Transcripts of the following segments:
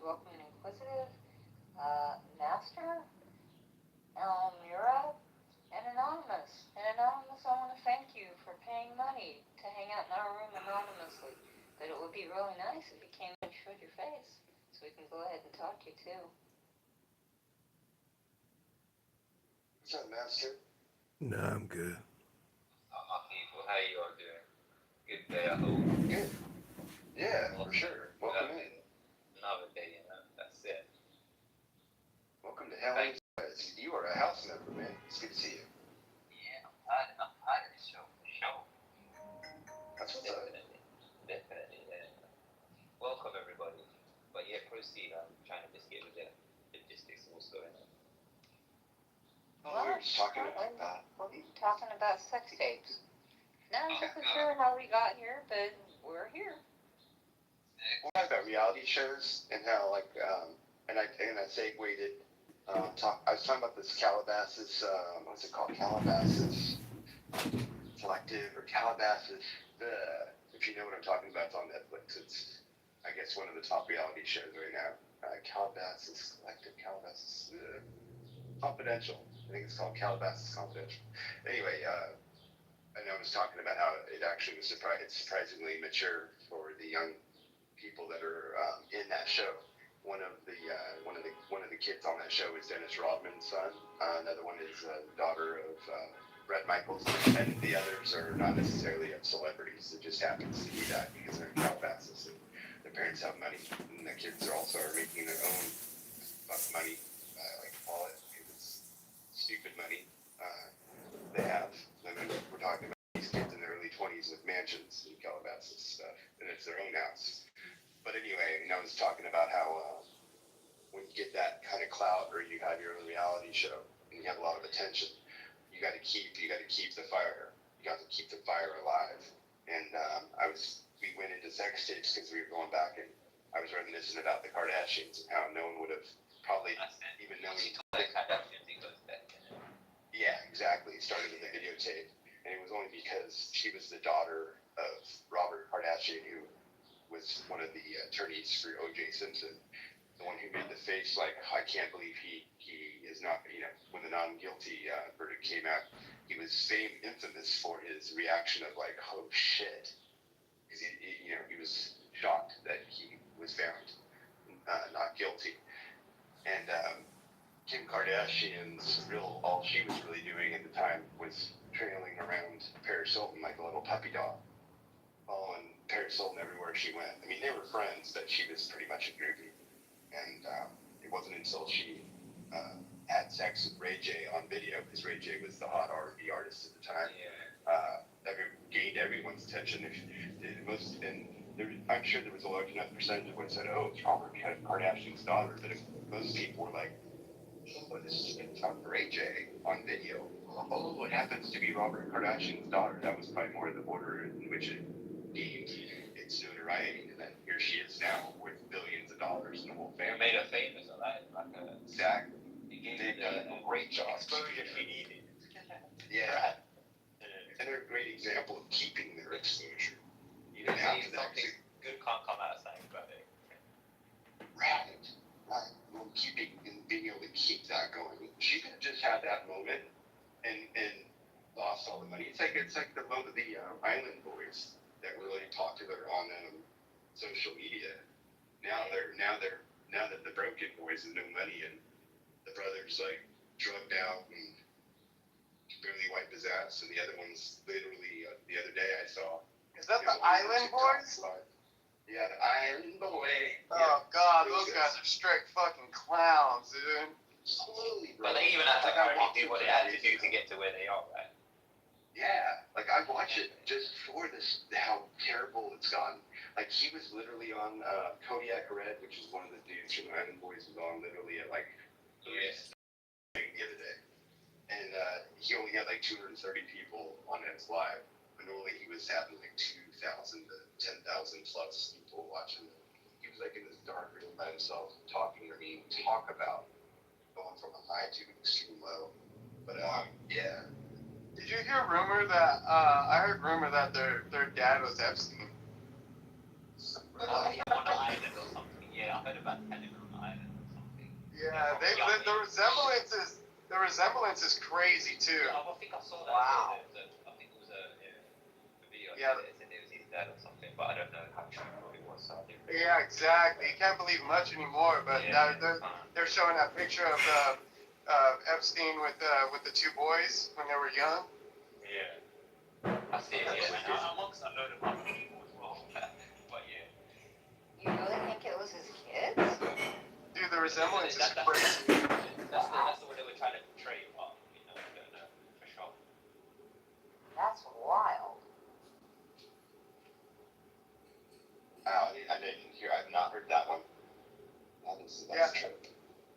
welcome and inquisitive, Master, Elmira, and Anonymous. And Anonymous, I want to thank you for paying money to hang out in our room anonymously. But it would be really nice if you came and showed your face, so we can go ahead and talk to you too. What's up, Master? Nah, I'm good. People, how you all doing? Good day, I hope. Good. Yeah, for sure. Welcome in. Another day, that's it. Welcome to Hell. You are a house member, man. It's good to see you. Yeah, I'm tired of the show, for sure. That's what's up. Definitely, yeah. Welcome, everybody. But yeah, proceed. I'm trying to just get with the logistics of what's going on. We were just talking about that. We're talking about sex tapes. Not exactly sure how we got here, but we're here. We'll talk about reality shows and how, like, and I segued it. I was talking about this Calabasas, what's it called? Calabasas Collective or Calabasas. If you know what I'm talking about, it's on Netflix. It's, I guess, one of the top reality shows right now. Calabasas Collective, Calabasas Confidential. I think it's called Calabasas Confidential. Anyway, and I was talking about how it actually was it's surprisingly mature for the young people that are in that show. One of the kids on that show is Dennis Rodman's son. Another one is the daughter of Bret Michaels, and the others are not necessarily celebrities. It just happens to be that because they're in Calabasas and their parents have money, and the kids are also making their own money. I like to call it. It's stupid money. They have. I mean, we're talking about these kids in their early 20s with mansions in Calabasas stuff, and it's their own house. But anyway, I was talking about how when you get that kind of clout, or you have your own reality show, and you have a lot of attention, you got to keep the fire. You got to keep the fire alive. And we went into sex tapes because we were going back, and I was reminiscing about the Kardashians and how no one would have probably even known. Yeah, exactly. It started with a videotape, and it was only because she was the daughter of Robert Kardashian, who was one of the attorneys for O.J. Simpson, the one who made the face like, I can't believe he is not, when the non-guilty verdict came out, he was infamous for his reaction of like, oh shit, because he was shocked that he was found not guilty. And Kim Kardashian's all she was really doing at the time was trailing around Paris Hilton like a little puppy dog, following Paris Hilton everywhere she went. I mean, they were friends, but she was pretty much a groupie. And it wasn't until she had sex with Ray J on video, because Ray J was the hot R&B artist at the time, that gained everyone's attention. I'm sure there was a large enough percentage of what said, oh, it's Robert Kardashian's daughter, but most people were like, oh, this is Ray J on video. Oh, it happens to be Robert Kardashian's daughter. That was probably more the order in which it gained its notoriety. And then here she is now with billions of dollars and the whole family. Made her famous on that. Exactly. They've done a great job. Exposure she needed. Yeah. And they're a great example of keeping their exposure. Even after that. Good can't come out of saying about it. Right. Well, being able to keep that going. She could have just had that moment and lost all the money. It's like the moment of the Island Boys that were really popular on social media. Now that the broken boys have no money and the brother's like drugged out and barely wipe his ass, and the other one's literally the other day I saw. Is that the Island Boys? Yeah, the Island Boy. Oh God, those guys are straight fucking clowns, dude. Slowly, bro. But they even had to do what they had to do to get to where they are, right? Yeah, like I watch it just for this, how terrible it's gotten. Like he was literally on Kodiak Red, which is one of the dudes from the Island Boys, was on literally at like the other day, and he only had like 230 people on his live. But normally he was having like 2,000 to 10,000 plus people watching. He was like in this dark room by himself talking. I mean, talk about going from a high to an extreme low. But yeah. Did you hear rumor that I heard rumor that their dad was Epstein? On the island or something. Yeah, Yeah, I heard about Pentagon Island or something. Yeah, Yummy. the resemblance is crazy too. Yeah, I think I saw that. Wow. I think it was a video. Yeah. It said it was his dad or something, but I don't know how true it was. So I didn't really Yeah, exactly. You can't believe much anymore, but they're showing that picture of Epstein with the two boys when they were young. Yeah. I see it. Yeah, and amongst a load of other people as well. But yeah. You really think it was his kids? Dude, the resemblance is That's crazy. that's the way they were trying to portray it, but you know, we don't know for sure. That's wild. Wow, I didn't hear. I've not heard that one. That's Yeah. true.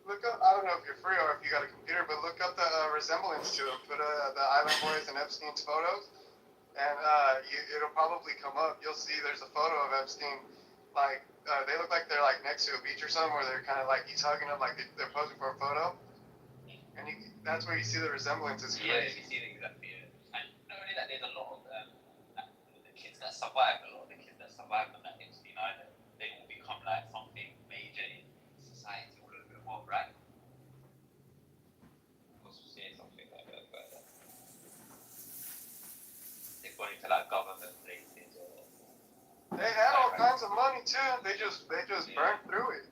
Look up. I don't know if you're free or if you got a computer, but look up the resemblance to them. Put the Island Boys and Epstein's photos, and it'll probably come up. You'll see there's a photo of Epstein, like they look like they're like next to a beach or something, where they're kind of like he's hugging them, like they're posing for a photo, and that's where you see the resemblance. It's Yeah, crazy. you see it exactly. Yeah. And not only that, there's a lot of the kids that survive. A lot of the kids that survive on that Epstein Island, they will become like something major in society all over the world, right? Also seeing something like that, but they've gone into like government places or. They had all kinds of money too. They just burned through it.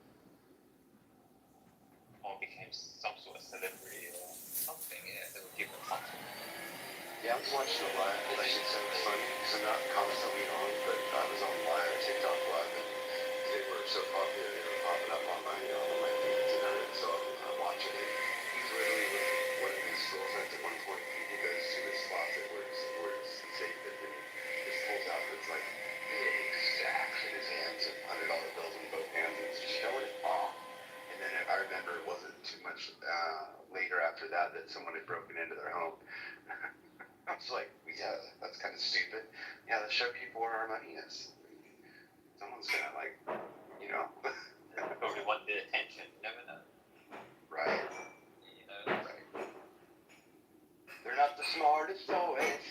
Or became some sort of celebrity or something. Yeah, they were given something. Yeah, I was watching a live. Like it's so funny because I'm not constantly on, but I was on live TikTok live, and they were so popular. They were popping up on my feeds, and so I'm watching it. He's literally with one of his girlfriends at one point. He goes to his closet where it's safe, and just pulls out this like big stack in his hands of $100 bills in both hands, and it's just showing it off. And then I remember it wasn't too much later after that someone had broken into their home. I was like, yeah, that's kind of stupid. Yeah, let's show people where our money is. Someone's gonna like, you know. Probably want the attention. You never know. Right. You know. Right. They're not the smartest boys.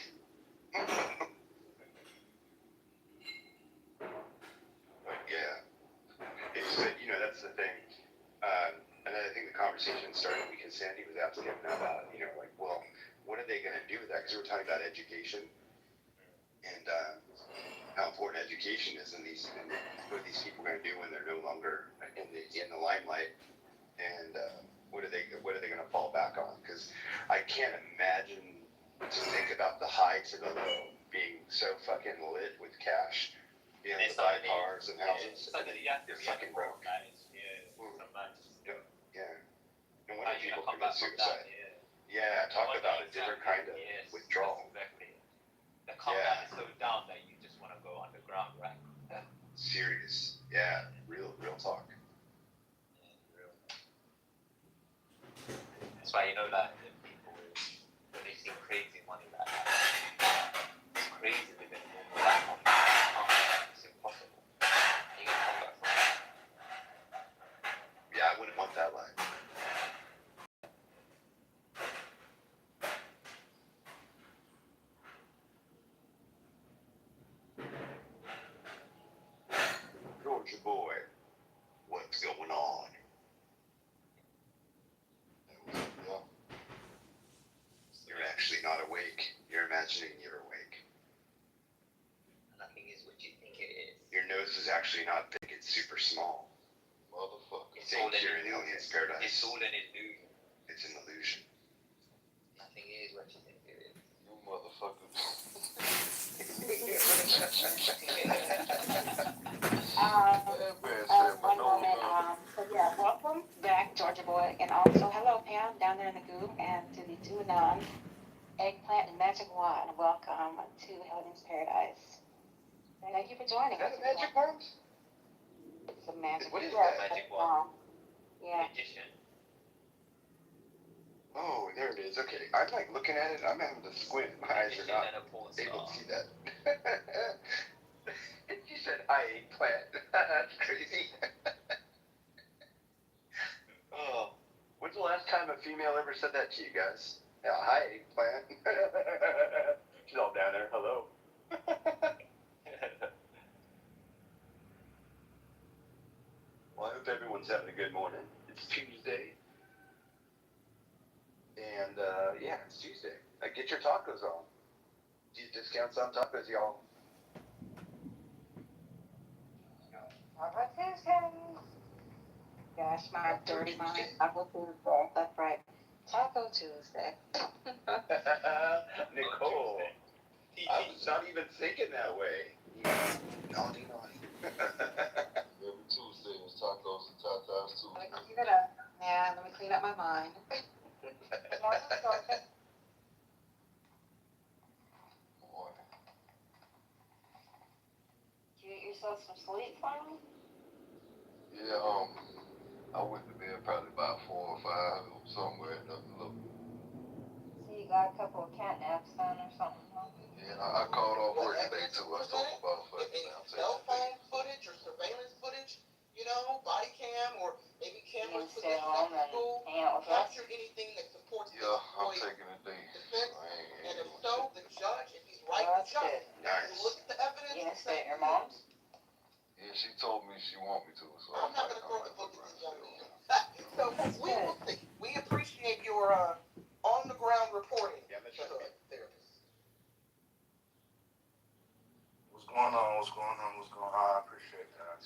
But yeah, it's that's the thing. And I think the conversation started because Sandy was asking about, like, well, what are they going to do with that? Because we were talking about education and how important education is, and what are these people going to do when they're no longer in the limelight, and what are they going to fall back on? Because I can't imagine to think about the high to the low being so fucking lit with cash, being able to buy cars and houses, and then you're fucking broke. Yeah. No wonder people commit suicide. Yeah, talk about a different kind of withdrawal. Exactly. The comeback is so down that you just want to go underground, right? Serious. Yeah, real talk. That's why like the people when they see crazy money like that, it's crazy living a normal life. It's impossible. You can come back from that. Yeah, I wouldn't want that life. Georgia boy, what's going on? You're actually not awake. You're imagining you're awake. Nothing is what you think it is. Your nose is actually not big, it's super small. Motherfucker. You think you're in alien's paradise. It's all an illusion. It's an illusion. Nothing is what you think it is. You motherfucker. One moment. So yeah, welcome back, Georgia boy, and also hello Pam down there in the group, and to the two non eggplant and magic wand. Welcome to Helen's Paradise. Thank you for joining us. Is that a magic wand? It's a magic. What is yeah, that? Magic wand. Yeah. Magician. Oh, there it is. Okay, I'm like looking at it. I'm having to squint. My eyes are not able to see that. You said I ate plant. That's crazy. Oh, when's the last time a female ever said that to you guys? Yeah, hi, plant. She's all down there. Hello. Why everyone's having a good morning. It's Tuesday. And, yeah, it's Tuesday. Get your tacos on. Discounts on tacos, y'all. Taco Tuesday. Gosh, my dirty mind. Taco Tuesday. That's right. Taco Tuesday. Nicole, I was not even thinking that way. Naughty. Every Tuesday is tacos and tatas too. Let me clean it up. Yeah, let me clean up my mind. Boy, Did you get yourself some sleep finally? yeah, I went to bed probably about 4 or 5 or somewhere in the look. So you got a couple of cat naps done or something, huh? Yeah, I called off work today too. I told my boss If any cell phone footage or surveillance footage, body cam or maybe cameras You can stay positioned home at and the school, hang out with us. capture anything that supports this Yeah, I'm employee's taking a day. defense. I ain't And if gonna so, take the judge, if he's right Well, to that's judge, good. Nice. will look at the evidence You and gonna stay say, at your mom's? Yeah, she told me she want me to, so I'm not gonna throw the look book at this around young still. man. So we will see. We appreciate your on the ground reporting, Yeah, that's Mr. right. Therapist. What's going on? I appreciate that.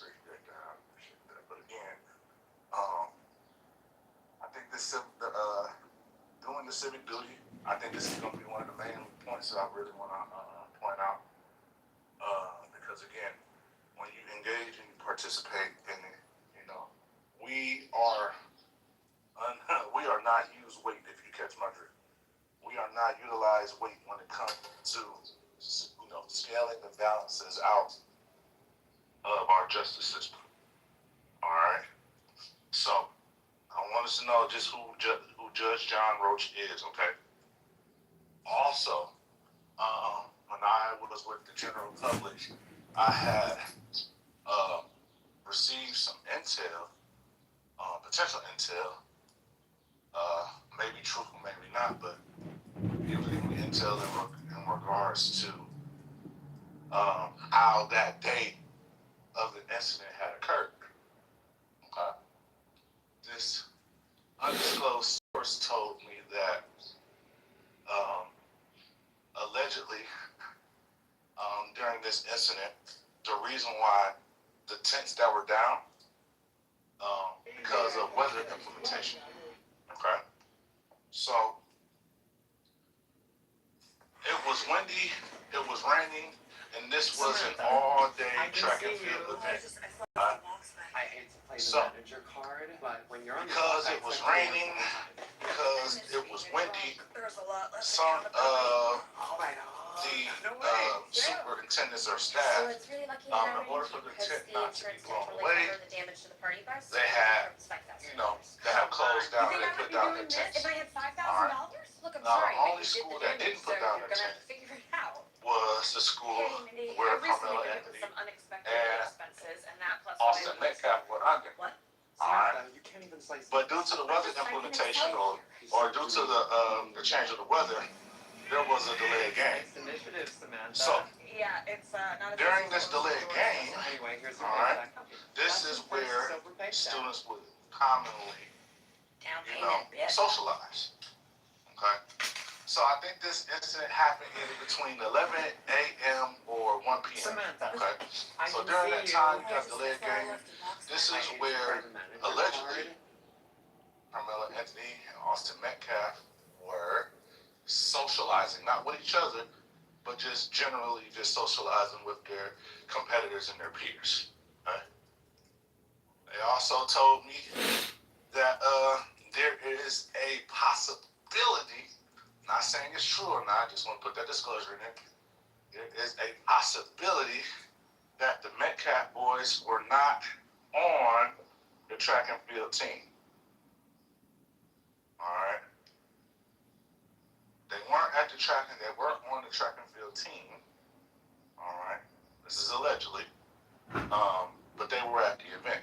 But again, I think doing the civic duty, I think this is going to be one of the main points that I really want to point out. Because again, when you engage and you participate in it, we are not use weight, if you catch my drift. We are not utilize weight when it comes to scaling the balances out of our justice system. All right. So I want us to know just who Judge John Roach is. Okay. Also, when I was with the general public, I had received some intel, potential intel, maybe truthful, maybe not, but giving me intel in regards to how that day of the incident had occurred. Okay. This undisclosed source told me that allegedly during this incident, the reason why the tents that were down because of weather implementation. Okay. So it was windy, it was raining, and this was an all-day track and field event. I hate to play the So, manager card, but when you're on the because clock, it was I expect raining, you to because it was windy, There's a lot less some accountability. Oh my god. the superintendents or So staff, it's really lucky in that order for the because tent the not to be insurance blown didn't really away, cover the damage to the party bus. they had, they have closed You down, think they I would put be down doing their this if tents. I had $5,000? Look, I'm Now, sorry, the but only you did school the that damage, didn't put so down you're their gonna have tent to figure it out. Was the school Hey, Mindy, where I've recently Carmela been hit with Anthony some unexpected and expenses, and that plus Austin my Metcalf were under. What? Alright. You can't even slice But due to the weather implementation or due to the change of the weather, there was a delayed game. Next initiative, Samantha. So Yeah, it's not a during this delayed game, Anyway, here's your alright, paycheck. this is where Silver paycheck. students would commonly, down payment, bitch. socialize. Okay? So I think this incident happened either between 11 a.m. or 1 p.m. Samantha. Okay? I So can during see that you. time, you got delayed game. This I is hate to where play the manager allegedly card. Carmela Anthony and Austin Metcalf were socializing, not with each other, but just generally just socializing with their competitors and their peers. Okay? They also told me that there is a possibility, not saying it's true or not, I just want to put that disclosure in there. There is a possibility that the Metcalf boys were not on the track and field team. Alright. They weren't at the track and they weren't on the track and field team. Alright. This is allegedly. But they were at the event.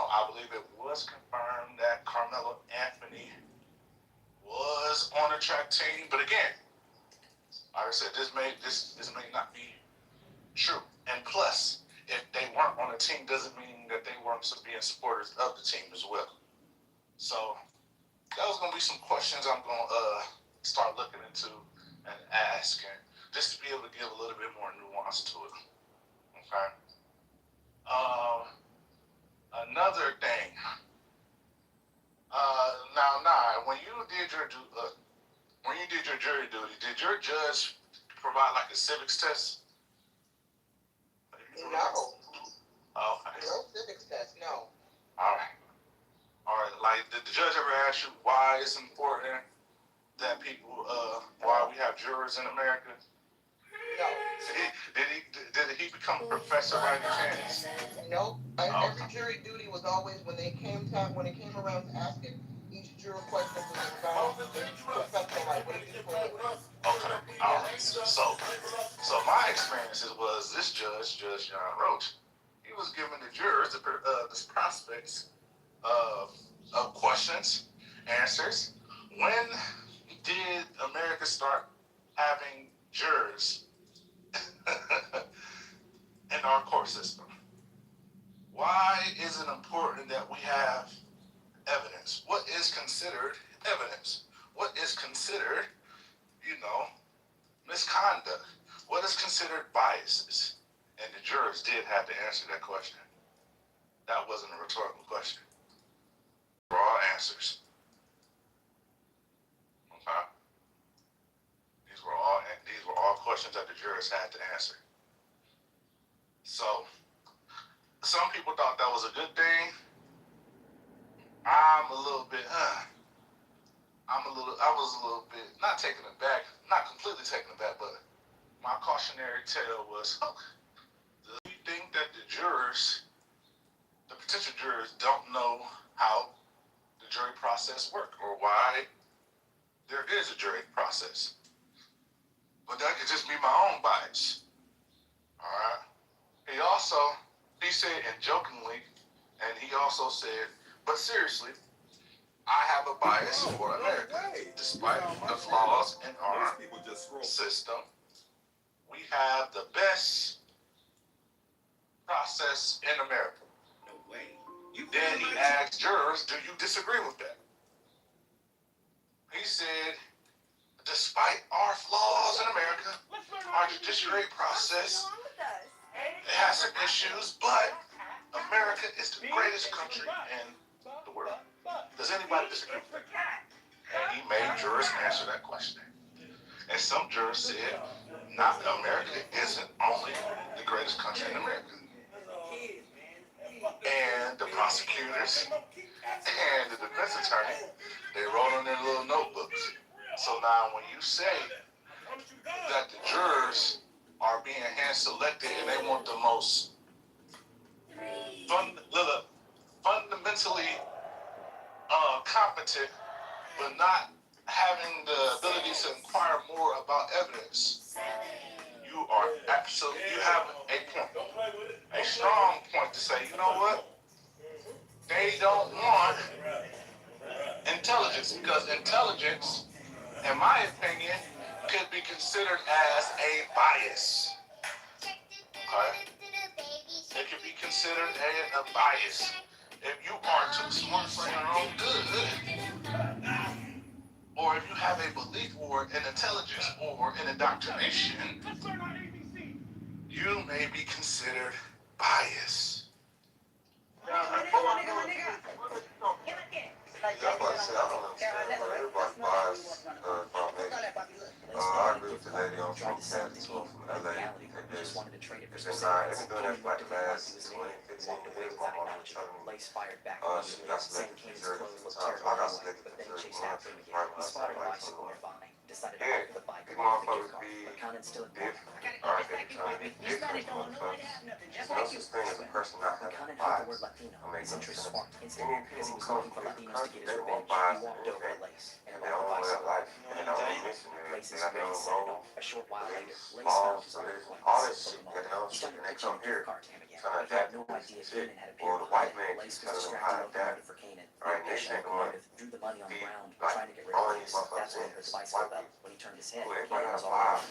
I believe it was confirmed that Carmelo Anthony was on the track team, but again, like I said, this may not be true. And plus, if they weren't on the team, doesn't mean that they weren't being supporters of the team as well. So that was gonna be some questions I'm gonna start looking into and asking, just to be able to give a little bit more nuance to it. Okay. Another thing. Now, when you did your jury duty, did your judge provide like a civics test? No. Okay. No civics test, no. All right. Like, did the judge ever ask you why it's important that people, why we have jurors in America? No. Did he become a professor by any chance? Nope. Every jury duty was always when it came around to ask it, each juror question was expounded professional, like what did you do? Okay. All right. So my experiences was this Judge John Roach, he was giving the jurors the prospects of questions, answers. When did America start having jurors in our court system? Why is it important that we have evidence? What is considered evidence? What is considered, misconduct? What is considered biases? And the jurors did have to answer that question. That wasn't a rhetorical question. They were all answers. Okay? These were all questions that the jurors had to answer. So, some people thought that was a good thing. I was a little bit, not taken aback, not completely taken aback, but my cautionary tale was, do you think that the potential jurors don't know how the jury process works or why there is a jury process? But that could just be my own bias. All right. He said, and jokingly, and he also said, but seriously, I have a bias for America. Despite the flaws in our system, we have the best process in America. No way. Then he asked jurors, do you disagree with that? He said, despite our flaws in America, our judiciary process, it has some issues, but America is the greatest country in the world. Does anybody disagree with that? And he made jurors answer that question. And some jurors said, not America isn't only the greatest country in America. And the prosecutors and the defense attorney, they wrote on their little notebooks. So now when you say that the jurors are being hand-selected and they want the most fundamentally competent, but not having the ability to inquire more about evidence, you have a point, a strong point to say, you know what? They don't want intelligence, because intelligence, in my opinion, could be considered as a bias. Okay? It could be considered a bias. If you are too smart for your own good, or if you have a belief or an intelligence or an indoctrination, you may be considered biased. That's what I said. I don't understand where everybody buys foundation. I agree with the lady on Trump Candy from LA. They've been doing that for like the last 20, 15 years. My mom was telling me she got selected for jury a few times. I got selected for jury once, right when I started like yeah, these motherfuckers be different. Alright, they trying to be different motherfuckers. There's no such thing as a person not having a bias. I mean, no sense. Any people who come from different countries, they all bias in anything. And their own way of life, and their own mission, they got their own role, beliefs, laws, religion, all that shit, got their own shit, and they come here trying to adapt to this shit. Or the white man keeps telling them how to adapt. Alright, they think I'm gonna be like all these motherfuckers in this white people. Who everybody got a vibe.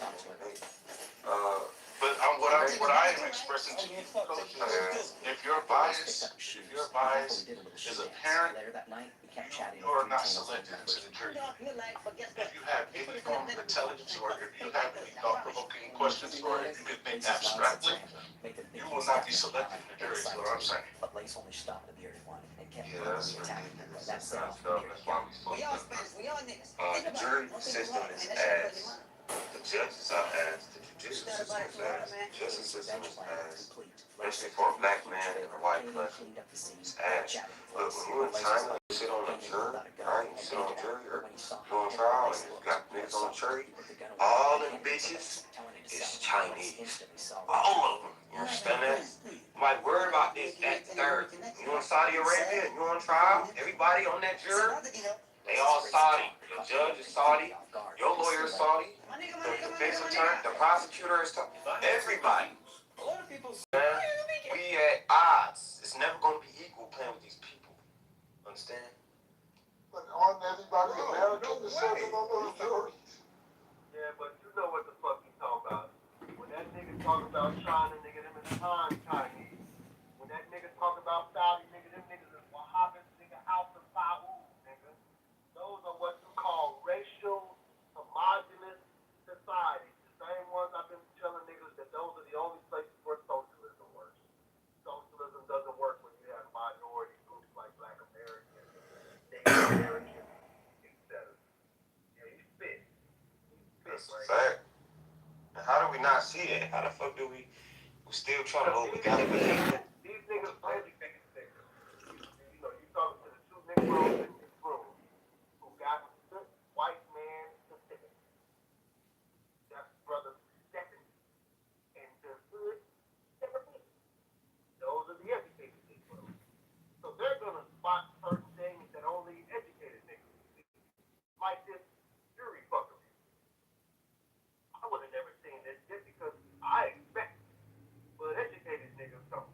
But what I am expressing to you, if your bias is apparent, you are not selected into the jury. If you have any form of intelligence, or if you have any thought-provoking questions, or if you can think abstractly, you will not be selected in the jury. Is what I'm saying. Yeah, that's ridiculous. That's kind of stuff. That's why we supposed to. The jury system is ass. The judges are ass. The judicial system is ass. The justice system is ass. Especially for a black man in a white country, it's ass. Look, when you in China, you sit on a jury, right? You sit on a jury or you on trial and you got niggas on the jury. All them bitches is Chinese. All of them. You understand that? You might worry about this, that, third. You in Saudi Arabia, you on trial, everybody on that jury, they all Saudi. The judge is Saudi, your lawyer is Saudi, the defense attorney, the prosecutor is Saudi. Everybody. Man, we at odds. It's never going to be equal playing with these people. Understand? But aren't everybody American that serves on those juries? Yeah, but you know what the fuck he's talking about. When that nigga talk about China, nigga, them is Chinese. When that nigga talk about Saudi, nigga, them niggas is Wahhabis, nigga, House of Saud, nigga. Those are what you call racial, homogenous societies. The same ones I've been telling niggas that those are the only places where socialism works. Socialism doesn't work when you have minority groups like Black Americans, Native Americans, etc. Yeah, he spit. That's a fact. And how do we not see that? How the fuck do we still trying to we gotta believe it? These niggas are educated niggas. You know, you talking to the two Negroes in this room who got the white man certificate. That's brother Stephanie. And the hood Stephanie. Those are the educated Negroes. So they're gonna spot certain things that only educated niggas see. Like this jury fuckery. I would have never seen this just because I expect it. But educated niggas don't.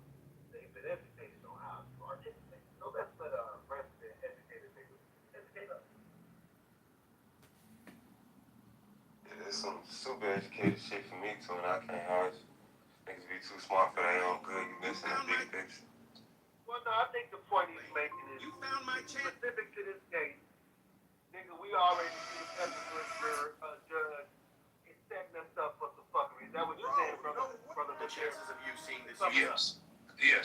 They've been educated on how to articulate. So let's let resident educated niggas educate us. It's some super educated shit for me too, and I can't hard niggas be too smart for their own good. You missing the big picture. Well, no, I think the point he's making is specific to this case. Nigga, we already see the judge is setting us up for some fuckery. Is that what you're saying, brother? The chances of you seeing this? Yes.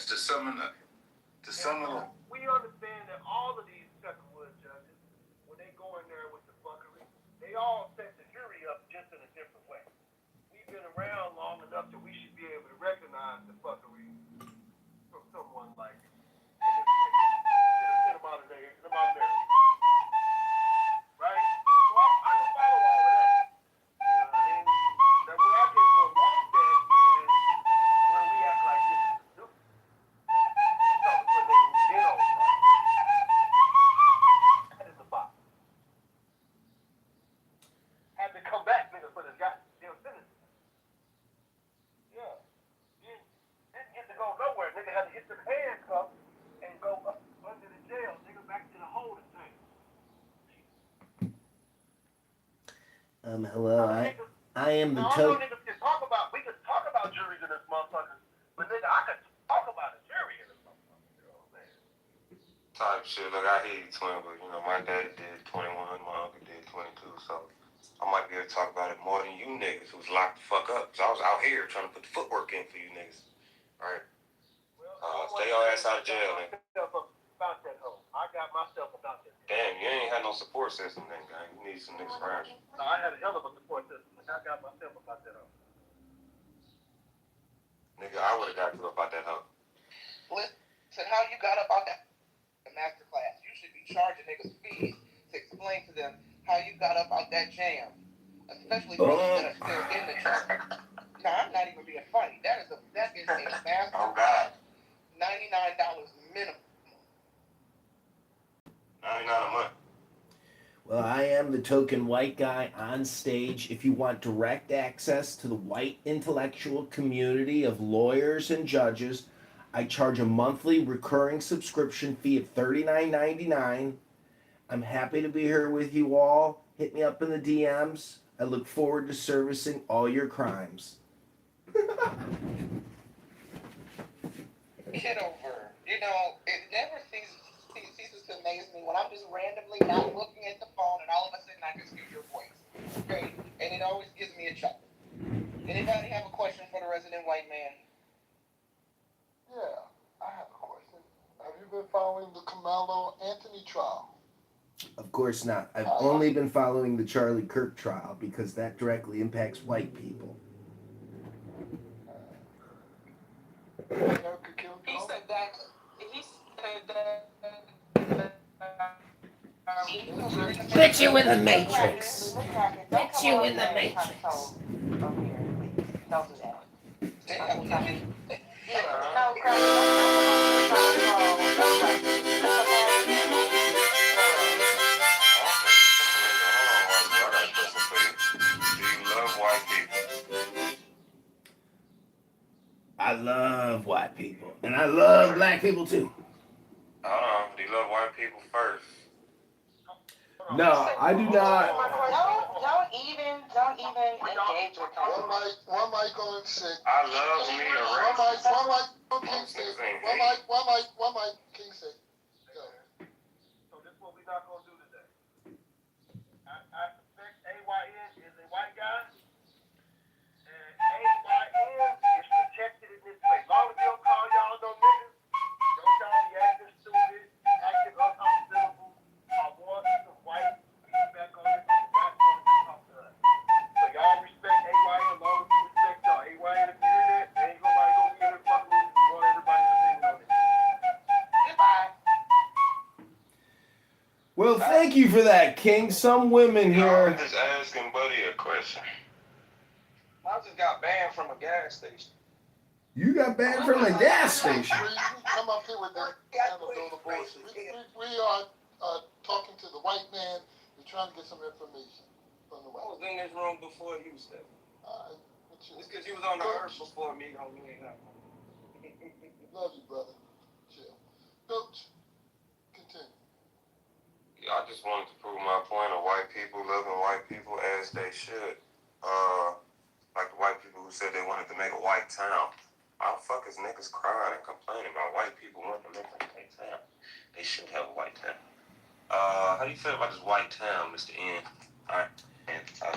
To sum it up. We understand that all of these Peckerwood judges, when they go in there with the fuckery, they all set the jury up just in a different way. We've been around long enough that we should be able to recognize the fuckery from someone like in them out of there. Right? So I can follow all of that. You know what I mean? Now where I get a little lost at is where we act like this is stupid. I'm talking to a nigga who's been on trial. That is the box. Had to come back, nigga, for this goddamn sentence. Yeah. You didn't get to go nowhere. Nigga had to hit the handcuffs and go up under the jail. Nigga back to the holding tank. Hello. I am the token. Niggas can talk about. We can talk about juries in this motherfucker, but nigga, I could talk about a jury in this motherfucker. You know what I'm saying? Type shit. Look, I hear you, twin, but you know my daddy did 21, my uncle did 22, so I might be able to talk about it more than you niggas who's locked the fuck up. So I was out here trying to put the footwork in for you niggas. All right. Stay your ass out of jail, nigga. About that hoe. I got myself about that. Damn, you ain't had no support system then, gang. You need some niggas around you. No, I had a hell of a support system. I got myself about that hoe. Nigga, I would've got you about that hoe. Listen, how you got up out that master class? You should be charging niggas fees to explain to them how you got up out that jam. Especially brothers that are still in the jam. No, I'm not even being funny. That is a master Oh, God. $99 minimum. 99 a month. Well, I am the token white guy on stage. If you want direct access to the white intellectual community of lawyers and judges, I charge a monthly recurring subscription fee of $39.99. I'm happy to be here with you all. Hit me up in the DMs. I look forward to servicing all your crimes. Kitover. You know, it never ceases to amaze me when I'm just randomly not looking at the phone and all of a sudden I just hear your voice. Okay? And it always gives me a chuckle. Anybody have a question for the resident white man? Yeah, I have a question. Have you been following the Carmelo Anthony trial? Of course not. I've only been following the Charlie Kirk trial because that directly impacts white people. He said that. He said that. Bitch, you in the Matrix. Bitch, you in the Matrix. Don't do that. No, I love white people. And I love black people too. Hold on, do you love white people first? No, I do not. Don't even engage with One mic on sick. I love me a racist. One mic on King Sick. One mic, King Sick. Go. So this is what we're not gonna do today. I suspect AYN is a white guy, and AYN is protected in this place. As long as they don't call y'all no niggas, don't y'all be acting stupid, acting unhospitable. I want some white feedback on this. I'm not going to talk to us. So y'all respect AYN as long as you respect y'all. AYN, if you hear that, ain't nobody gonna be in here fucking with you. We want everybody's opinion on this. Goodbye. Well, thank you for that, King. Some women here. I'm just asking Buddy a question. I just got banned from a gas station. You got banned from a gas station. Come up here with that anecdotal bullshit. We are talking to the white man. We're trying to get some information from the I was white in this room before you stepped. man. What you? It's because you was on the earth before me. Don't mean nothing. Love you, brother. Chill. Coach, continue. I just wanted to prove my point of white people loving white people as they should. Like the white people who said they wanted to make a white town. Why the fuck is niggas crying and complaining about white people wanting to make a white town? They should have a white town. How do you feel about this white town, Mr. N?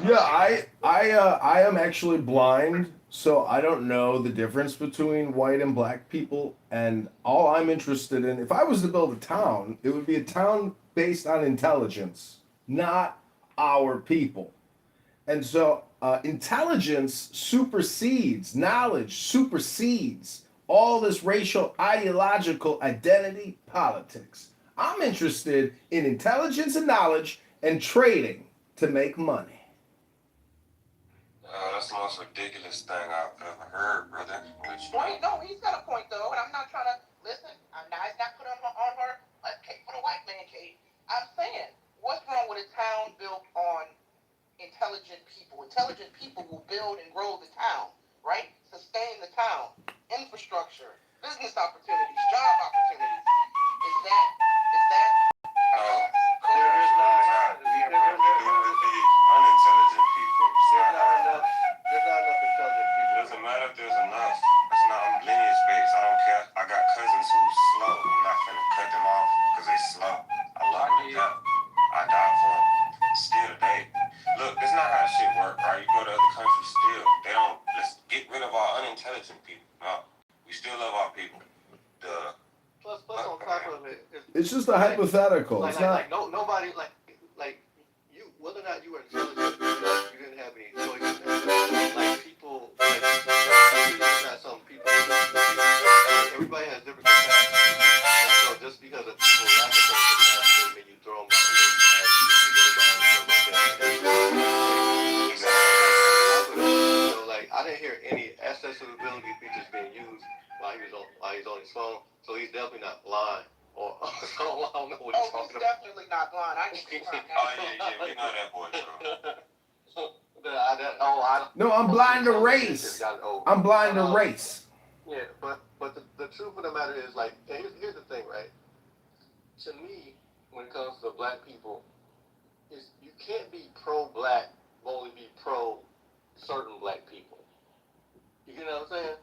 Yeah, I am actually blind, so I don't know the difference between white and black people. And all I'm interested in, if I was to build a town, it would be a town based on intelligence, not our people. And so intelligence supersedes, knowledge supersedes all this racial ideological identity politics. I'm interested in intelligence and knowledge and trading to make money. That's the most ridiculous thing I've ever heard, brother. Well, no, he's got a point though, and I'm not trying to listen. I'm not put on her a cake for the white man cake. I'm saying, what's wrong with a town built on intelligent people? Intelligent people will build and grow the town, right? Sustain the town, infrastructure, business opportunities, job opportunities. Is that? There's not unintelligent people. There's not enough intelligent people. Doesn't matter if there's enough. It's not lineage based. I don't care. I got cousins who's slow. I'm not finna cut them off because they slow. I love them to death. I die for them. Still today. Look, that's not how shit work, right? You go to other countries still. They don't. Let's get rid of our unintelligent people. No. We still love our people. Duh. Plus on top of it, It's just a hypothetical. It's not. Nobody you, whether or not you were intelligent, you didn't have any choices. Like people, not some people. Everybody has different capacities. And so just because of people lack a certain capacity doesn't mean you throw them out the So I didn't hear any accessibility features being used while he's on his phone. So he's definitely not blind. Or I don't know what he's talking He's about. definitely not blind. I can see blind. We know that boy, No, I'm blind to race. I'm blind to race. Yeah, but the truth of the matter is, here's the thing, right? To me, when it comes to black people, is you can't be pro-black, only be pro certain black people. You know what I'm saying?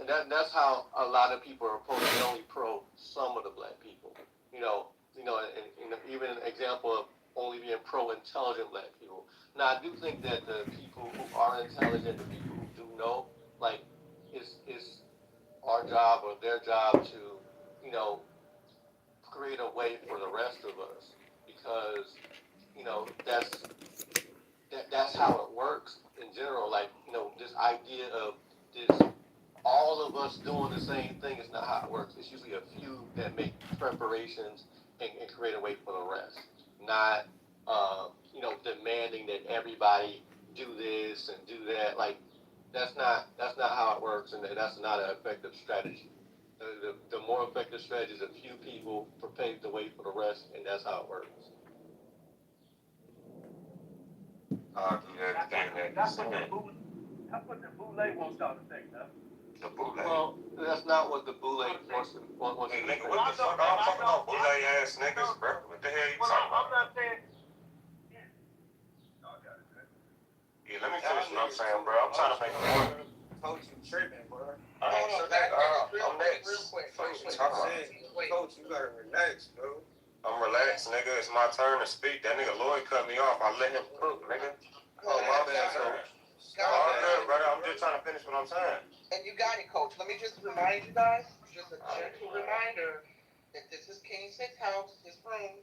And that's how a lot of people are opposed. They only pro some of the black people. And even an example of only being pro intelligent black people. Now, I do think that the people who are intelligent, the people who do know, like, it's our job or their job to, create a way for the rest of us, because, that's how it works in general. Like, this idea of this all of us doing the same thing is not how it works. It's usually a few that make preparations and create a way for the rest. Not, demanding that everybody do this and do that. Like, that's not how it works, and that's not an effective strategy. The more effective strategy is a few people pave the way for the rest, and that's how it works. That's what the boule wants y'all to think, huh? The boule? Well, that's not what the boule wants to Hey, nigga, what the fuck? I'm talking about boule ass niggas, bro. What the hell you talking about? I'm not saying. Yeah, let me finish what I'm saying, bro. I'm trying to make a point. Coach, you tripping, bro. I'm next. Real quick. Coach, you gotta relax, bro. I'm relaxed, nigga. It's my turn to speak. That nigga Lloyd cut me off. I let him cook, nigga. Oh, my bad, coach. All good, brother. I'm just trying to finish what I'm saying. And you got it, Coach. Let me just remind you guys, just a gentle reminder, that this is King Six House, his room.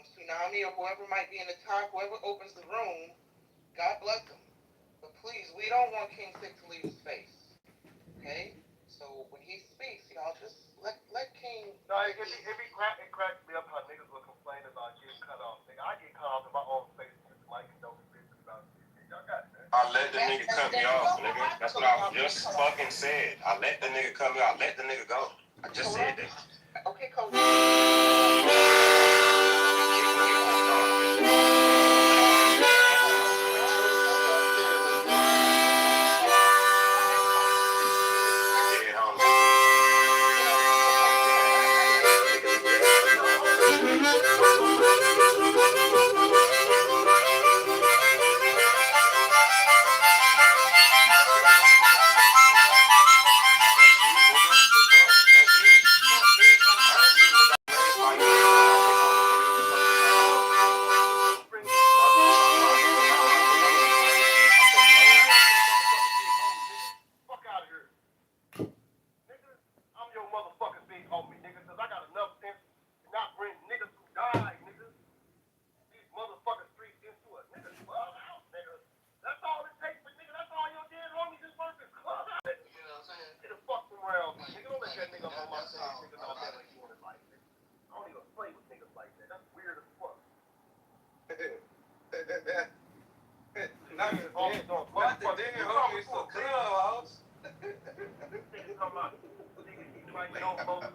Tsunami or whoever might be in the top, whoever opens the room, God bless them. But please, we don't want King Six to leave his space. Okay? So when he speaks, y'all just let King. No, it cracks me up how niggas will complain about getting cut off. Nigga, I get cut off in my own face with the mic and don't be bitching about it. Y'all got it, man. I let the nigga cut me off, nigga. That's what I just fucking said. I let the nigga cut me off. Let the nigga go. I just said that. Okay, Coach.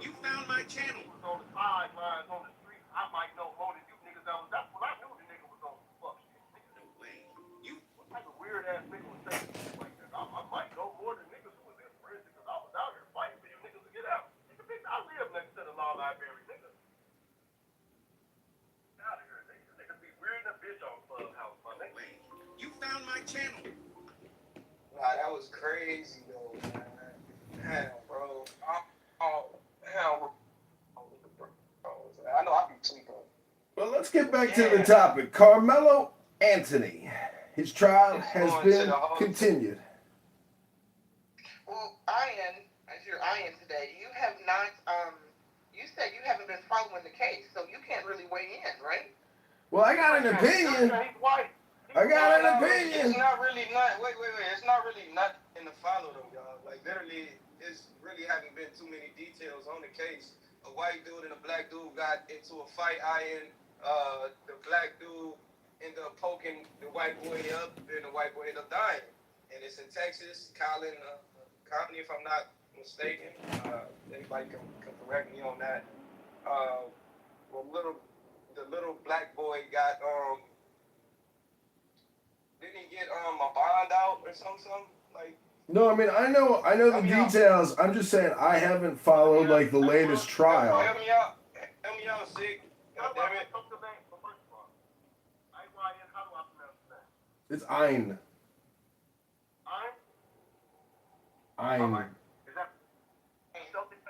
You found my channel. Was on the sidelines on the street. I might know more than you niggas. That's when I knew the nigga was on some fuck shit. No way. What type of weird ass nigga would say shit like that? I might know more than niggas who was in prison because I was out here fighting for you niggas to get out. Nigga, bitch, I live next to the law library, nigga. Out of here, niggas be weird in a bitch on Clubhouse, my nigga. You found my channel. Nah, that was crazy though, man. Damn, bro. Hell. I know I be tweaking. Well, let's get back to the topic. Carmelo Anthony. His trial has been continued. Well, Ian, as you're Ian today, you have not, you said you haven't been following the case, so you can't really weigh in, right? Well, I got an opinion. I got an opinion. It's not really not, wait. It's not really not in the follow though, y'all. Like, literally, it's really haven't been too many details on the case. A white dude and a black dude got into a fight. The black dude ended up poking the white boy up, and the white boy ended up dying. And it's in Texas, Collin County, if I'm not mistaken. Anybody can correct me on that. The little black boy got didn't he get a bond out or something? Like. No, I mean I know the details. I'm just saying I haven't followed like the latest trial. Help me out, Zeke. God damn it. It's Ein. Ein? Ein. Is that Celtic?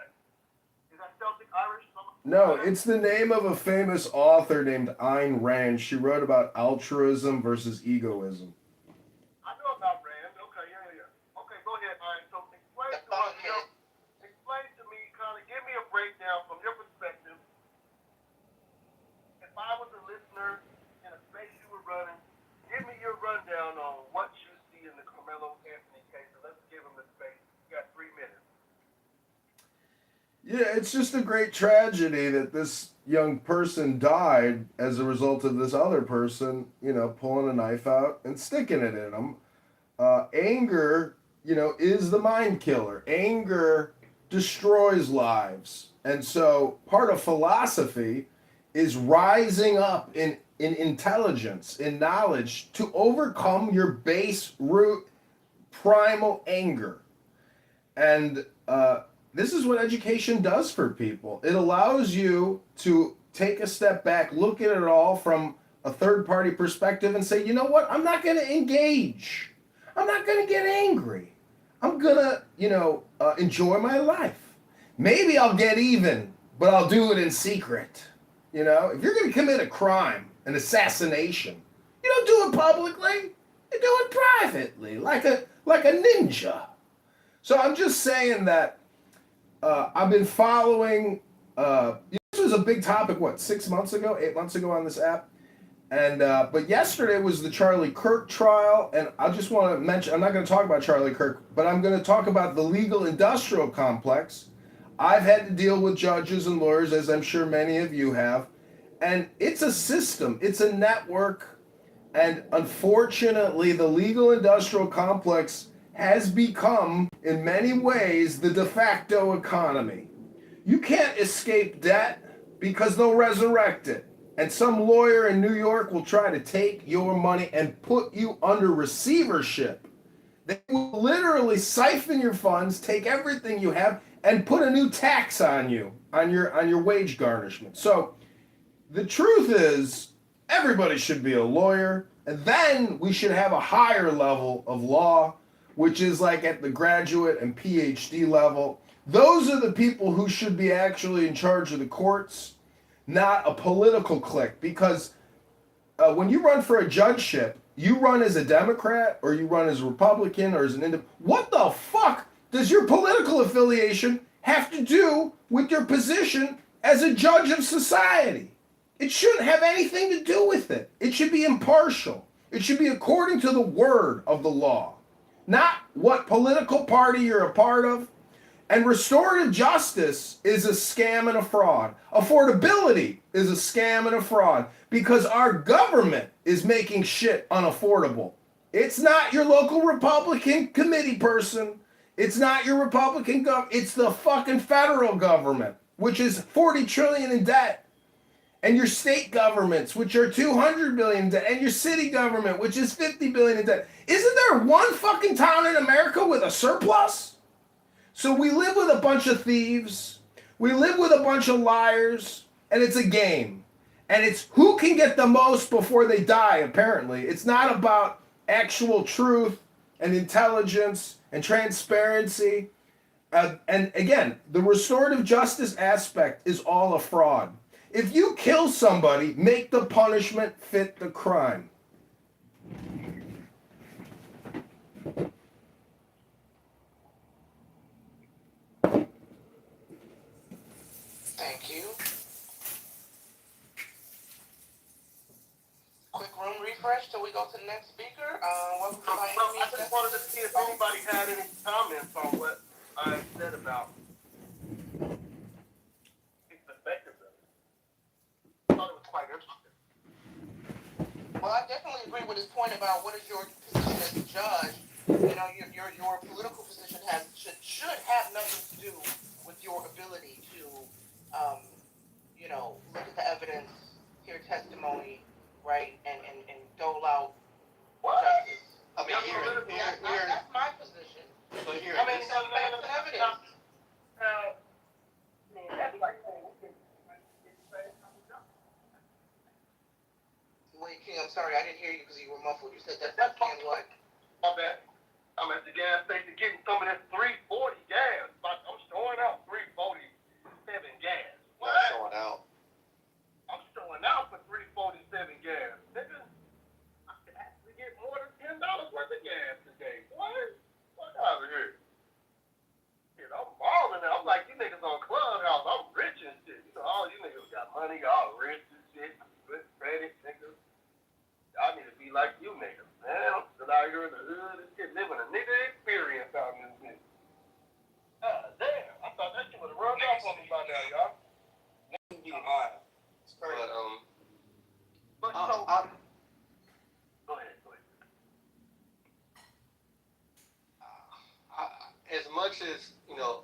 Is that Celtic Irish? No, it's the name of a famous author named Ayn Rand. She wrote about altruism versus egoism. I know about Rand. Okay, yeah. Okay, go ahead, Iron. So explain to me, kind of give me a breakdown from your perspective. If I was a listener in a space you were running, give me your rundown on what you see in the Carmelo Anthony case. So let's give him the space. You got 3 minutes. Yeah, it's just a great tragedy that this young person died as a result of this other person, pulling a knife out and sticking it in him. Anger, is the mind killer. Anger destroys lives. And so part of philosophy is rising up in intelligence, in knowledge, to overcome your base root primal anger. And this is what education does for people. It allows you to take a step back, look at it all from a third-party perspective and say, you know what? I'm not going to engage. I'm not going to get angry. I'm going to, enjoy my life. Maybe I'll get even, but I'll do it in secret. If you're going to commit a crime, an assassination, you don't do it publicly. You do it privately, like a ninja. So I'm just saying that I've been following, this was a big topic, 8 months ago on this app? And but yesterday was the Charlie Kirk trial, and I just want to mention, I'm not going to talk about Charlie Kirk, but I'm going to talk about the legal industrial complex. I've had to deal with judges and lawyers, as I'm sure many of you have, and it's a system, it's a network, and unfortunately the legal industrial complex has become, in many ways, the de facto economy. You can't escape debt because they'll resurrect it. And some lawyer in New York will try to take your money and put you under receivership. They will literally siphon your funds, take everything you have, and put a new tax on you, on your wage garnishment. So the truth is, everybody should be a lawyer, and then we should have a higher level of law, which is like at the graduate and PhD level. Those are the people who should be actually in charge of the courts, not a political clique. Because when you run for a judgeship, you run as a Democrat or you run as a Republican or as an independent. What the fuck does your political affiliation have to do with your position as a judge of society? It shouldn't have anything to do with it. It should be impartial. It should be according to the word of the law, not what political party you're a part of. And restorative justice is a scam and a fraud. Affordability is a scam and a fraud because our government is making shit unaffordable. It's not your local Republican committee person. It's not your Republican government. It's the fucking federal government, which is $40 trillion in debt. And your state governments, which are $200 billion in debt, and your city government, which is $50 billion in debt. Isn't there one fucking town in America with a surplus? So we live with a bunch of thieves, we live with a bunch of liars, and it's a game. And it's who can get the most before they die, apparently. It's not about actual truth and intelligence and transparency. And again, the restorative justice aspect is all a fraud. If you kill somebody, make the punishment fit the crime. Thank you. Quick room refresh till we go to the next speaker. Welcome to I just wanted to see if anybody had any comments on what I said about his perspective of it. I thought it was quite interesting. Well, I definitely agree with his point about what is your position as a judge. You know, your political position should have nothing to do with your ability to, look at the evidence, hear testimony, right, and dole out justice. I mean, here. That's my position. So here. I mean, some facts and evidence. Wait, King, I'm sorry, I didn't hear you because you were muffled. You said that's and what? My bad. I'm at the gas station getting some of this 340 gas. I'm showing out 347 gas. What? Not showing out. I'm showing out for 347 gas. Nigga, I could actually get more than $10 worth of gas today. What? Fuck out of here. Shit, I'm balling now. I'm like, you niggas on Clubhouse. I'm rich and shit. You know, all you niggas got money, y'all rich and shit. Good credit, niggas. Y'all need to be like you niggas, man. I'm still out here in the hood and shit, living a nigga experience out in this bitch. Damn. I thought that shit would have run off on me by now, y'all. It's crazy. But I, so, I, go ahead. as much as, you know,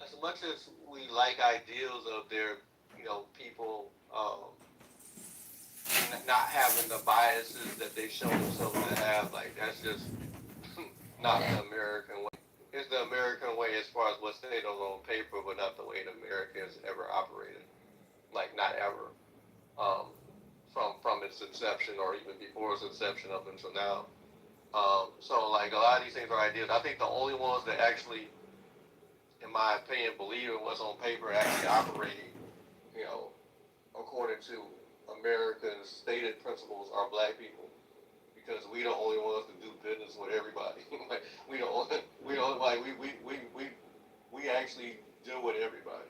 as much as we like ideals of their, you know, people not having the biases that they show themselves to have, like, that's just not the American way. It's the American way as far as what's stated on paper, but not the way that America has ever operated. Like, not ever. From its inception or even before its inception up until now. So, like, a lot of these things are ideas. I think the only ones that actually, in my opinion, believe in what's on paper actually operating, you know, according to America's stated principles are black people, because we the only ones that do business with everybody. Like, we actually deal with everybody.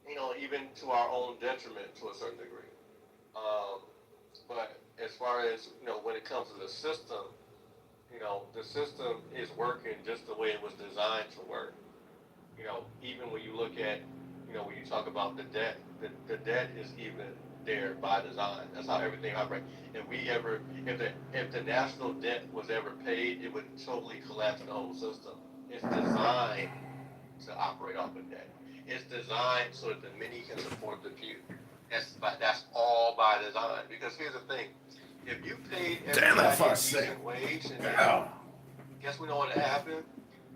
You know, even to our own detriment to a certain degree. But as far as, you know, when it comes to the system, you know, the system is working just the way it was designed to work. You know, even when you look at, you know, when you talk about the debt is even there by design. That's how everything operates. If the national debt was ever paid, it would totally collapse the whole system. It's designed to operate off of debt. It's designed so that the many can support the few. That's all by design. Because here's the thing: if you paid everybody a decent wage, and guess we know what happened?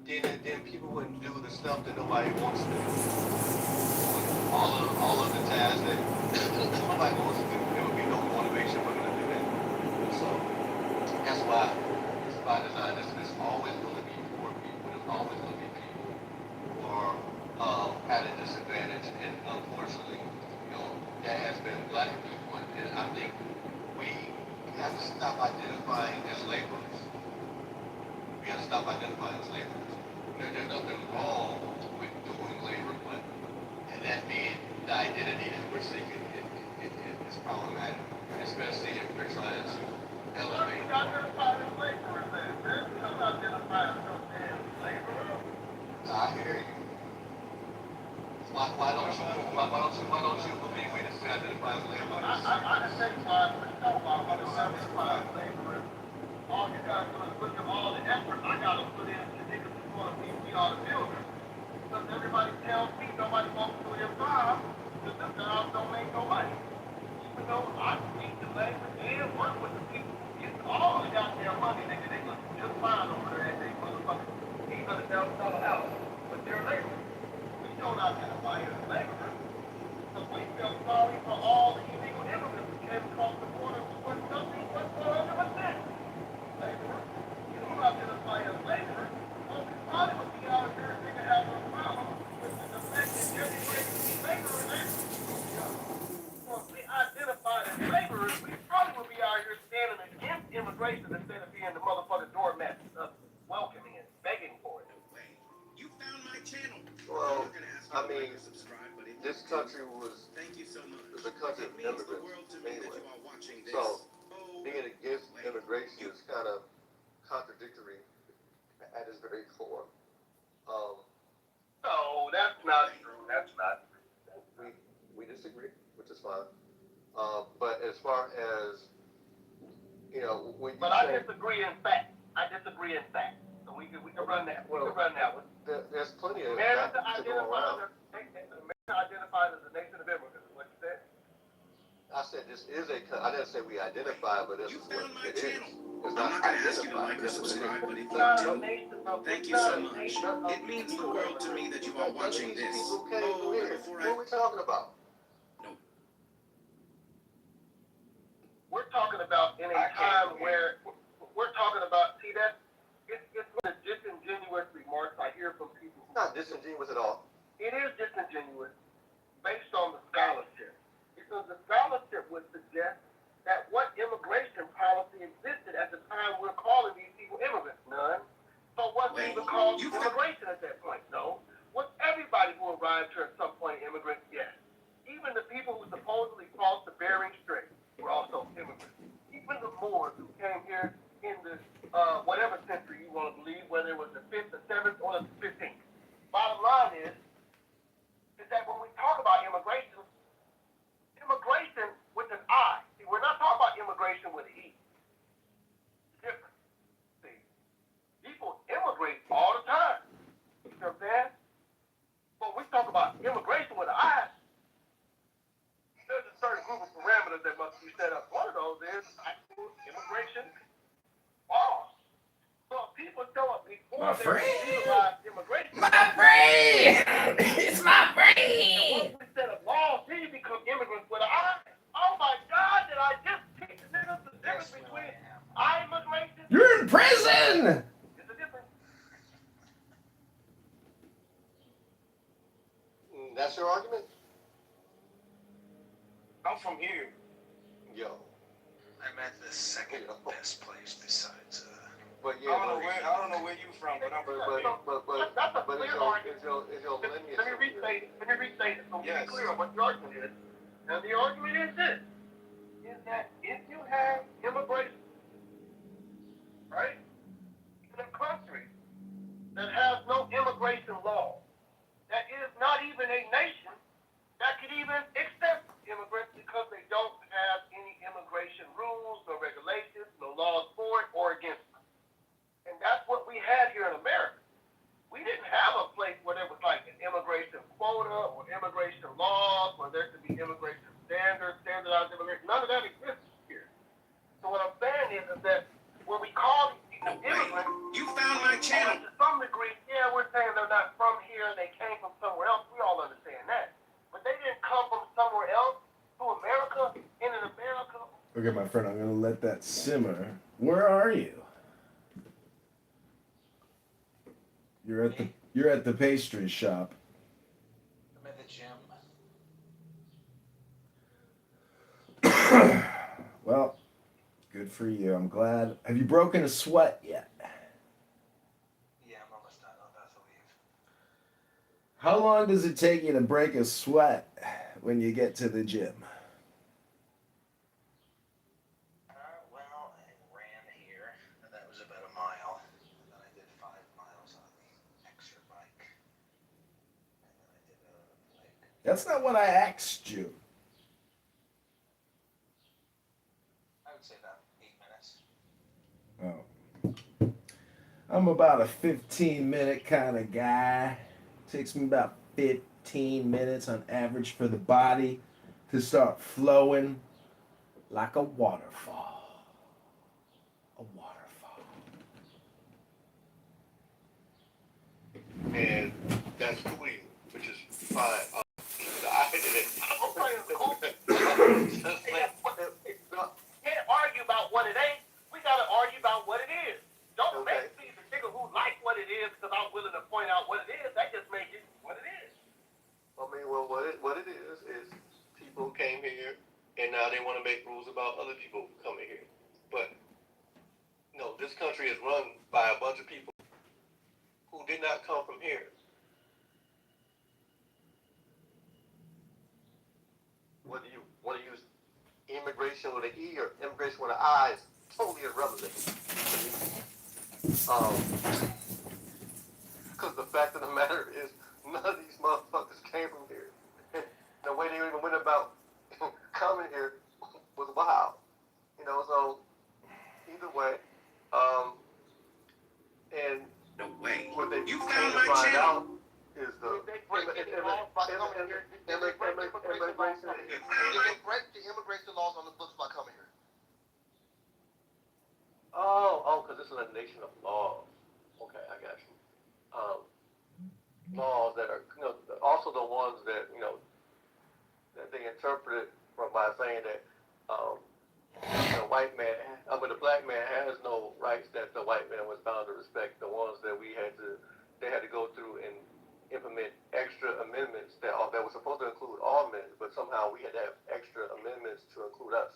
Then people wouldn't do the stuff that nobody wants to do. All of the tasks that nobody wants to do, there would be no motivation for them to do that. So that's why it's by design. There's always going to be poor people. There's always going to be people who are at a disadvantage, and unfortunately, you know, that has been black people. And I think we have to stop identifying as laborers. We have to stop identifying as laborers. There's nothing wrong with doing labor, but and that being the identity that we're seeking is problematic, especially if we're trying to elevate. I hear you. Why don't you believe we just identify as laborers? I just say why we're talking about identify as laborers. All you gotta do is look at all the effort I gotta put in to niggas who want to be all the builders. Because everybody tells me nobody wants to do their job because the jobs don't make no money. Even though I speak the language and work with the people who get all the goddamn money, nigga, they look just fine over there and they motherfuckers $800,000 house. But they're laborers. We don't identify as laborers because we feel sorry for all the illegal immigrants who came across the border to work something but 100%. Laborers. You don't identify as laborers. Well, we probably would be out here and nigga have no problem with the fact that every way we see laborers ain't. Well, if we identified as laborers, we probably would be out here standing against immigration instead of being the motherfucking doormat welcoming it, begging for it. You found my channel. Well, I mean, this country was a country of immigrants anyway. So, being against immigration is kind of contradictory at its very core. No, that's not true. That's not true. We disagree, which is fine. But as far as, you know, when you I disagree in fact. So we can run that. We can run that one. There's plenty of America that to go around. America identifies as a nation of immigrants. Is what you said? I said this is I didn't say we identify, but this is what it is. It's I'm not going to ask you to identified, like or this is what it subscribe, is. but if you do, thank you so much. It means the world to me that you are watching this. Oh, before What are we talking about? No. We're talking about in a time where we're talking about disingenuous at all? It is disingenuous based on the scholarship. Because the scholarship would suggest that what immigration policy existed at the time we're calling these people immigrants? None. So what's even called immigration at that point? No. Was everybody who arrived here at some point immigrants? Yes. Even the people who supposedly crossed the Bering Strait were also immigrants. Even the Moors who came here in the whatever century you want to believe, whether it was the 5th, the 7th, or the 15th. Bottom line is that when we talk about immigration with an I. See, we're not talking about immigration with an E. It's different. See, people immigrate all the time. You know what I'm saying? But we talk about immigration with an I. There's a certain group of parameters that must be set up. One of those is actual immigration laws. So if people show up before they legalize immigration. My brain! It's my brain! And once we set up laws, then you become immigrants with an I. Oh my God, did I just teach niggas the difference between I immigration? You're in prison! It's a difference. That's your argument? I'm from here. Yo. I'm at the second best place besides, But I don't know where you from, but I'm from here. That's a clear argument. Is your lineage? Let me restate it so we Yes. be clear on what the argument is. Now the argument is this, is that if you have immigration, right, in a country that has no immigration law, that is not even a nation that could even accept immigrants because they don't have any immigration rules, no regulations, no laws for it or against it. And that's what we had here in America. We didn't have a place where there was like an immigration quota or immigration laws, where there could be immigration standards, standardized immigration. None of that exists here. So what I'm saying is that when we call these people immigrants, you found my channel. To some degree, yeah, we're saying they're not from here, they came from somewhere else. We all understand that. But they didn't come from somewhere else to America, in America. Okay, my friend, I'm gonna let that simmer. Where are you? You're at the pastry shop. I'm at the gym. Well, good for you. I'm glad. Have you broken a sweat yet? Yeah, I'm almost done. I'm about to leave. How long does it take you to break a sweat when you get to the gym? Well, I ran here, and that was about a mile. And then I did 5 miles on the extra bike. And then I did a leg. That's not what I asked you. I would say about 8 minutes. Oh. I'm about a 15-minute kind of guy. Takes me about 15 minutes on average for the body to start flowing like a waterfall. A waterfall. And that's cool, which is fine. I did it. Can't argue about what it ain't. We gotta argue about what it is. Don't make me the nigga who like what it is because I'm willing to point out what it is. That just makes it what it is. I mean, well, what it is people came here and now they want to make rules about other people coming here. But no, this country is run by a bunch of people who did not come from here. Whether you want to use immigration with an E or immigration with an I is totally irrelevant. Because the fact of the matter is, none of these motherfuckers came from here. And the way they even went about coming here was wild. You know, so either way, and no way. What they you came found to my find channel. out is the If they break the immigration laws on the books by coming here. Oh, because this is a nation of laws. Okay, I got you. Laws that are, also the ones that, that they interpreted from by saying that the white man, the black man has no rights that the white man was bound to respect. The ones that they had to go through and implement extra amendments that were supposed to include all men, but somehow we had to have extra amendments to include us.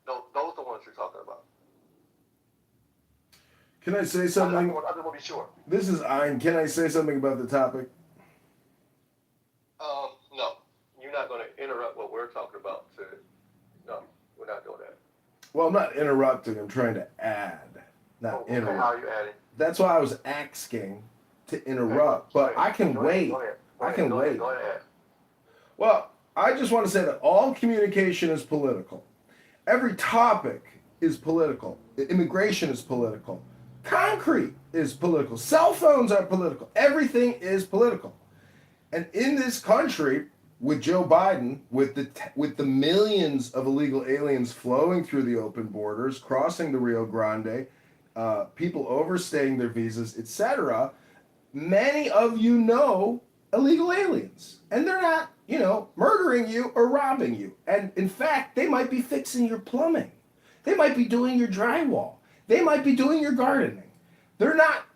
Those are the ones you're talking about. Can I say something? I just want to be sure. This is Ein. Can I say something about the topic? No. You're not going to interrupt what we're talking about. No, we're not doing that. Well, I'm not interrupting. I'm trying to add, not Okay, interrupt. how are you adding? That's why I was asking to interrupt, but I can wait. I can wait. Go ahead. Well, I just want to say that all communication is political. Every topic is political. Immigration is political. Concrete is political. Cell phones are political. Everything is political. And in this country, with Joe Biden, with the millions of illegal aliens flowing through the open borders, crossing the Rio Grande, people overstaying their visas, etc., many of you know illegal aliens. And they're not, murdering you or robbing you. And in fact, they might be fixing your plumbing. They might be doing your drywall. They might be doing your gardening. They're not,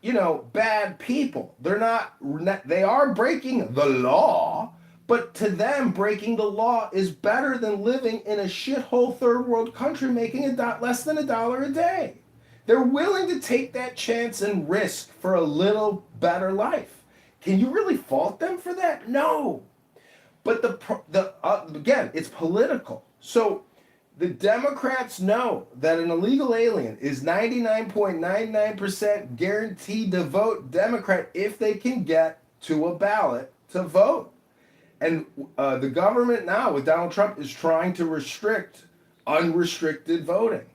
bad people. They are breaking the law, but to them, breaking the law is better than living in a shithole third world country making less than $1 a day. They're willing to take that chance and risk for a little better life. Can you really fault them for that? No. But again, it's political. So the Democrats know that an illegal alien is 99.99% guaranteed to vote Democrat if they can get to a ballot to vote. And the government now with Donald Trump is trying to restrict unrestricted voting.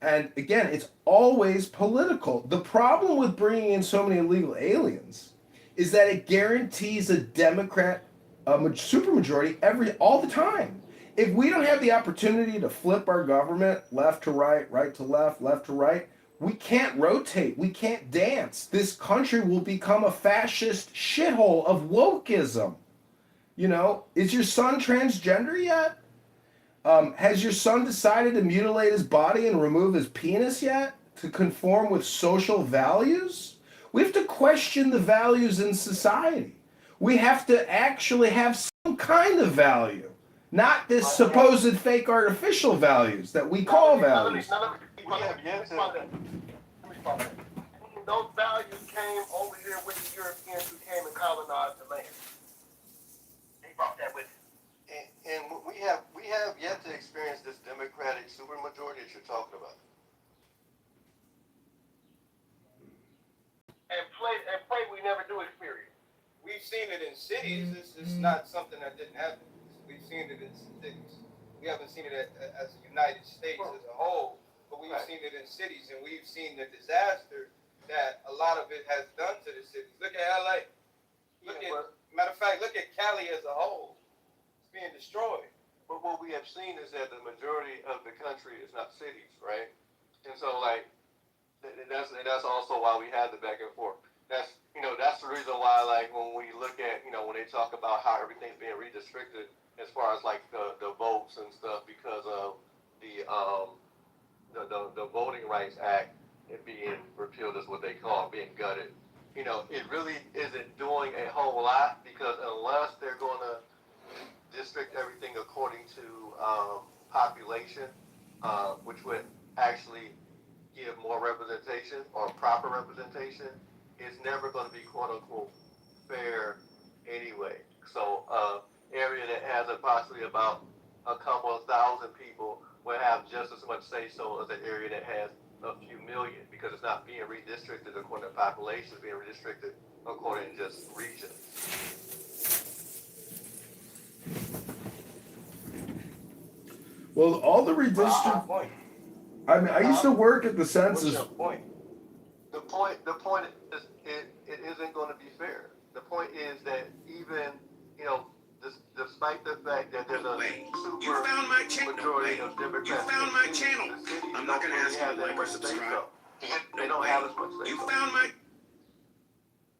And again, it's always political. The problem with bringing in so many illegal aliens is that it guarantees a Democrat supermajority all the time. If we don't have the opportunity to flip our government left to right, right to left, left to right, we can't rotate. We can't dance. This country will become a fascist shithole of wokeism. Is your son transgender yet? Has your son decided to mutilate his body and remove his penis yet to conform with social values? We have to question the values in society. We have to actually have some kind of value, not this supposed fake artificial values that we call values. Those values came over here with the Europeans who came and colonized the land. They brought that with them. And we have yet to experience this Democratic supermajority that you're talking about. And pray we never do experience. We've seen it in cities. It's not something that didn't happen. We've seen it in cities. We haven't seen it as the United States as a whole, but we've seen it in cities, and we've seen the disaster that a lot of it has done to the cities. Look at LA. Matter of fact, look at Cali as a whole. It's being destroyed. But what we have seen is that the majority of the country is not cities, right? And so, that's also why we have the back and forth. That's the reason why, when we look at, when they talk about how everything's being redistricted as far as the votes and stuff because of the Voting Rights Act, it being repealed is what they call it, being gutted. It really isn't doing a whole lot because unless they're going to district everything according to population, which would actually give more representation or proper representation, it's never going to be quote unquote fair anyway. So area that has approximately about a couple of thousand people will have just as much say so as an area that has a few million because it's not being redistricted according to population, it's being redistricted according to just regions. Well, all the redistricting. I used to work at the census. What's your point? The point is it isn't going to be fair. The point is that even despite the fact that there's a super majority of Democrats, you found my channel. I'm not going to ask you to like or subscribe. They don't have as much say. You found my.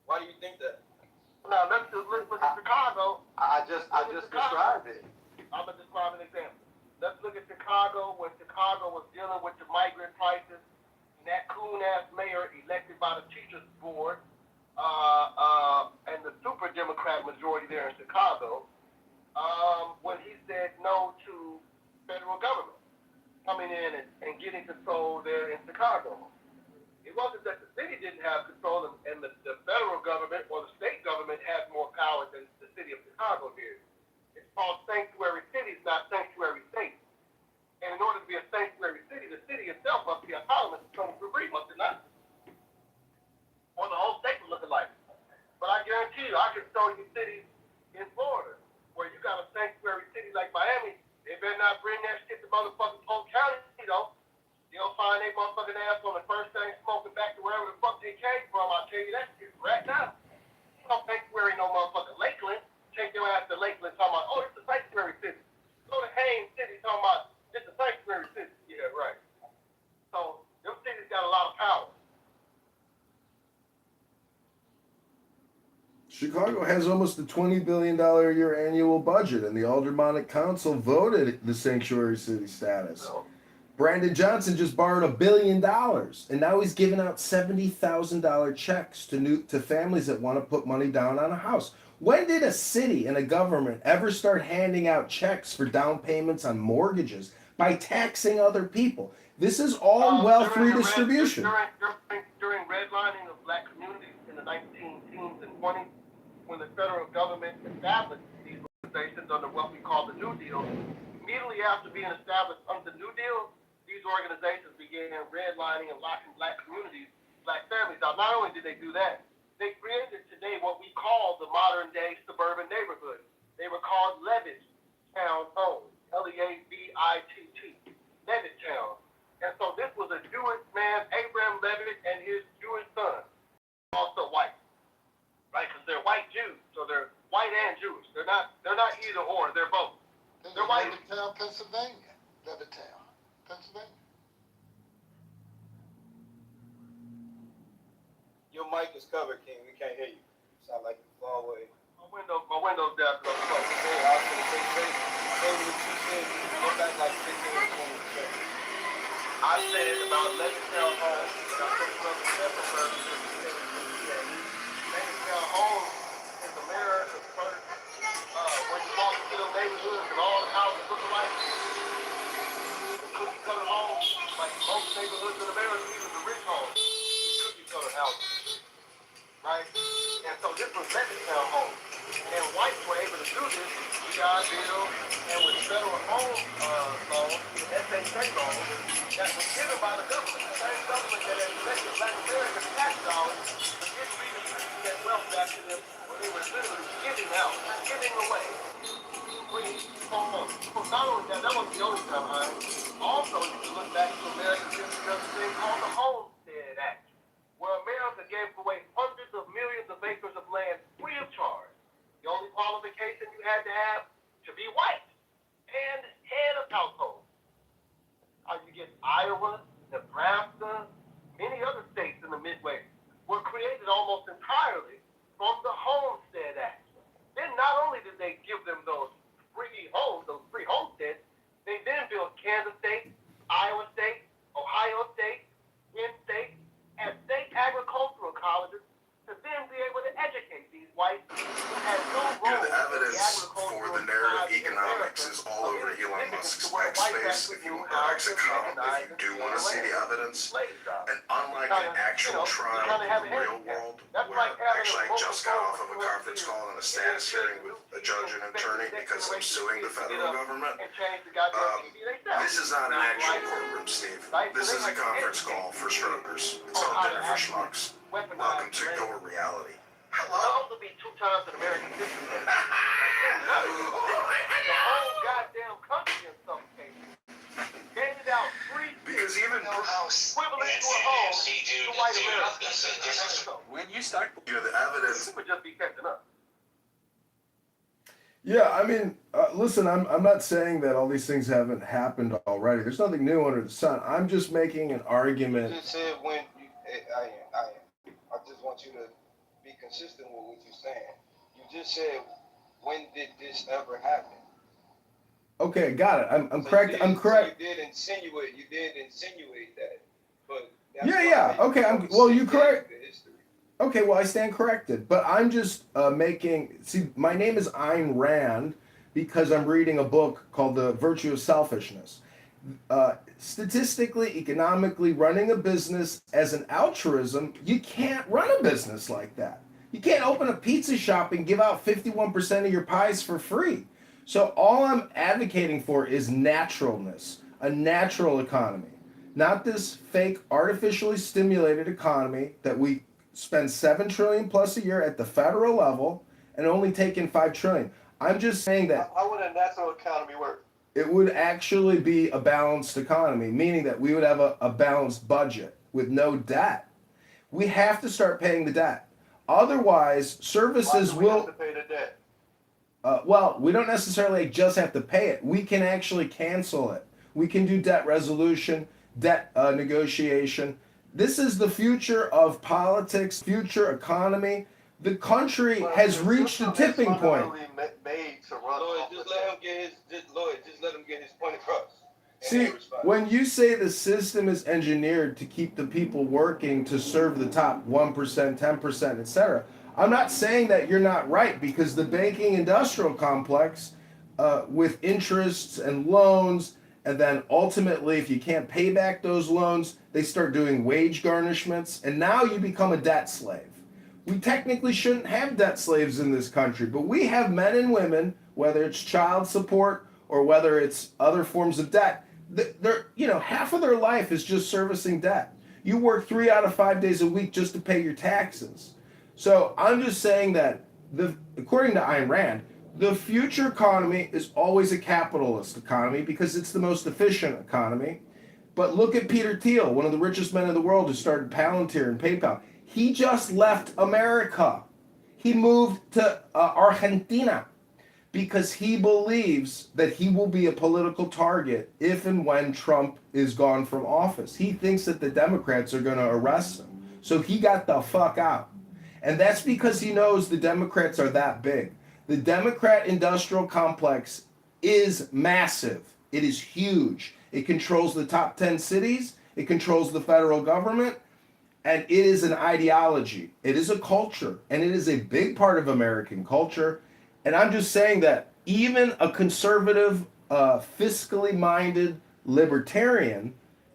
Why do you think that? Now let's just look at Chicago. I just described it. I'm gonna describe an example. Let's look at Chicago when Chicago was dealing with the migrant crisis. And that coon-ass mayor elected by the teachers board and the super Democrat majority there in Chicago, when he said no to federal government coming in and getting control there in Chicago. It wasn't that the city didn't have control and the federal government or the state government had more power than the city of Chicago did. It's called sanctuary cities, not sanctuary states. And in order to be a sanctuary city, the city itself must be autonomous to some degree, must it not? Or the whole state would look alike. But I guarantee you, I can show you cities in Florida where you got a sanctuary city like Miami. They better not bring that shit to motherfucking Polk County, though. You'll find they motherfucking ass on the first thing smoking back to wherever the fuck they came from. I'll tell you that shit right now. You don't sanctuary no motherfucking Lakeland. Take your ass to Lakeland talking about, oh, it's a sanctuary city. Go to Haines City talking about, it's a sanctuary city. Yeah, right. So, them cities got a lot of power. Chicago has almost a $20 billion a year annual budget, and the Aldermanic Council voted the sanctuary city status. Brandon Johnson just borrowed $1 billion, and now he's giving out $70,000 checks to families that want to put money down on a house. When did a city and a government ever start handing out checks for down payments on mortgages by taxing other people? This is all wealth redistribution. During redlining of black communities in the 1910s and 20s, when the federal government established these organizations under what we call the New Deal, immediately after being established under the New Deal, these organizations began redlining and locking black communities, black families out. Not only did they do that, they created today what we call the modern day suburban neighborhood. They were called Levitt Town homes, Leavitt, Levitt Town. And so this was a Jewish man, Abraham Levitt, and his Jewish son, also white, right? Because they're white Jews, so they're white and Jewish. They're not either or. They're both. They're white. Levittown, Pennsylvania. Levittown, Pennsylvania. Your mic is covered, King. We can't hear you. You sound like you're far away. My window's down. Yeah, I was gonna say, maybe what you said, you go back like 15 or 20 seconds. I said about Levittown homes, but I think brother Stephen Burns just said Levittown homes is America's first, when you walk into the neighborhoods and all the houses look alike, the cookie cutter homes, like most neighborhoods in America, even the rich homes, cookie cutter houses, right? And so this was Levittown homes. And whites were able to do this, GI Bill, and with federal home loans, the FHA loans, that was given by the government. The same government that had collected black American tax dollars to give redistributing that wealth back to them when they were literally giving out, giving away. Not only that, that wasn't the only time, right? Also, you can look back to American history of the thing called the Homestead Act, where America gave away hundreds of millions of acres of land free of charge. The only qualification you had to have to be white and head of household. You get Iowa, Nebraska, many other states in the Midwest were created almost entirely from the Homestead Act. Then not only did they give them those free homes, those free homesteads, they then built Kansas State, Iowa State, Ohio State, Penn State, and state agricultural colleges to then be able to educate these whites who had no role the evidence in the for the narrative economics is all over Elon Musk's X space. If you X account, if you do want to see the evidence, and unlike an actual trial in the real world, where actually I just got off of a conference call and a status hearing with a judge and attorney because I'm suing the federal government, this is not an actual courtroom, Steve. This is a conference call for strokers. It's on dinner for schmucks. Welcome to your reality. Hello? Those would be 2 times in American history. The whole goddamn country in some cases handed out free because even equivalent to a home to white Americans. When you start, the evidence would just be catching up. Yeah, I mean, listen, I'm not saying that all these things haven't happened already. There's nothing new under the sun. I'm just making an argument. You just said when you, I just want you to be consistent with what you're saying. You just said, when did this ever happen? Okay, got it. I'm So correct. I'm correct. You did insinuate that, but Yeah. Okay. Well, you correct. the history. Okay, well, I stand corrected, but I'm just see, my name is Ayn Rand because I'm reading a book called The Virtue of Selfishness. Statistically, economically, running a business as an altruism, you can't run a business like that. You can't open a pizza shop and give out 51% of your pies for free. So, all I'm advocating for is naturalness, a natural economy, not this fake, artificially stimulated economy that we spend 7 trillion plus a year at the federal level and only take in 5 trillion. I'm just saying that How would a natural economy work? it would actually be a balanced economy, meaning that we would have a balanced budget with no debt. We have to start paying the debt. Otherwise, services Why do we will. have to pay the debt? Well, we don't necessarily just have to pay it. We can actually cancel it. We can do debt resolution, debt negotiation. This is the future of politics, future economy. The country has reached a tipping point. Made to run Lloyd, just let him get his point across. See, when you say the system is engineered to keep the people working to serve the top 1%, 10%, etc., I'm not saying that you're not right, because the banking industrial complex, with interests and loans, and then ultimately, if you can't pay back those loans, they start doing wage garnishments, and now you become a debt slave. We technically shouldn't have debt slaves in this country, but we have men and women, whether it's child support or whether it's other forms of debt, they're, half of their life is just servicing debt. You work 3 out of 5 days a week just to pay your taxes. So I'm just saying that, according to Ayn Rand, the future economy is always a capitalist economy because it's the most efficient economy. But look at Peter Thiel, one of the richest men in the world, who started Palantir and PayPal. He just left America. He moved to Argentina because he believes that he will be a political target if and when Trump is gone from office. He thinks that the Democrats are going to arrest him. So he got the fuck out. And that's because he knows the Democrats are that big. The Democrat industrial complex is massive. It is huge. It controls the top 10 cities. It controls the federal government. And it is an ideology. It is a culture. And it is a big part of American culture. And I'm just saying that even a conservative, fiscally minded libertarian,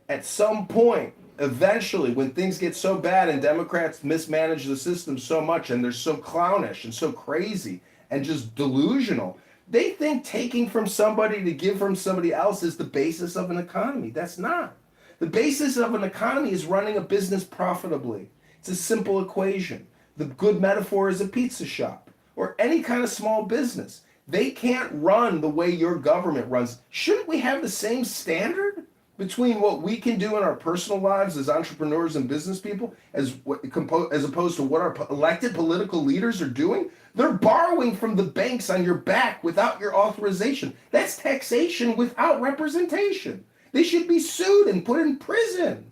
at some point, eventually, when things get so bad and Democrats mismanage the system so much and they're so clownish and so crazy and just delusional, they think taking from somebody to give from somebody else is the basis of an economy. That's not. The basis of an economy is running a business profitably. It's a simple equation. The good metaphor is a pizza shop or any kind of small business. They can't run the way your government runs. Shouldn't we have the same standard between what we can do in our personal lives as entrepreneurs and business people as opposed to what our elected political leaders are doing? They're borrowing from the banks on your back without your authorization. That's taxation without representation. They should be sued and put in prison.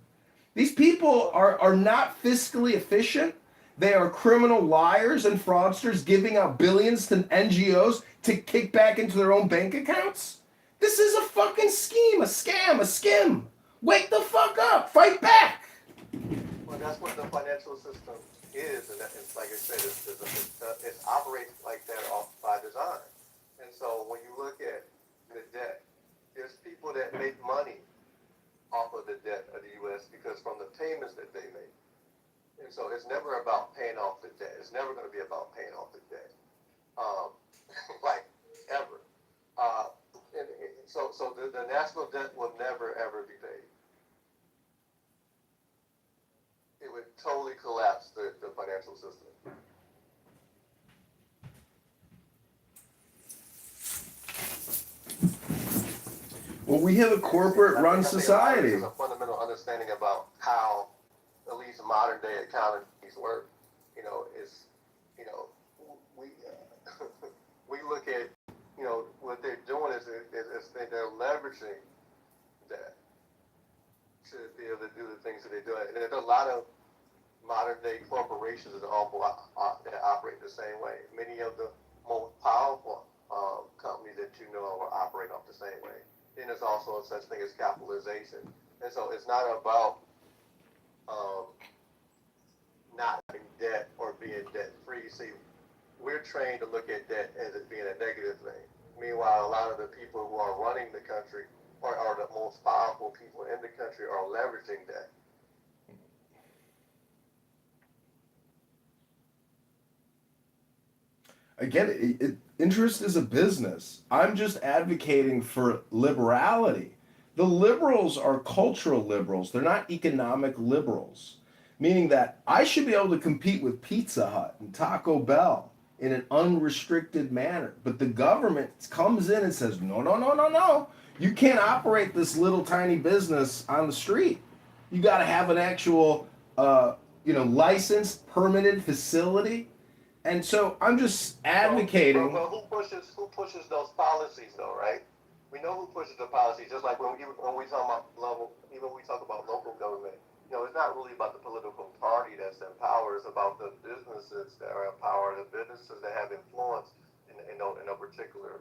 These people are not fiscally efficient. They are criminal liars and fraudsters giving out billions to NGOs to kick back into their own bank accounts. This is a fucking scheme, a scam, a skim. Wake the fuck up. Fight back. Well, that's what the financial system is, and it's like I said, it operates like that off by design. And so when you look at the debt, there's people that make money off of the debt of the U.S. because from the payments that they make. And so it's never about paying off the debt. It's never going to be about paying off the debt, like ever. So the national debt will never ever be paid. It would totally collapse the financial system. Well, we have a corporate-run society. There's a fundamental understanding about how at least modern day economies work. We look at, what they're doing is they're leveraging that to be able to do the things that they do. And there's a lot of modern day corporations that operate the same way. Many of the most powerful companies that operate off the same way. Then there's also such thing as capitalization. And so it's not about not having debt or being debt free. See, we're trained to look at debt as it being a negative thing. Meanwhile, a lot of the people who are running the country or are the most powerful people in the country are leveraging debt. Again, interest is a business. I'm just advocating for liberality. The liberals are cultural liberals. They're not economic liberals, meaning that I should be able to compete with Pizza Hut and Taco Bell in an unrestricted manner. But the government comes in and says, no, no, no, no, no. You can't operate this little tiny business on the street. You got to have an actual, licensed, permitted facility. And so I'm just advocating. Well, who pushes those policies though, right? We know who pushes the policies. Just like when we talk about local government, it's not really about the political party that's in power. It's about the businesses that are in power, the businesses that have influence in a particular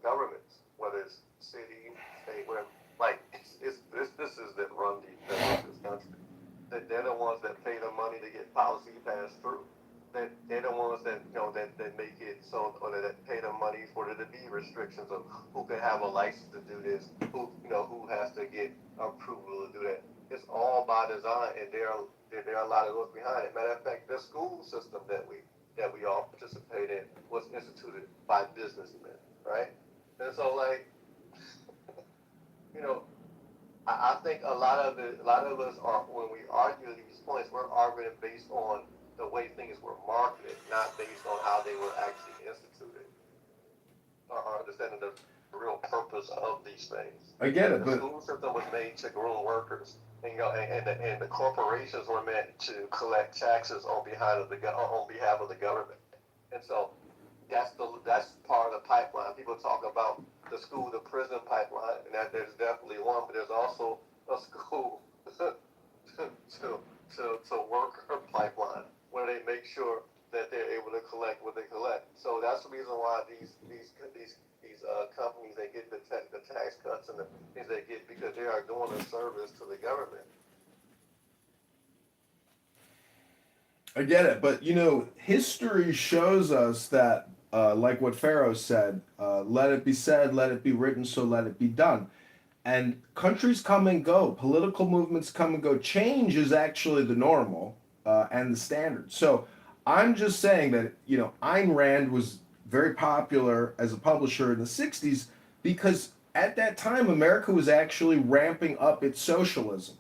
governments, whether it's city, state, where it's businesses that run this country. That they're the ones that pay the money to get policy passed through. They're the ones that that make it so, or that pay the money for there to be restrictions of who can have a license to do this, who has to get approval to do that. It's all by design, and there are a lot of those behind it. Matter of fact, the school system that we all participate in was instituted by businessmen, right? And so I think a lot of us are, when we argue these points, we're arguing based on the way things were marketed, not based on how they were actually instituted, or understanding the real purpose of these things. I get it, the but school system was made to groom workers, and the corporations were meant to collect taxes on behalf of the government, and so that's part of the pipeline. People talk about the school to prison pipeline, and that there's definitely one, but there's also a school to worker pipeline, where they make sure that they're able to collect what they collect. So that's the reason why these companies, they get the tax cuts and the things they get, because they are doing a service to the government. I get it, but history shows us that, like what Pharaoh said, let it be said, let it be written, so let it be done. And countries come and go, political movements come and go. Change is actually the normal and the standard. So I'm just saying that, Ayn Rand was very popular as a publisher in the 60s because at that time, America was actually ramping up its socialism.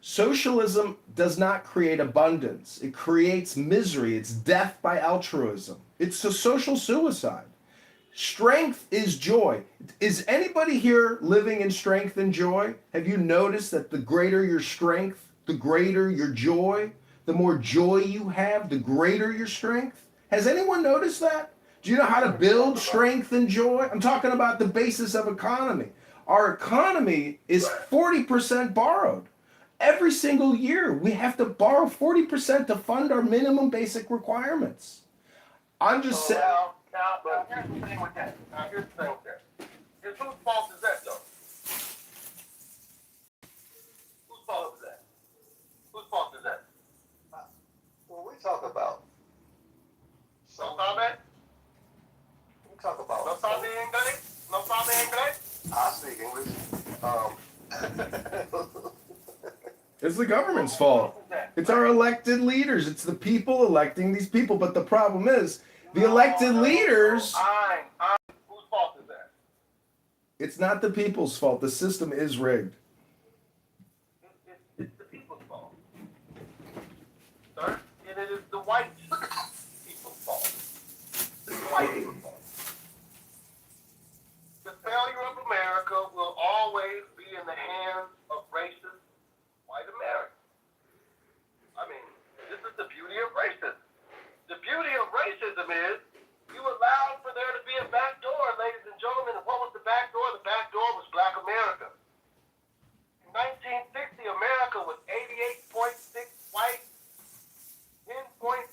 Socialism does not create abundance. It creates misery. It's death by altruism. It's a social suicide. Strength is joy. Is anybody here living in strength and joy? Have you noticed that the greater your strength, the greater your joy? The more joy you have, the greater your strength? Has anyone noticed that? Do you know how to build strength and joy? I'm talking about the basis of economy. Our economy is 40% borrowed. Every single year, we have to borrow 40% to fund our minimum basic requirements. I'm just saying. Now, here's the thing with that. Whose fault is that, though? Whose fault is that? Whose fault is that? When we talk about No comment? we talk about No comment English? No comment English? I speak English. It's the government's fault. It's our elected leaders. It's the people electing these people. But the problem is, the elected leaders. Whose fault is that? It's not the people's fault. The system is rigged. It's the people's fault. Sir? And it is the white people's fault. It's the white people's fault. The failure of America will always be in the hands of racist white Americans. I mean, this is the beauty of racism. The beauty of racism is you allowed for there to be a back door, ladies and gentlemen. And what was the back door? The back door was Black America. In 1960, America was 88.6 white, 10.5%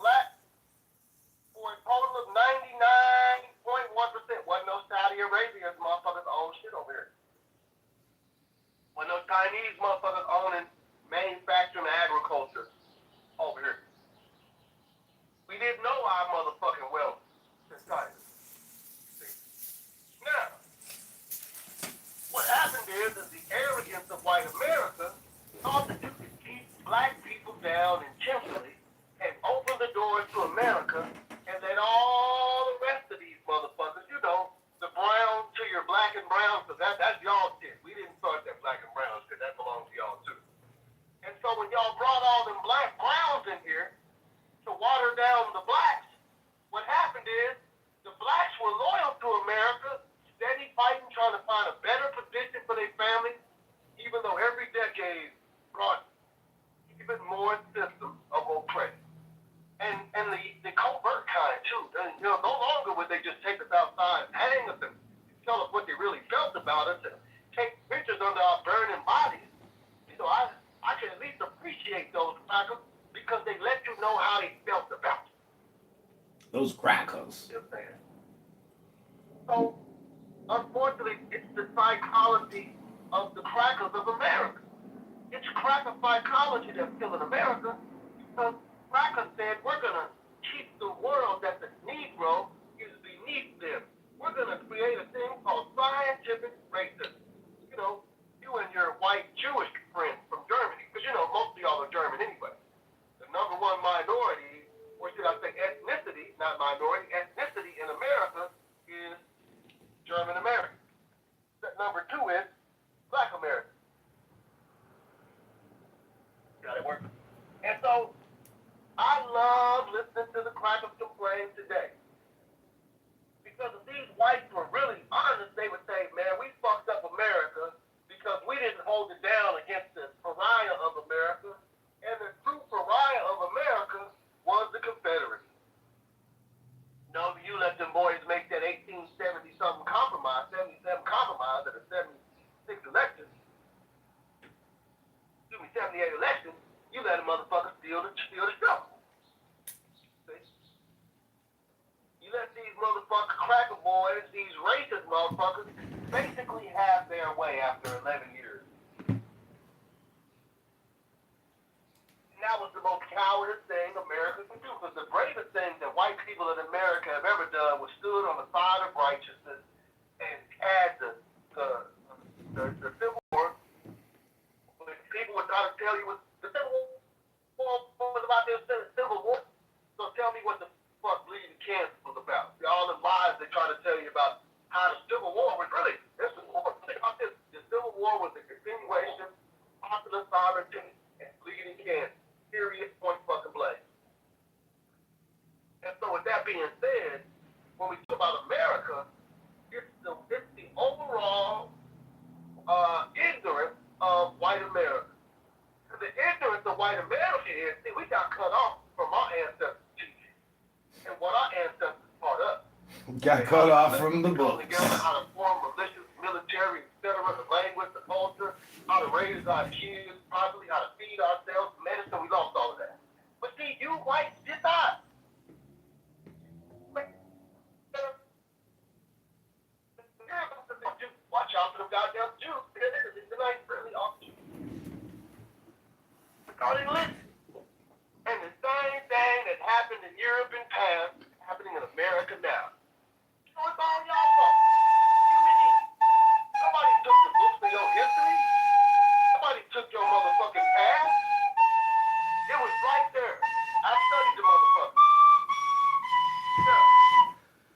black, for a total of 99.1%. Wasn't no Saudi Arabia's motherfuckers own shit over here. Wasn't no Chinese motherfuckers owning manufacturing and agriculture over here. black and browns, because that's y'all shit. We didn't start that black and browns, because that belongs to y'all too. And so when y'all brought all them black browns in here to water down the blacks, what happened is the blacks were loyal to America, steady fighting, trying to find a better position for their family, even though every decade brought even more systems of oppression. And the covert kind too. And, no longer would they just take us outside and hang us and tell us what they really felt about us and take pictures under our burning bodies. I can at least appreciate those crackers because they let you know how they felt about you. Those crackers. So, unfortunately, it's the psychology of the crackers of America. It's cracker psychology that's killing America because crackers said we're going to keep the world that the Negro is beneath them. We're going to create a thing called scientific racism. You and your white Jewish friends from Germany, because most of y'all are German anyway. The number one minority, or should I say ethnicity, not minority, ethnicity in America is German American. Number two is Black American. Got it working. And so I love listening to the crackers complain today. Because if these whites were really honest, they would say, man, we fucked up America because we didn't hold it down against the pariah of America. And the true pariah of America was the Confederacy. No, you let them boys make that 1870-something compromise, 77 compromise at a 76 election. 78 election, you let a motherfucker steal the show. See? You let these motherfucking cracker boys, these racist motherfuckers, basically have their way after 11 years. And that was the most cowardice thing America could do, because the bravest thing that white people in America have ever done was stood on the side of righteousness and had the Civil War. People would try to tell you what the Civil War was about. This Civil War. So tell me what the fuck bleeding Kansas was about. All the lies they try to tell you about how the Civil War was really. The Civil War was a continuation, popular sovereignty, and bleeding Kansas. Period. Point fucking blank. And so with that being said, when we talk about America, it's the overall ignorance of white America. The ignorance of white America is, see, we got cut off from our ancestors' teaching and what our ancestors taught us. Got cut off from the books. How to form militias, military, etc., the language, the culture, how to raise our kids properly, how to feed ourselves, medicine, we lost all of that. But see, you whites did not. Watch out for them goddamn Jews. They're nice, friendly, awesome. And the same thing that happened in Europe in past happening in America now. So it's all y'all fault. You mean? Nobody took the books of your history. Nobody took your motherfucking past. It was right there. I studied the motherfucker. Yeah.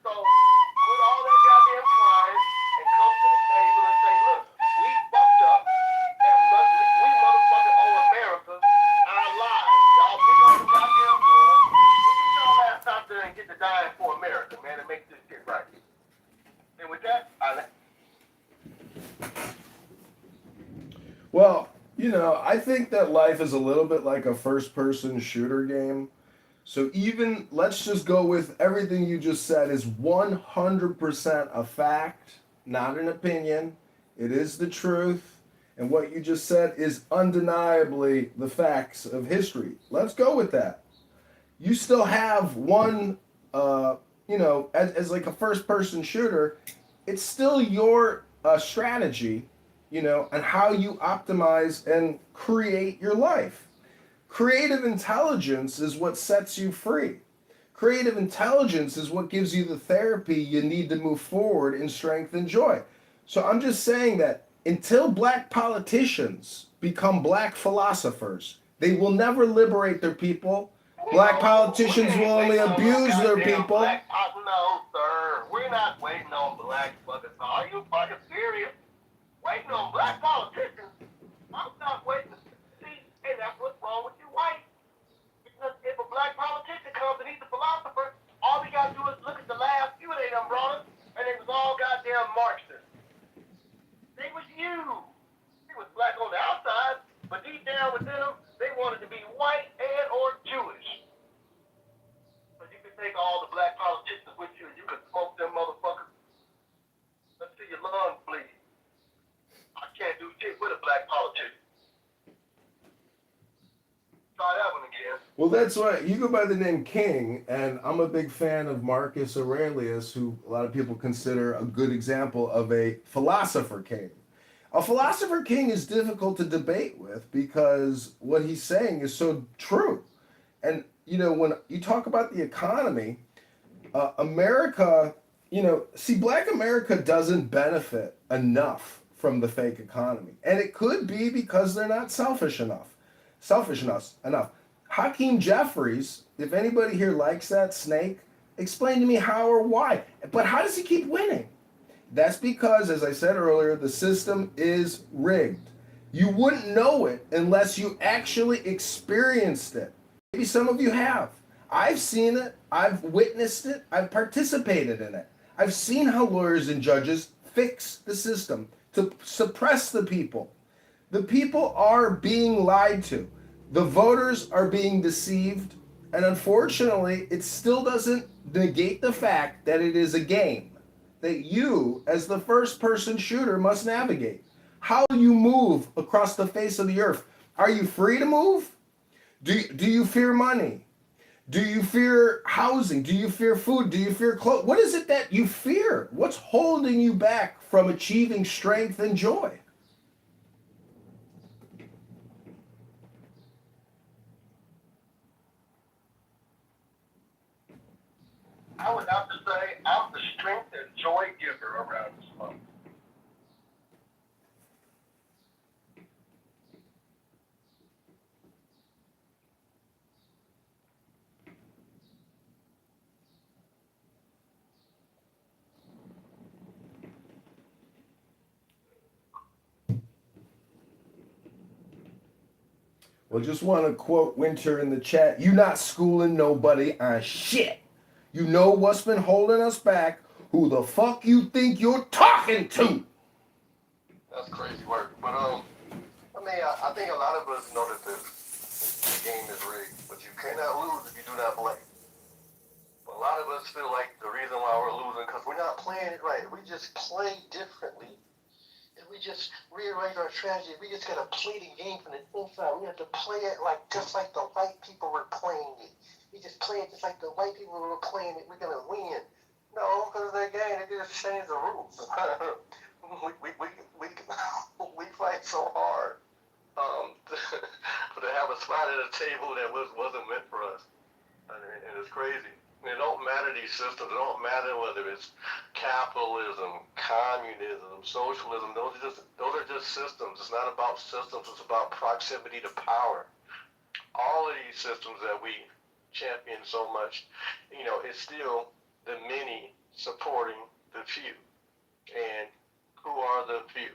So quit all that goddamn crying and come to the table and say, look, we fucked up and we motherfucking owe America our lives. Y'all pick up the goddamn gun. We'll get y'all ass out there and get to dying for America, man, and make this shit right. And with that, Well, I think that life is a little bit like a first-person shooter game. So even, let's just go with everything you just said is 100% a fact, not an opinion. It is the truth. And what you just said is undeniably the facts of history. Let's go with that. You still have one, as like a first-person shooter, it's still your strategy, and how you optimize and create your life. Creative intelligence is what sets you free. Creative intelligence is what gives you the therapy you need to move forward in strength and joy. So I'm just saying that until black politicians become black philosophers, they will never liberate their people. Black politicians will only abuse their people. No, sir. we're not waiting on black fuckers. Are you fucking serious? Waiting on black politicians? I'm not waiting to see, hey, that's what's wrong with you white. Because if a black politician comes and he's a philosopher, all we gotta do is look at the last few they done brought us, and they was all goddamn Marxists. They was you. They was black on the outside, but deep down within them, they wanted to be white and or Jewish. So you can take all the black politicians with you and you can smoke them motherfuckers until your lungs bleed. I can't do shit with a black politician. Try that one again. Well, that's right. You go by the name King, and I'm a big fan of Marcus Aurelius, who a lot of people consider a good example of a philosopher king. A philosopher king is difficult to debate with because what he's saying is so true. And, you know, when you talk about the economy, America, you know, see, black America doesn't benefit enough from the fake economy. And it could be because they're not selfish enough. Hakeem Jeffries, if anybody here likes that snake, explain to me how or why. But how does he keep winning? That's because, as I said earlier, the system is rigged. You wouldn't know it unless you actually experienced it. Maybe some of you have. I've seen it, I've witnessed it, I've participated in it. I've seen how lawyers and judges fix the system to suppress the people. The people are being lied to. The voters are being deceived. And unfortunately, it still doesn't negate the fact that it is a game that you, as the first-person shooter, must navigate. How you move across the face of the earth. Are you free to move? Do you fear money? Do you fear housing? Do you fear food? Do you fear clothes? What is it that you fear? What's holding you back from achieving strength and joy? I would have to say I'm the strength and joy giver around this month. Well, just want to quote Winter in the chat. You not schooling nobody on shit. You know what's been holding us back. Who the fuck you think you're talking to? That's crazy work. But I think a lot of us know that the game is rigged, but you cannot lose if you do not play. But a lot of us feel like the reason why we're losing because we're not playing it right. We just play differently. And we just rewrite our strategy. We just gotta play the game from the inside. We have to play it just like the white people were playing it. We just play it just like the white people were playing it. We're gonna win. No, because they just changed the rules. we fight so hard to have a spot at a table that wasn't meant for us. And it's crazy. It don't matter these systems. It don't matter whether it's capitalism, communism, socialism. Those are just systems. It's not about systems. It's about proximity to power. All of these systems that we champion so much, it's still the many supporting the few. And who are the few?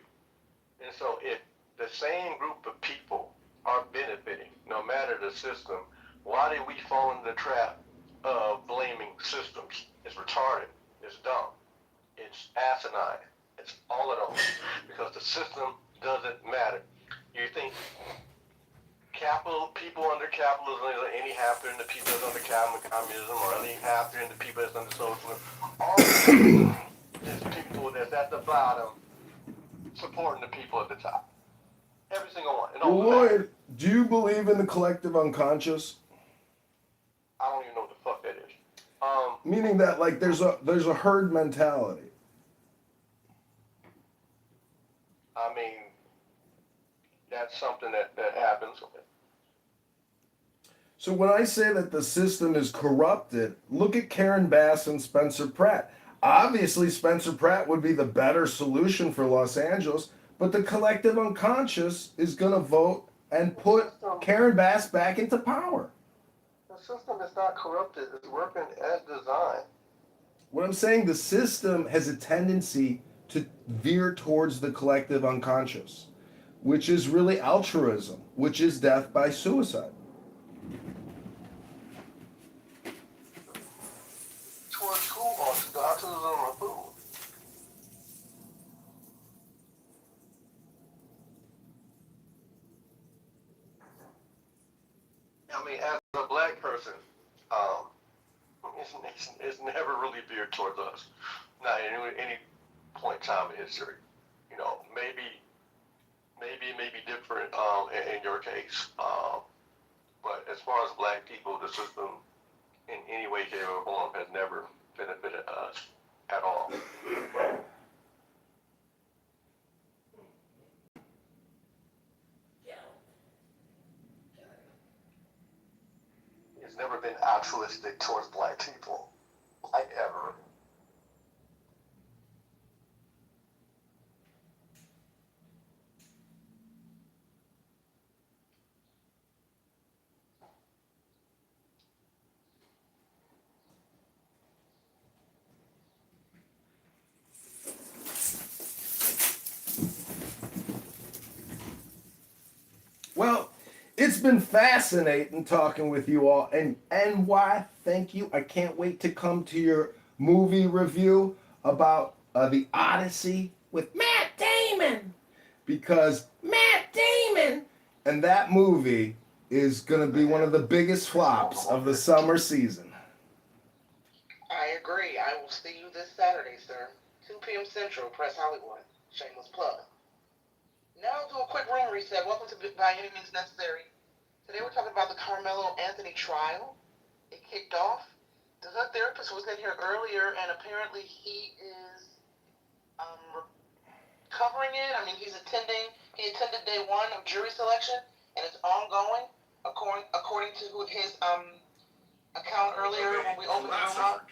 And so if the same group of people are benefiting, no matter the system, why did we fall into the trap of blaming systems? It's retarded. It's dumb. It's asinine. It's all of those. Because the system doesn't matter. You think people under capitalism are any happier than the people that's under communism or any happier than the people that's under socialism? All of it is people that's at the bottom supporting the people at the top. Every single one. Lloyd, do you believe in the collective unconscious? I don't even know what the fuck that is. Meaning that there's a herd mentality. I mean, that's something that happens. So when I say that the system is corrupted, look at Karen Bass and Spencer Pratt. Obviously, Spencer Pratt would be the better solution for Los Angeles, but the collective unconscious is going to vote and put Karen Bass back into power. The system is not corrupted. It's working as designed. What I'm saying, the system has a tendency to veer towards the collective unconscious, which is really altruism, which is death by suicide. Towards who or the autism or who? I mean, as a black person, it's never really veered towards us. Not at any point in time in history. You know, maybe different in your case. But as far as black people, the system in any way, shape, or form has never benefited us at all. It's never been altruistic towards black people, like ever. Well, it's been fascinating talking with you all. And NY, thank you. I can't wait to come to your movie review about The Odyssey with Matt Damon. Because Matt Damon and that movie is going to be one of the biggest flops of the summer season. I agree. I will see you this Saturday, sir. 2 p.m. Central, Press Hollywood. Shameless plug. Now do a quick room reset. Welcome to By Any Means Necessary. Today we're talking about the Carmelo Anthony trial. It kicked off. The hood therapist was in here earlier, and apparently he is covering it. I mean, he attended day 1 of jury selection, and it's ongoing, according to his account earlier when we opened the room up.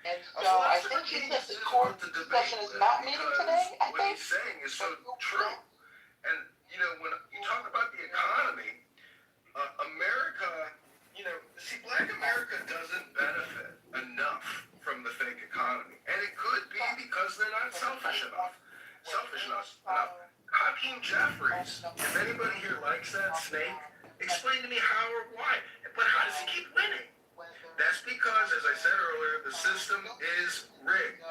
And so I think he said the court session is not meeting today, I think. What he's saying is so true. And, you know, when you talk about the economy, America, you know, see, black America doesn't benefit enough from the fake economy. And it could be because they're not selfish enough. Hakeem Jeffries, if anybody here likes that snake, explain to me how or why. But how does he keep winning? That's because, as I said earlier, the system is rigged.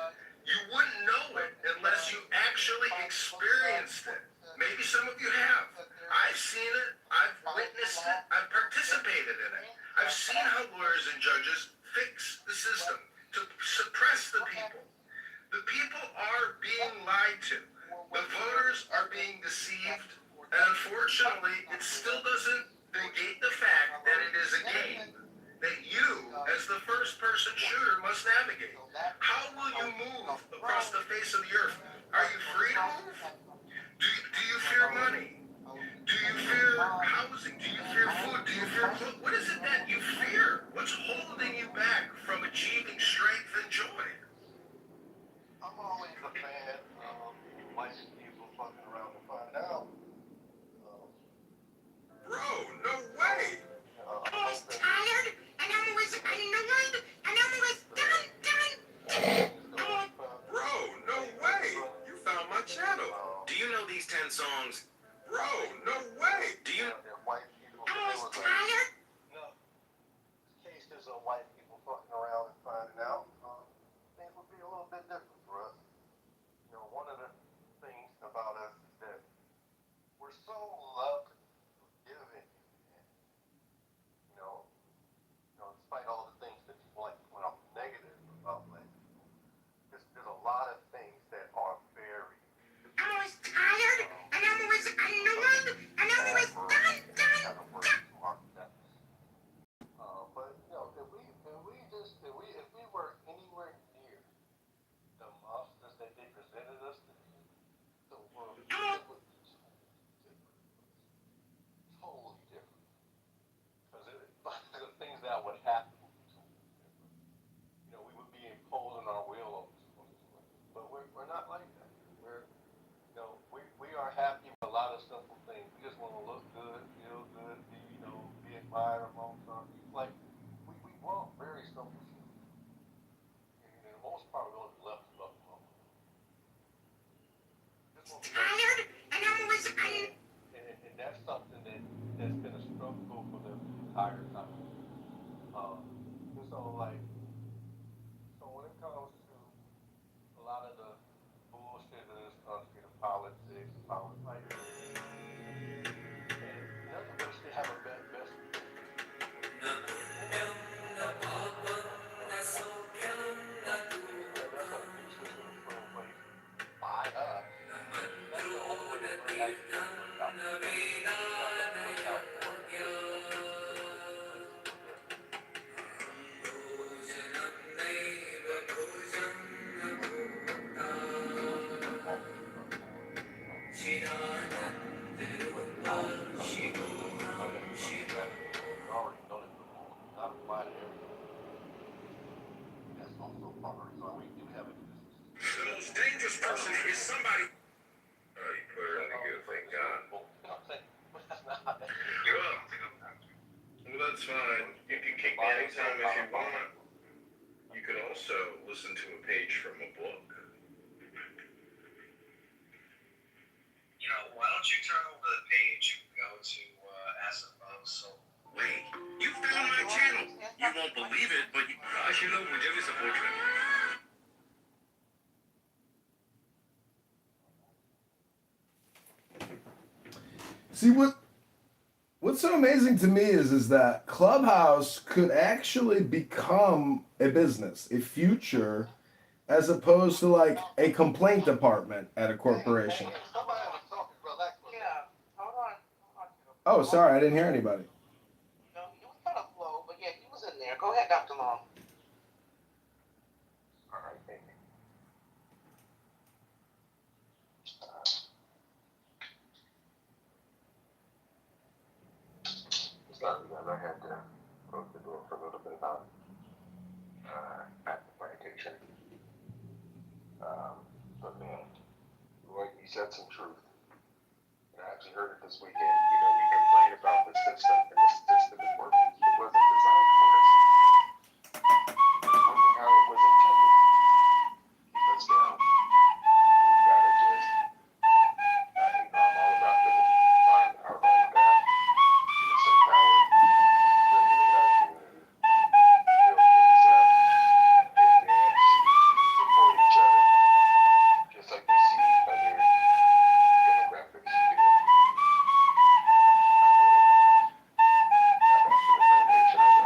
You wouldn't know it unless you actually experienced it. Maybe some of you have. I've seen it, I've witnessed it, I've participated in it. I've seen how lawyers and judges fix the system to suppress the people. The people are being lied to. The voters are being deceived. And unfortunately, it still doesn't negate the fact that it is a game that you, as the first-person shooter, must navigate. How will you move across the face of the earth? Are you free to move? Do you fear money? Do you fear housing? Do you fear food? Do you fear clothes? What is it that you fear? What's holding you back from achieving strength and joy? I'm always a fan of white people fucking around to find out. Bro, no way! I was tired, and I'm always annoyed, and I'm always done. Bro, no way! You found my channel. Do you know these 10 songs? Bro, no way! Do you... I was tired. No. Cases of white people fucking around and finding out, things would be a little bit different for us. You know, one of the things about us is that we're so loved, forgiving, and, despite all the things that people like to point out negative about black people, there's a lot of things that are very... I'm always tired, and I'm always annoyed, and I'm always done. tired, and I'm always, And that's something that's been a struggle for them the entire time. And so like, so when it comes to a lot of the bullshit in this country, the politics, the power, like, and none of us should have a best that's a new system that's put in place by us. That's the only way to actually work out. Not going to work out for us. Already know that the rules do not apply to everybody. That's also part of the reason why we do have a new system. The most dangerous person is somebody. Oh, you put her in the good, thank God. Well, that's fine. You can kick me anytime if you want. You could also listen to a page from a book. You know, why don't you turn over the page and go to As Above, So. Wait, you found my channel. You won't believe it, but मुझे भी support करना. See what's so amazing to me is that Clubhouse could actually become a business, a future, as opposed to like a complaint department at a corporation. Yeah, hold on. Oh, sorry, I didn't hear anybody. No, he was kind of low, but yeah, he was in there. Go ahead, Dr. Long. All right, thank you. Sorry, guys, I had to close the door for a little bit about active medication. But man, Roy, you said some truth. And I actually heard it this weekend. You know, we complain about the system, and the system is working. It wasn't designed for us. It's working how it was intended. Keep us down. We gotta just, you know, I'm all about the find our own path. Give us some power. Regulate our community. Build things up. Advance. Support each other. Just like we see other demographics do. I'm with it. I got to the foundation. I go.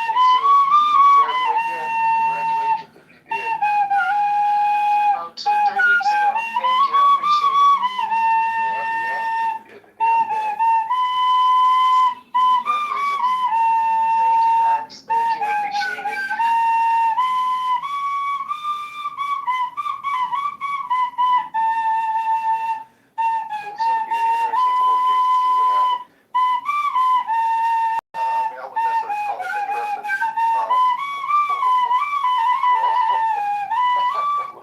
Hey, so did you graduate yet? Congratulations if you did. About 2-3 weeks ago. Thank you. I appreciate it. Yeah, you did the damn thing. Congratulations. Thank you, guys. Thank you. I appreciate it. So it's going to be an interesting court case to see what happens. I mean, I wouldn't necessarily call it interesting.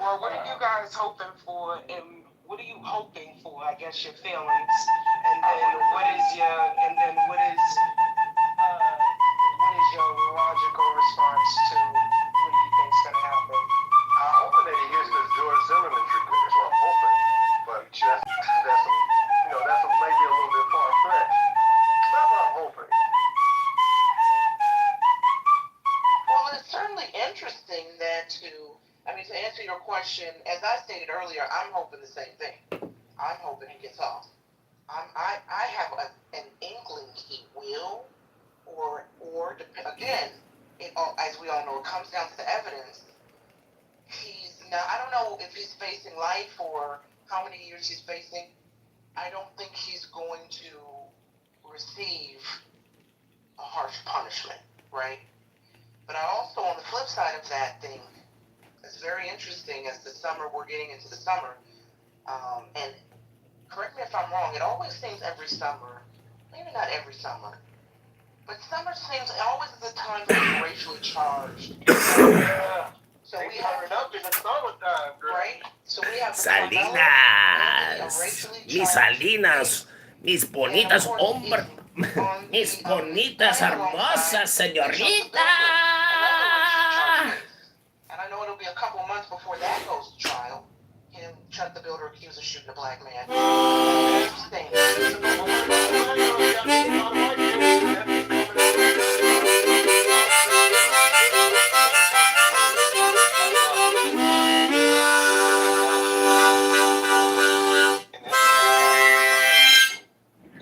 Well, what are you guys hoping for, and what are you hoping for? I guess your feelings, and then what is your logical response to what you think's gonna happen? I'm hoping that he gets this George Zimmerman treatment. That's what I'm hoping. But that's some, you know, that's maybe a little bit far-fetched. That's what I'm hoping. Well, it's certainly interesting that to answer your question, as I stated earlier, I'm hoping the same thing. I'm hoping he gets off. I have an inkling he will, or again, as we all know, it comes down to the evidence. I don't know if he's facing life or how many years he's facing. I don't think he's going to receive a harsh punishment, right? But I also, on the flip side of that thing, it's very interesting as we're getting into the summer, and correct me if I'm wrong, it always seems every summer, maybe not every summer, but summer seems always is a time when it's racially charged. Yeah. So we have it up in the summertime, right? So we have Salinas, mis Salinas, mis bonitas hombres, mis bonitas hermosas señorita. And I know it'll be a couple months before that goes to trial. him, Chuck the Builder, accused of shooting a black man. It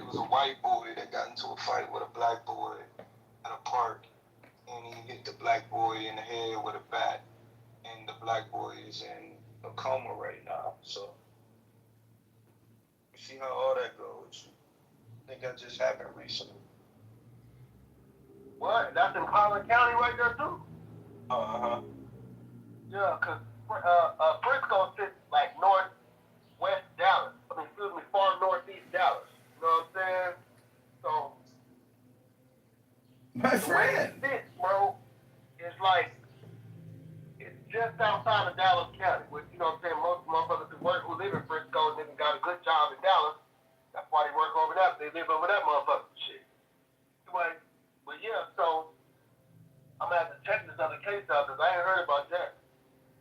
was a white boy that got into a fight with a black boy at a park, and he hit the black boy in the head with a bat, and the black boy is in a coma right now. So you see how all that goes. I think that just happened recently. What? That's in Collin County right there too? Uh-huh. Yeah, cause Frisco sits like northwest Dallas. Far northeast Dallas. You know what I'm saying? So My the way it friend. sits, bro, is like it's just outside of Dallas County. Which you know what I'm saying? Most motherfuckers who live in Frisco and got a good job in Dallas. That's why they work over that. They live over that motherfucker shit. But yeah, so I'm gonna have to check this other case out because I ain't heard about that.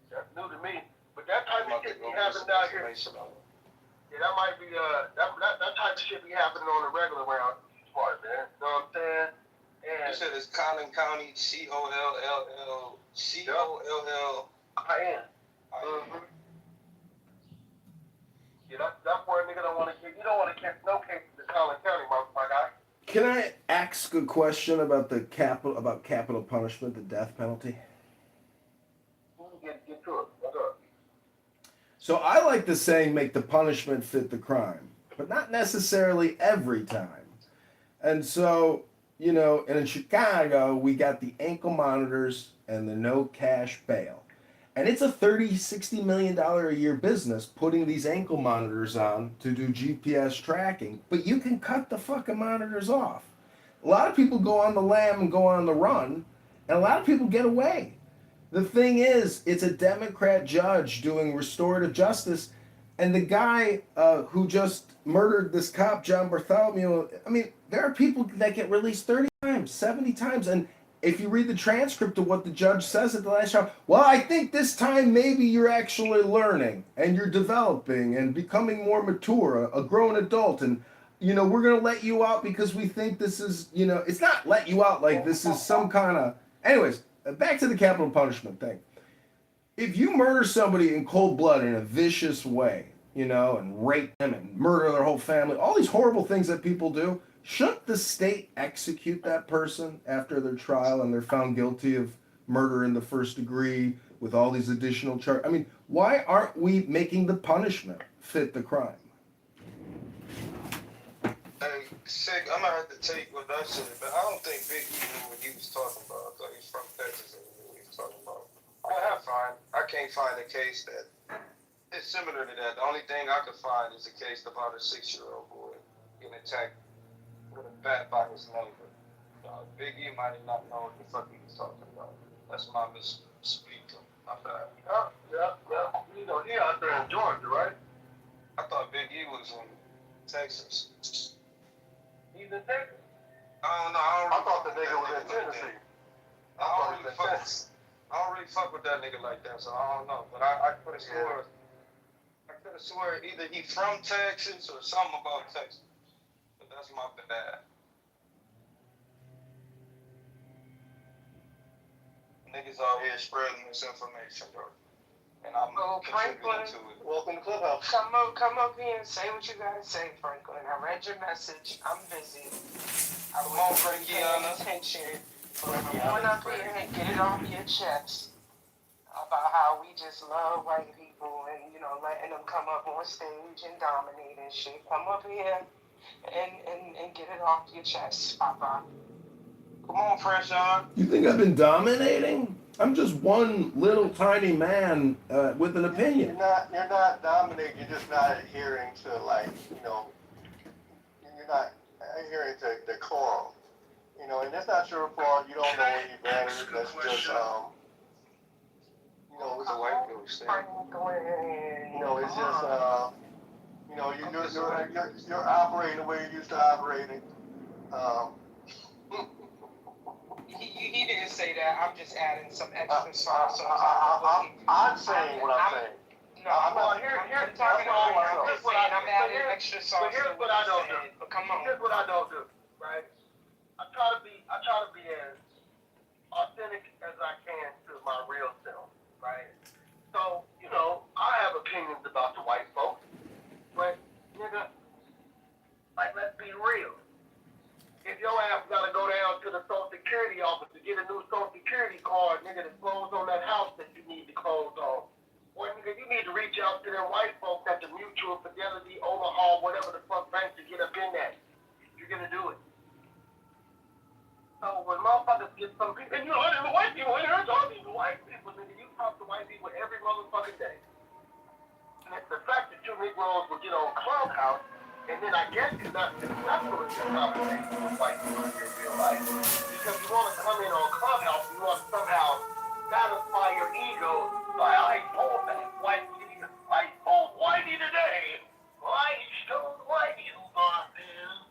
That's new to me. But that type of shit be happening down here. Yeah, that might be that type of shit be happening on the regular around these parts, man. You know what I'm saying? And You said it's Collin County, Collin. Yeah, that's where a nigga don't want to get. You don't want to catch no cases in Collin County, my guy. Can I ask a question about capital punishment, the death penalty? Get to it. What's up? So I like the saying, make the punishment fit the crime, but not necessarily every time. And so, you know, and in Chicago, we got the ankle monitors and the no cash bail. And it's a $60 million a year business putting these ankle monitors on to do GPS tracking, but you can cut the fucking monitors off. A lot of people go on the lam and go on the run, and a lot of people get away. The thing is, it's a Democrat judge doing restorative justice, and the guy who just murdered this cop, John Bartholomew, I mean, there are people that get released 30 times, 70 times, and if you read the transcript of what the judge says at the last trial, well, I think this time maybe you're actually learning, and you're developing, and becoming more mature, a grown adult, and, you know, we're going to let you out because we think this is, you know, it's not let you out like this is some kind of, anyways, back to the capital punishment thing. If you murder somebody in cold blood in a vicious way, you know, and rape them and murder their whole family, all these horrible things that people do, shouldn't the state execute that person after their trial and they're found guilty of murder in the first degree with all these additional charges? I mean, why aren't we making the punishment fit the crime? Hey, Sick, I'm gonna have to take what I said, but I don't think Big E knew what he was talking about. I thought he's from Texas and he knew what he was talking about. I can't find a case that is similar to that. The only thing I could find is a case about a 6-year-old boy getting attacked with a bat by his neighbor. Big E might not know what the fuck he was talking about. That's my misspeak. My bad. Yeah. You know, he out there in Georgia, right? I thought Big E was in Texas. He's in Texas. I don't know. I thought the nigga was in Tennessee. I don't really fuck with that nigga like that, so I don't know. But I could have swore either he from Texas or something about Texas. But that's my bad. Niggas out here spreading misinformation, bro. And I'm contributing to it. Welcome to Clubhouse. Come up here and say what you gotta say, Franklin. I read your message. I'm busy. I won't bring paying attention. But going up here and get it off your chest about how we just love white people and, you know, letting them come up on stage and dominate and shit. Come up here and get it off your chest, Papa. Come on, Fresh On. You think I've been dominating? I'm just one little tiny man with an opinion. You're not dominating. You're just not adhering to, like, you know, you're not adhering to decorum. You know, and that's not your fault. You don't know any better. That's just, you know, it's a white people thing. You know, it's just, you know, you're operating the way you're used to operating. He didn't say that. I'm just adding some extra sauce. I'm saying what I'm saying. Here's what I don't do. But come on. Here's what I don't do, right? I try to be as authentic as I can to my real self, right? So, I have opinions about the white folks, but nigga, like let's be real. If your ass gotta go down to the Social Security office to get a new Social Security card, nigga, to close on that house that you need to close on. Or nigga, you need to reach out to them white folks at the Mutual, Fidelity, Omaha, whatever the fuck bank to get up in that. You're gonna do it. So when motherfuckers get some people, and the white people in here talking to white people, nigga, you talk to white people every motherfucking day. And it's the fact that you Negroes will get on Clubhouse, and then I guess you're not successful in your conversation with white people in your real life. Because you want to come in on Clubhouse, you want to somehow satisfy your ego by, I told that whitey today. I showed whitey who got this.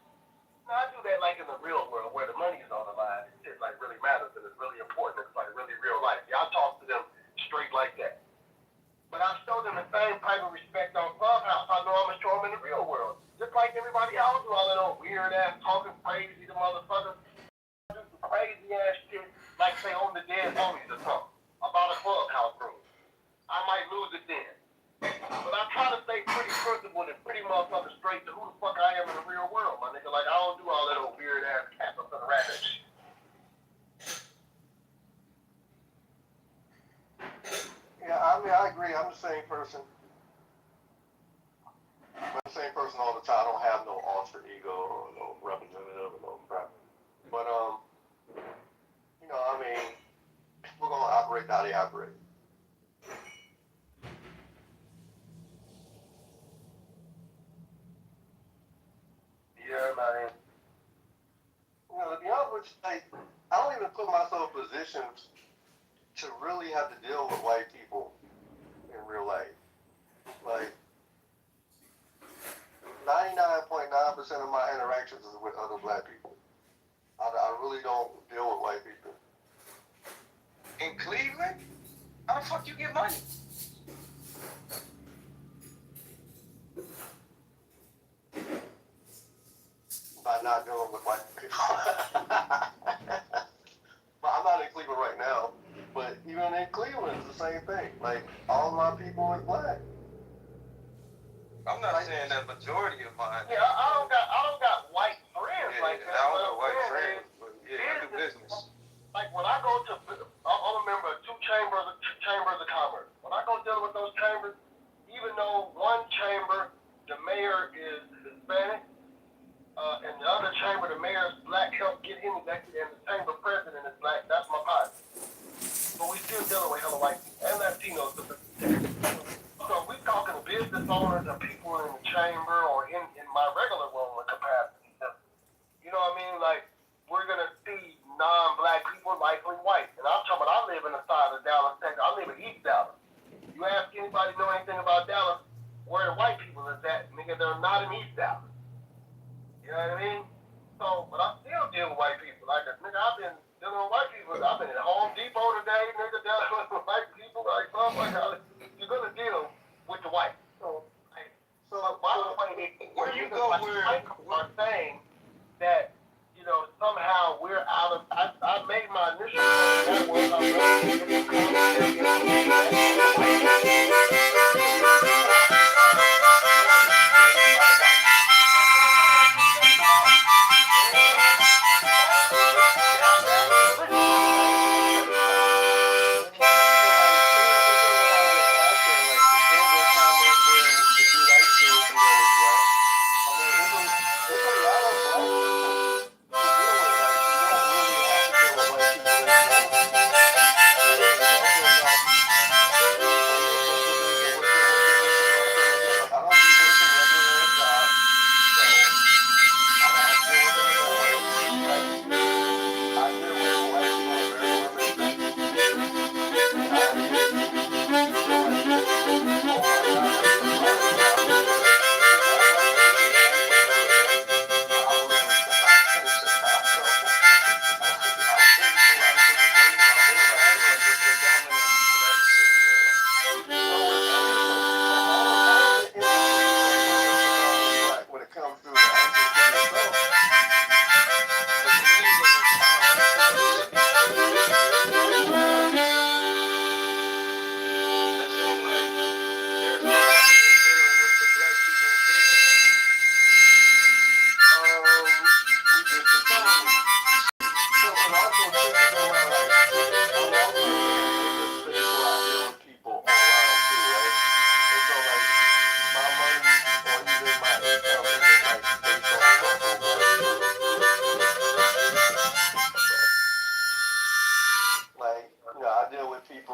Now, I do that like in the real world where the money is on the line. It like really matters and it's really important. It's like really real life. Yeah, I talk to them straight like that. But I show them the same type of respect on Clubhouse I know I'm going to show them in the real world. Just like everybody else do all that old weird ass talking crazy to motherfuckers. Do some crazy ass shit like say on the dead homies or something about a Clubhouse room. I might lose it then. But I try to stay pretty principled and pretty motherfucker straight to who the fuck I am in the real world, my nigga. Like, I don't do all that old weird ass cap up in the rabbit shit. Yeah, I mean, I agree. I'm the same person. I'm the same person all the time. I don't have no alter ego or no representative or no crap. But, I mean, we're going to operate how they operate. Yeah, man. To be honest with you, like, I don't even put myself in positions to really have to deal with white people in real life. Like, 99.9% of my interactions is with other black people. I really don't deal with white people. In Cleveland? How the fuck you get money? By not dealing with white people. But I'm not in Cleveland right now. But even in Cleveland, it's the same thing. Like, all my people is black. I'm not saying that majority of mine. Yeah, I don't got white friends like that. I don't got white friends, but yeah, I do business. Like when I go to, I'm a member of two chambers of commerce. When I go deal with those chambers, even though one chamber, the mayor is Hispanic, and the other chamber, the mayor is black, help get him elected, and the chamber president is black, that's my partner. But we still dealing with hella white people and Latinos. So we talking to business owners and people in the chamber or in my regular role capacity. You know what I mean? Like, we're going to see non-black people likely white. And I'm talking about, I live in the side of Dallas, Texas. I live in East Dallas. You ask anybody know anything about Dallas, where the white people is at, nigga, they're not in East Dallas. You know what I mean? So, but I still deal with white people. Like, nigga, I've been dealing with white people. I've been at Home Depot today, nigga, dealing with white people. Like, you're going to deal with the white. So where you go where people are saying that, somehow we're out of, I made my initial point that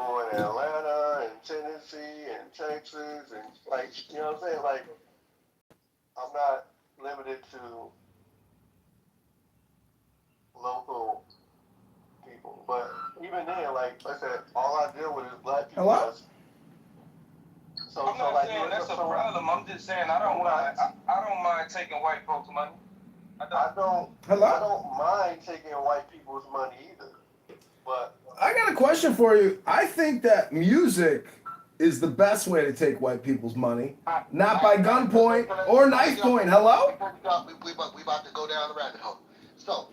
people in Atlanta and Tennessee and Texas and like, you know what I'm saying? Like, I'm not limited to local people, but even then, like I said, all I deal with is black people. Hello? So, I'm not like, saying that's a problem. I'm just saying I don't mind taking white folks' money. I don't mind taking white people's money either. But I got a question for you. I think that music is the best way to take white people's money, not by gunpoint or knife point. Hello? We about to go down the rabbit hole. So.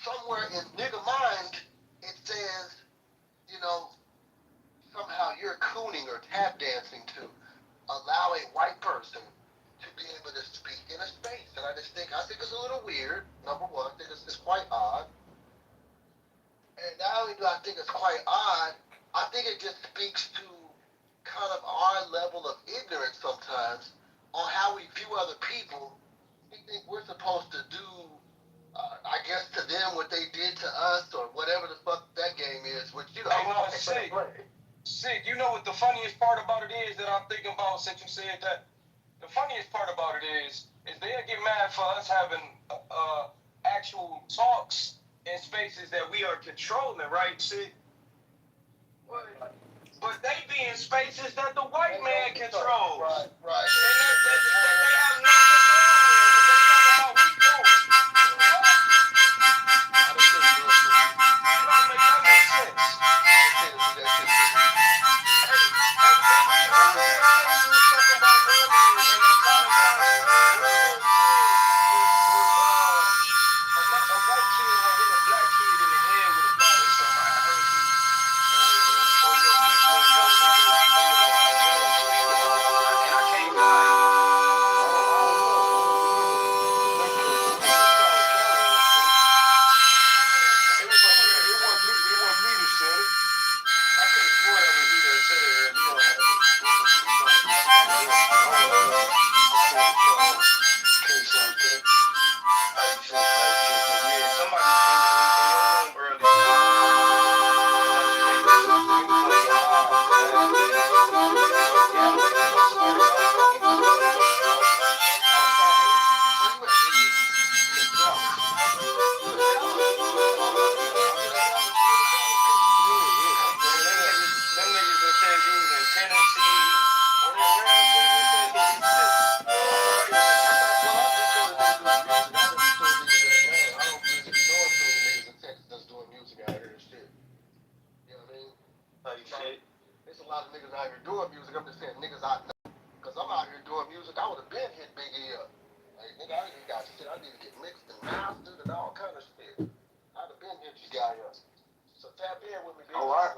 Somewhere in nigga mind, it says, you know, somehow you're cooning or tap dancing to allow a white person to be able to speak in a space. And I think it's a little weird, number one. I think it's quite odd. And not only do I think it's quite odd, I think it just speaks to kind of our level of ignorance sometimes on how we view other people. We think we're supposed to do I guess to them what they did to us or whatever the fuck that game is, which, you know. Hey, no, Sick, you know what the funniest part about it is that I'm thinking about since you said that? The funniest part about it is they'll get mad for us having actual talks in spaces that we are controlling, right, Sick? But they be in spaces that the white man controls. Right. And they have no control in, but they talk about we don't. That makes sense.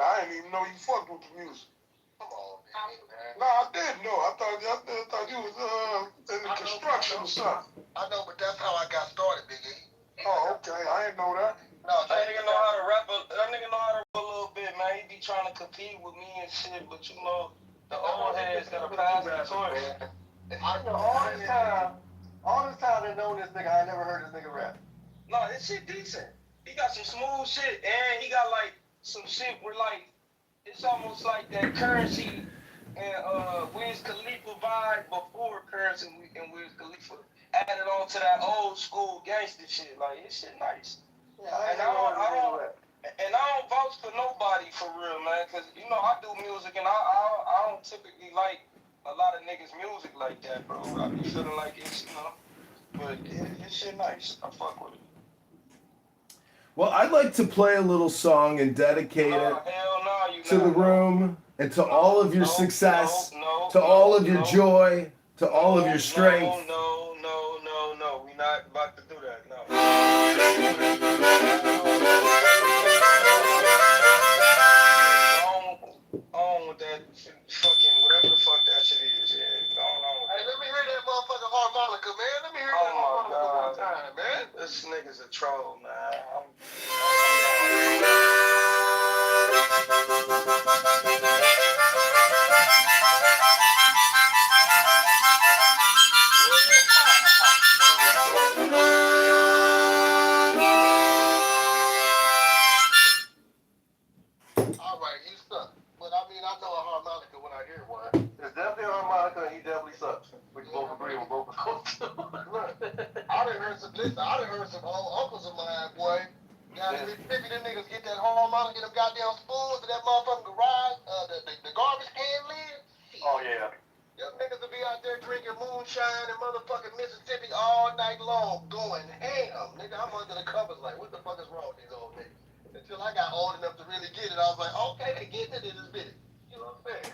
I didn't even know you fucked with the music. Come on, man. No, I didn't know. I thought you was in the construction or something. I know, but that's how I got started, Big E. Oh, okay. I didn't know that. No, that nigga know how to rap. That nigga know how to rap a little bit, man. He be trying to compete with me and shit, but you know, the old heads gotta pass the torch. I know all this time they known this nigga, I never heard this nigga rap. No, his shit decent. He got some smooth shit, and he got like some shit where like it's almost like that Currency and Wiz Khalifa vibe before Currency and Wiz Khalifa added on to that old school gangster shit. Like his shit nice. Yeah, I don't vouch for nobody for real, man, cause you know I do music and I don't typically like a lot of niggas' music like that, bro. I be feeling like it's, you know, but his shit nice. I fuck with it. Well, I'd like to play a little song and dedicate it to the room and to all of your success, to all of your joy, to all of your strength. No. We not listen, I done heard some old uncles of mine, boy. Down in Mississippi, them niggas get that harmonica, get them goddamn spoons in that motherfucking garage, the garbage can lid. Oh yeah. Them niggas will be out there drinking moonshine in motherfucking Mississippi all night long, going ham. Nigga, I'm under the covers like, what the fuck is wrong with these old niggas? Until I got old enough to really get it, I was like, okay, they getting it in this bitch. You know what I'm saying?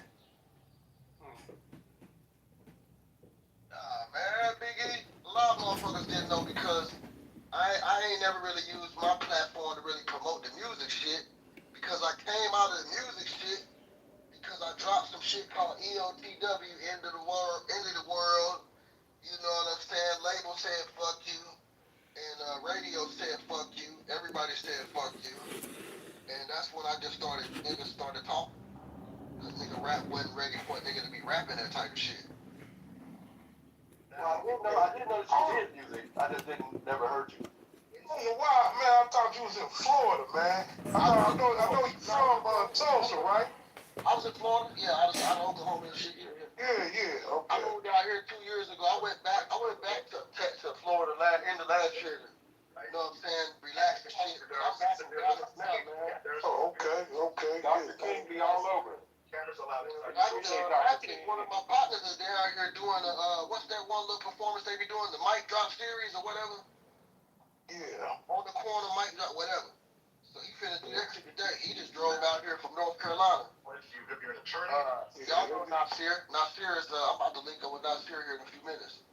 Nah, man, Biggie, a lot of motherfuckers didn't know because I ain't never really used my platform to really promote the music shit because I came out of the music shit because I dropped some shit called EOTW, End of the World. You know what I'm saying? Label said fuck you, and radio said fuck you. Everybody said fuck you, and that's when niggas started talking. Cause nigga rap wasn't ready for a nigga to be rapping that type of shit. Well, I didn't know that you did music. I just never heard you. I don't know why, man. I thought you was in Florida, man. I know you from Tulsa, right? I was in Florida. Yeah, I was out of Oklahoma and shit. Yeah. Okay. I moved out here 2 years ago. I went back to Florida end of last year. You know what I'm saying? Relax and shit. I'm back in Dallas now, man. Oh, okay. Dr. King be all over. Actually, one of my partners is there out here doing what's that one little performance they be doing? The mic drop series or whatever? Yeah. On the corner mic drop, whatever. So he finna do that shit today. He just drove out here from North Carolina. What if you're an attorney? Y'all know Nasir. Nasir is, I'm about to link up with Nasir here in a few minutes.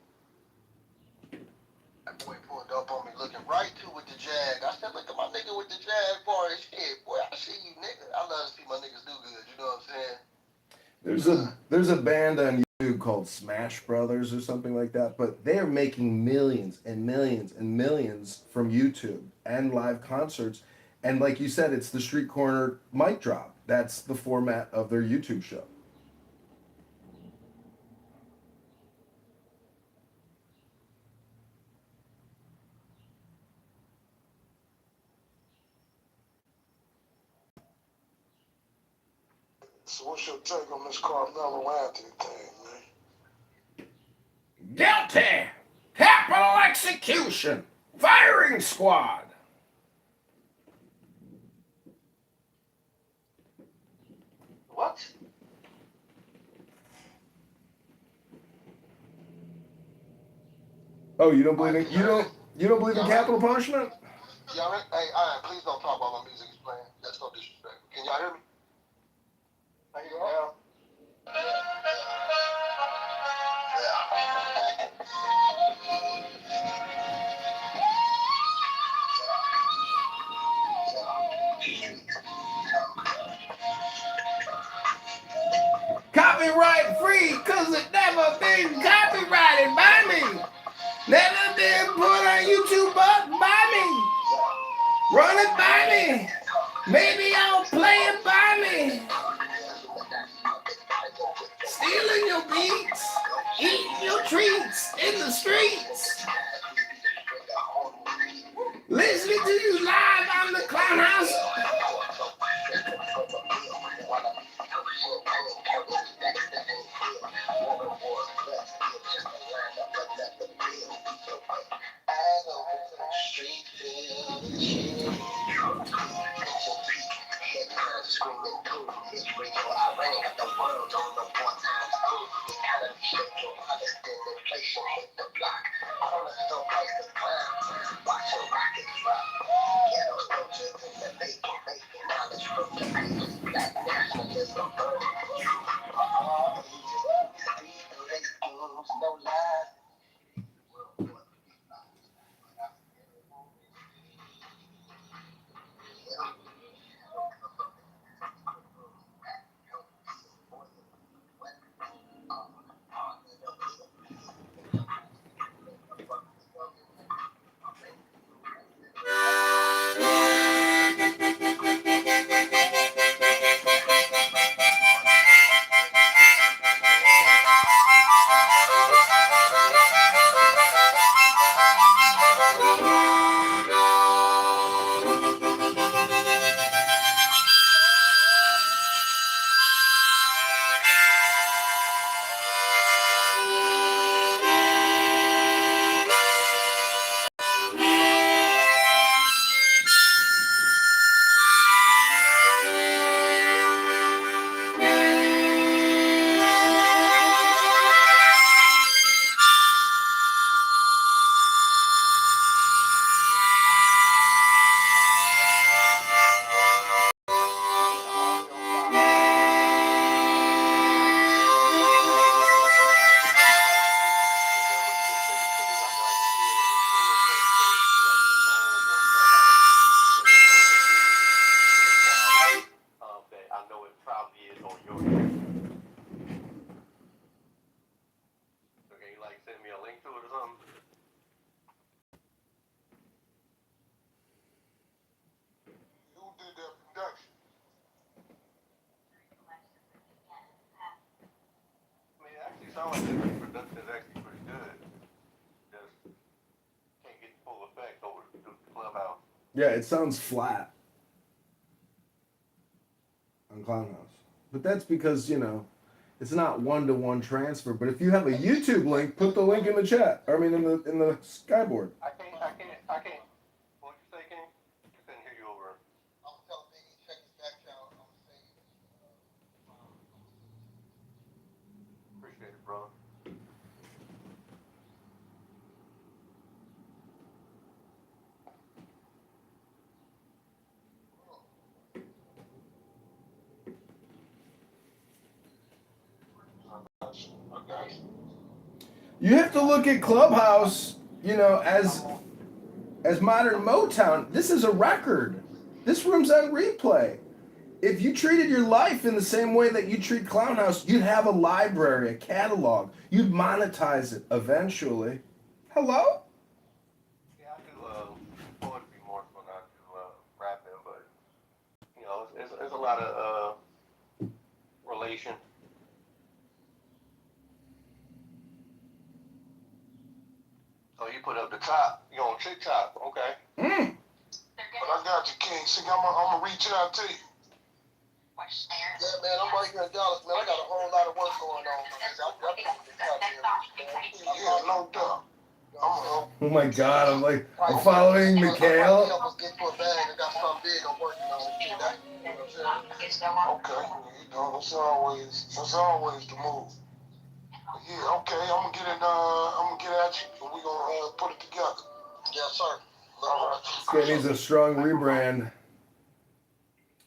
That boy pulled up on me looking right to with the Jag. I said, look at my nigga with the Jag bar and shit. Boy, I see you, nigga. I love to see my niggas do good, you know what I'm saying? There's a band on YouTube called Smash Brothers or something like that, but they're making millions and millions and millions from YouTube and live concerts. And like you said, it's the street corner mic drop. That's the format of their YouTube show. So what's your take on this Carmelo Anthony thing, man? Guilty! Capital execution! Firing squad! What? Oh, you don't believe in capital punishment? Y'all ready? Hey, alright, please don't talk while my music is playing. That's no disrespect. Can y'all hear me? There you go. Copyright free, cause it never been copyrighted by me. Never been put on YouTube but by me. Run it by me. Maybe I'll play it by me. Stealing your beats, eating your treats in the streets. Listening to you live on the Clown House. Yeah, it sounds flat on Clown House. But that's because, you know, it's not one-to-one transfer. But if you have a YouTube link, put the link in the chat. I mean, in the skyboard. I can't. What'd you say, King? I couldn't hear you over. I'm gonna tell Biggie check his back channel. I'm gonna say. Appreciate it, bro. You have to look at Clubhouse, you know, as modern Motown. This is a record. This room's on replay. If you treated your life in the same way that you treat Clown House, you'd have a library, a catalog. You'd monetize it eventually. Hello? Yeah, I do poetry more when I do rapping, but you know, it's a lot of relation. Oh, you put up the top. You on TikTok, okay? But I got you, King. See, I'm gonna reach out to you. Yeah, man, I'm right here in Dallas, man. I got a whole lot of work going on, man. Yeah, no doubt. Oh my God, I'm following Mikhail. Help us get to a bag. I got something big I'm working on. You know what I'm saying? Okay, you know, that's always the move. Yeah, okay, I'm gonna get at you, and we gonna put it together. Yes, sir. All right. This guy needs a strong rebrand.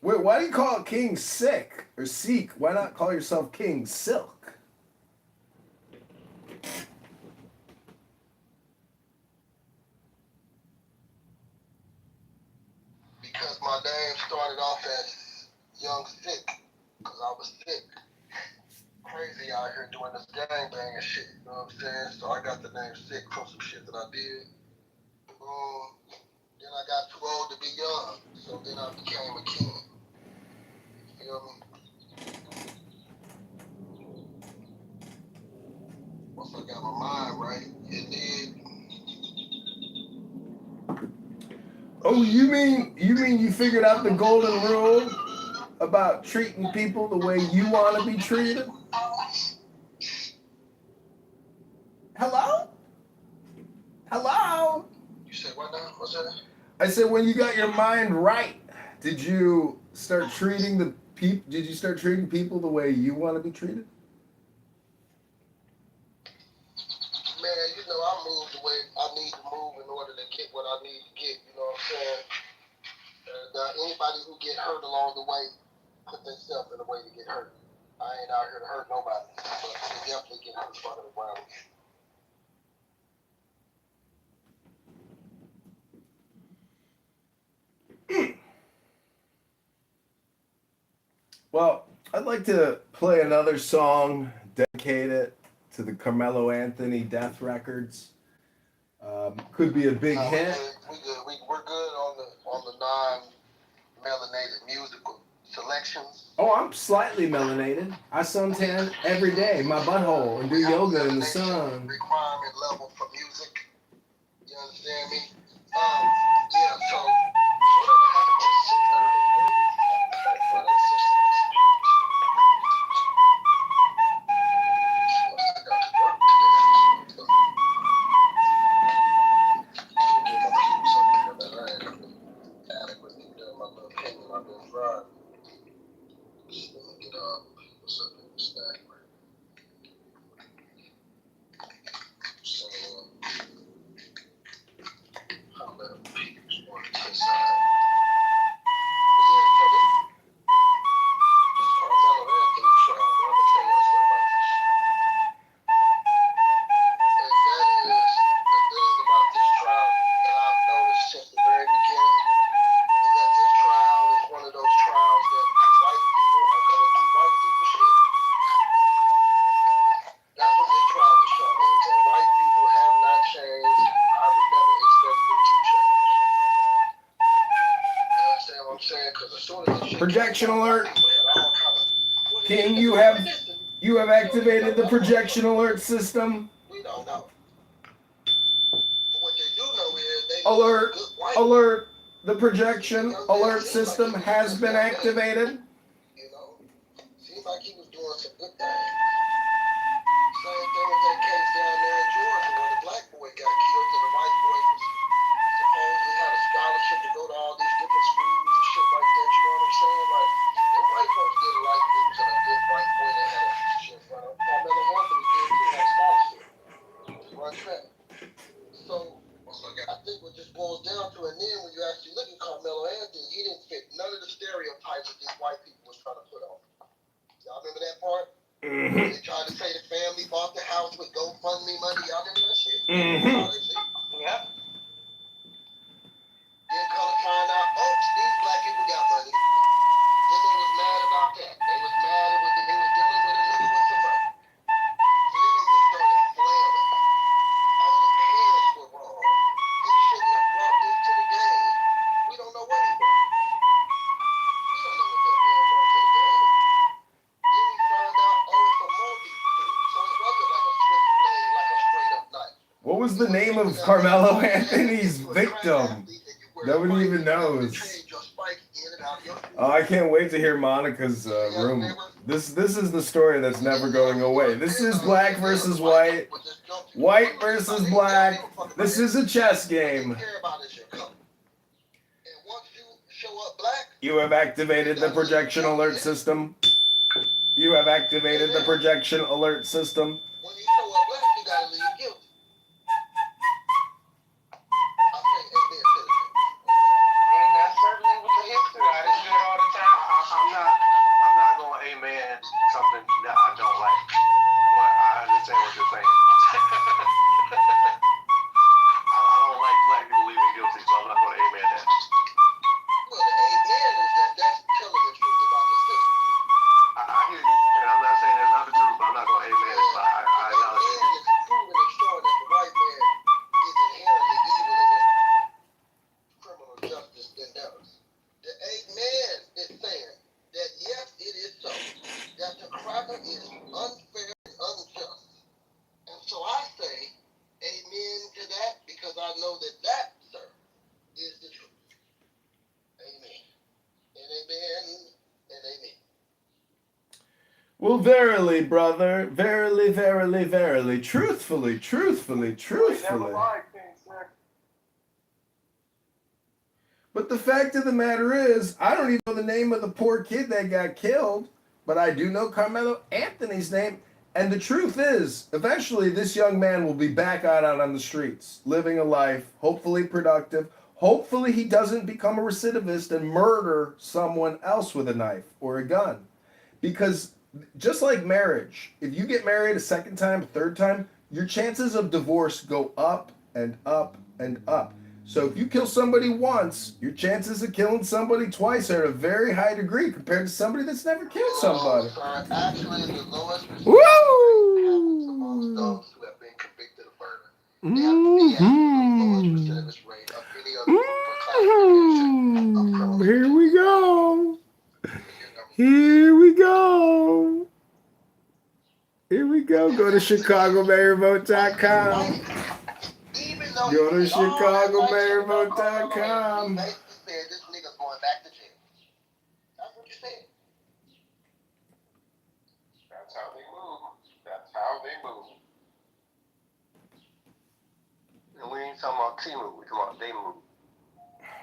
Wait, why do you call it King Sick or Seek? Why not call yourself King Silk? Because my name started off as Young Sick, because I was sick. Crazy out here doing this gangbang and shit, you know what I'm saying? So I got the name Sick from some shit that I did. Then I got too old to be young, so then I became a king. You feel me? Once I got my mind right, it did. Oh, you mean you figured out the golden rule about treating people the way you want to be treated? Hello? Hello? You said what now? What's that? I said, when you got your mind right, did you start treating the people? Did you start treating people the way you want to be treated? Man, you know, I move the way I need to move in order to get what I need to get. You know what I'm saying? And anybody who get hurt along the way put themselves in a way to get hurt. I ain't out here to hurt nobody, but they definitely get hurt by the ground. Well, I'd like to play another song, dedicate it to the Carmelo Anthony Death Records. Could be a big hit. We're good on the non-melanated musical selections. Oh, I'm slightly melanated. I suntan every day, my butthole, and do yoga in the sun. Requirement level for music. You understand me? Yeah, so whatever happened Projection alert. King, you have activated the projection alert system. we don't know. But what they do know is they Alert. good white Alert. The projection alert system has been activated. You know, seems like he was doing some good things. Same thing with that case down there in Georgia where the black boy got killed and the white boy was supposedly had a scholarship to go to all these different schools and shit like that. You know what I'm saying? Like, the white folks didn't like losing a good white boy that had a future in front of him. Carmelo Anthony did too, had a scholarship to run track. So, I think what this boils down to, and then when you actually look at Carmelo Anthony, he didn't fit none of the stereotypes that these white people was trying to put on him. Y'all remember that part? Mm-hmm. They tried to say the family bought the house with GoFundMe money. Y'all remember that shit? Mm-hmm. Yeah. Then come to find out, oh, these black people got money. Then they was mad about that. They was mad at what they was dealing with a nigga with some money. So then they just started flailing. All the parents were wrong. He shouldn't have brought this to the game. We don't know what he brought. We don't know what that man brought to the game. Then we found out, oh, it's a multi-tool. So it wasn't like a switchblade, like a straight up knife. What was the name of Carmelo Anthony's victim? Nobody even knows. Oh, I can't wait to hear Monica's room. This is the story that's never going away. This is black versus white, white versus black. This is a chess game. You have activated the projection alert system. You have activated the projection alert system. When you show up black, you gotta leave guilty. I say amen to this. And that's certainly what the history I shit all the time. I'm not going to amen something that I don't like. But I understand what you're saying. I don't like black people leaving guilty, so I'm not going to amen that. Well, the amen is that that's telling the truth about the system. I hear you, and I'm not saying that's not the truth, but I'm not going to amen it, but I acknowledge it. Amen is proving and showing that the white man is inherently evil in his criminal justice endeavors. The amen is saying that yes, it is so, that the cracker is unfair and unjust. And so I say amen to that because I know that that, sir, is the truth. Amen. And amen and amen. Well, verily, brother, verily, verily, verily, truthfully, truthfully, truthfully. But the fact of the matter is, I don't even know the name of the poor kid that got killed, but I do know Carmelo Anthony's name. And the truth is, eventually this young man will be back out on the streets, living a life, hopefully productive. Hopefully he doesn't become a recidivist and murder someone else with a knife or a gun. Because just like marriage, if you get married a second time, a third time, your chances of divorce go up and up and up. So if you kill somebody once, your chances of killing somebody twice are at a very high degree compared to somebody that's never killed somebody. Actually, the lowest percentage amongst those who have been convicted of murder. They have the lowest recidivist rate of any other group or classification of criminals. Here we go. Here we go. Here we go. Go to ChicagoMayorVote.com. Go to ChicagoMayorVote.com. Basically said this nigga's going back to jail. That's what you said. That's how they move. That's how they move. And we ain't talking about T-move, we talking about they move.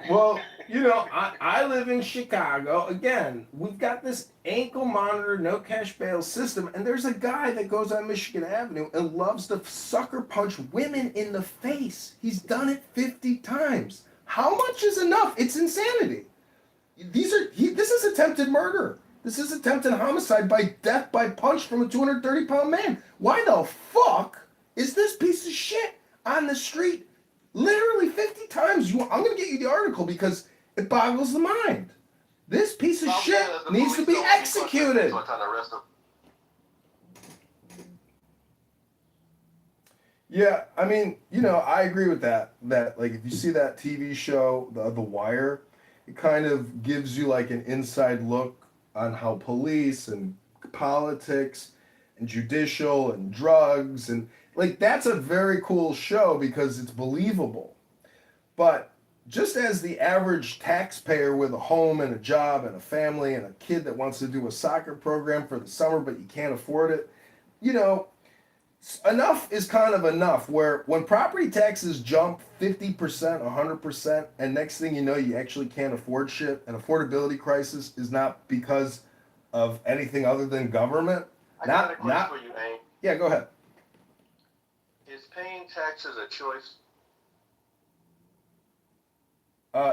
Well, you know, I live in Chicago. Again, we've got this ankle monitor, no cash bail system, and there's a guy that goes on Michigan Avenue and loves to sucker punch women in the face. He's done it 50 times. How much is enough? It's insanity. This is attempted murder. This is attempted homicide by death by punch from a 230-pound man. Why the fuck is this piece of shit on the street literally 50 times? I'm going to get you the article because it boggles the mind. This piece of shit needs to be executed. Yeah, I mean, you know, I agree with that. That, like, if you see that TV show, The Wire, it kind of gives you, like, an inside look on how police and politics and judicial and drugs and, like, that's a very cool show because it's believable. But just as the average taxpayer with a home and a job and a family and a kid that wants to do a soccer program for the summer but you can't afford it, you know, enough is kind of enough. Where when property taxes jump 50%, 100%, and next thing you know, you actually can't afford shit, an affordability crisis is not because of anything other than government. I got a question for you, Hank. Yeah, go ahead. Is paying taxes a choice?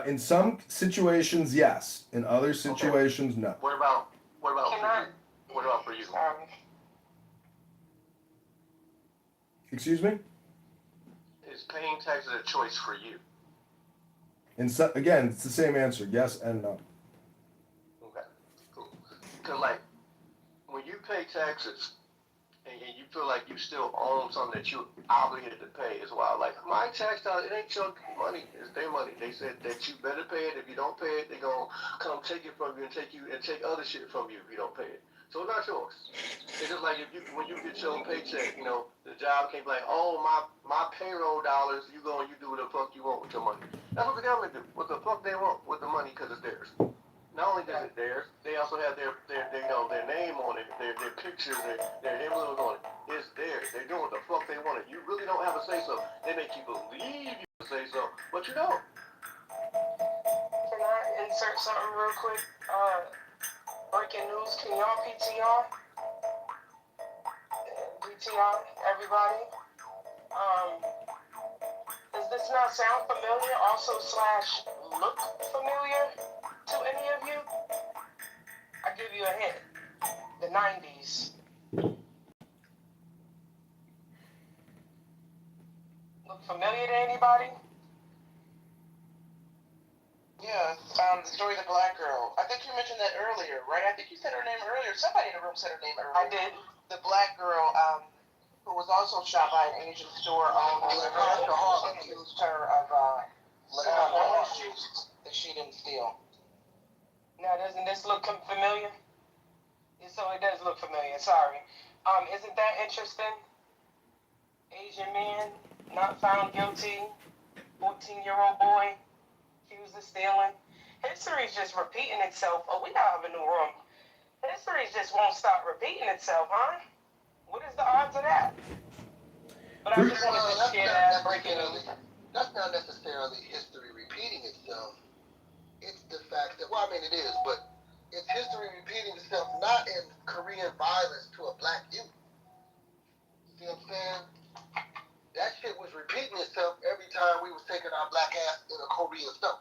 In some situations, yes. In other situations, no. What about for you? What about for you? Excuse me? Is paying taxes a choice for you? And so, again, it's the same answer, yes and no. Okay, cool. Because like when you pay taxes and you feel like you still own something that you're obligated to pay as well. Like my tax dollars, it ain't your money, it's their money. They said that you better pay it. If you don't pay it, they're gonna come take it from you and take other shit from you if you don't pay it. So it's not yours. It's just like when you get your paycheck, you know, the job can't be like, oh my payroll dollars, you go and you do what the fuck you want with your money. That's what the government do. What the fuck they want with the money because it's theirs. Not only is it theirs, they also have their name on it, their picture, their influence on it. It's theirs. They're doing what the fuck they want it. You really don't have a say so. They make you believe you have a say so, but you don't. Can I insert something real quick? Breaking news, can y'all PTR? PTR, everybody. Does this not sound familiar? Also / look familiar to any of you? I'll give you a hint. The 90s. Look familiar to anybody? Yeah, the story of the black girl. I think you mentioned that earlier, right? I think you said her name earlier. Somebody in the room said her name earlier. I did. The black girl, who was also shot by an Asian store owner who accused her of orange juice that she didn't steal. Now, doesn't this look familiar? So it does look familiar, sorry. Isn't that interesting? Asian man, not found guilty, 14-year-old boy, accused of stealing. History's just repeating itself. Oh, we gotta have a new room. History just won't stop repeating itself, huh? What is the odds of that? But I just wanted to share that breaking news. That's not necessarily history repeating itself. It's the fact that, well, I mean, it is, but it's history repeating itself not in Korean violence to a black youth. See what I'm saying? That shit was repeating itself every time we was taking our black ass in a Korean stove.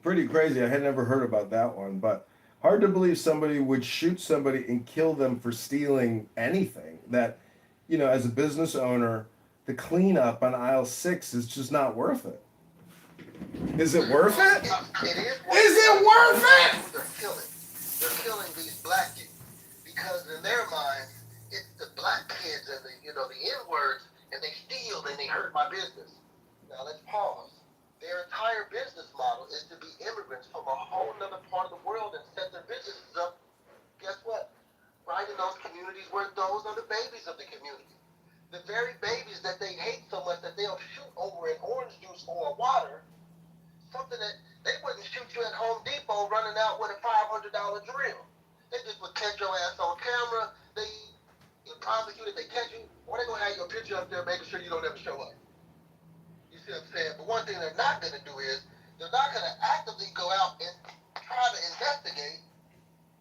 Pretty crazy. I had never heard about that one, but hard to believe somebody would shoot somebody and kill them for stealing anything. That, you know, as a business owner, the cleanup on aisle 6 is just not worth it. Is it worth it? It is. Is it worth it? They're killing these black kids because in their minds, it's the black kids and the N-words, and they steal and they hurt my business. Now let's pause. Their entire business model is to be immigrants from a whole other part of the world and set their businesses up. Guess what? Right in those communities where those are the babies of the community. The very babies that they hate so much that they'll shoot over an orange juice or water, something that they wouldn't shoot you at Home Depot running out with a $500 drill. They just would catch your ass on camera. They prosecute if they catch you, or they're going to have your picture up there making sure you don't ever show up. You see what I'm saying? But one thing they're not going to do is they're not going to actively go out and try to investigate.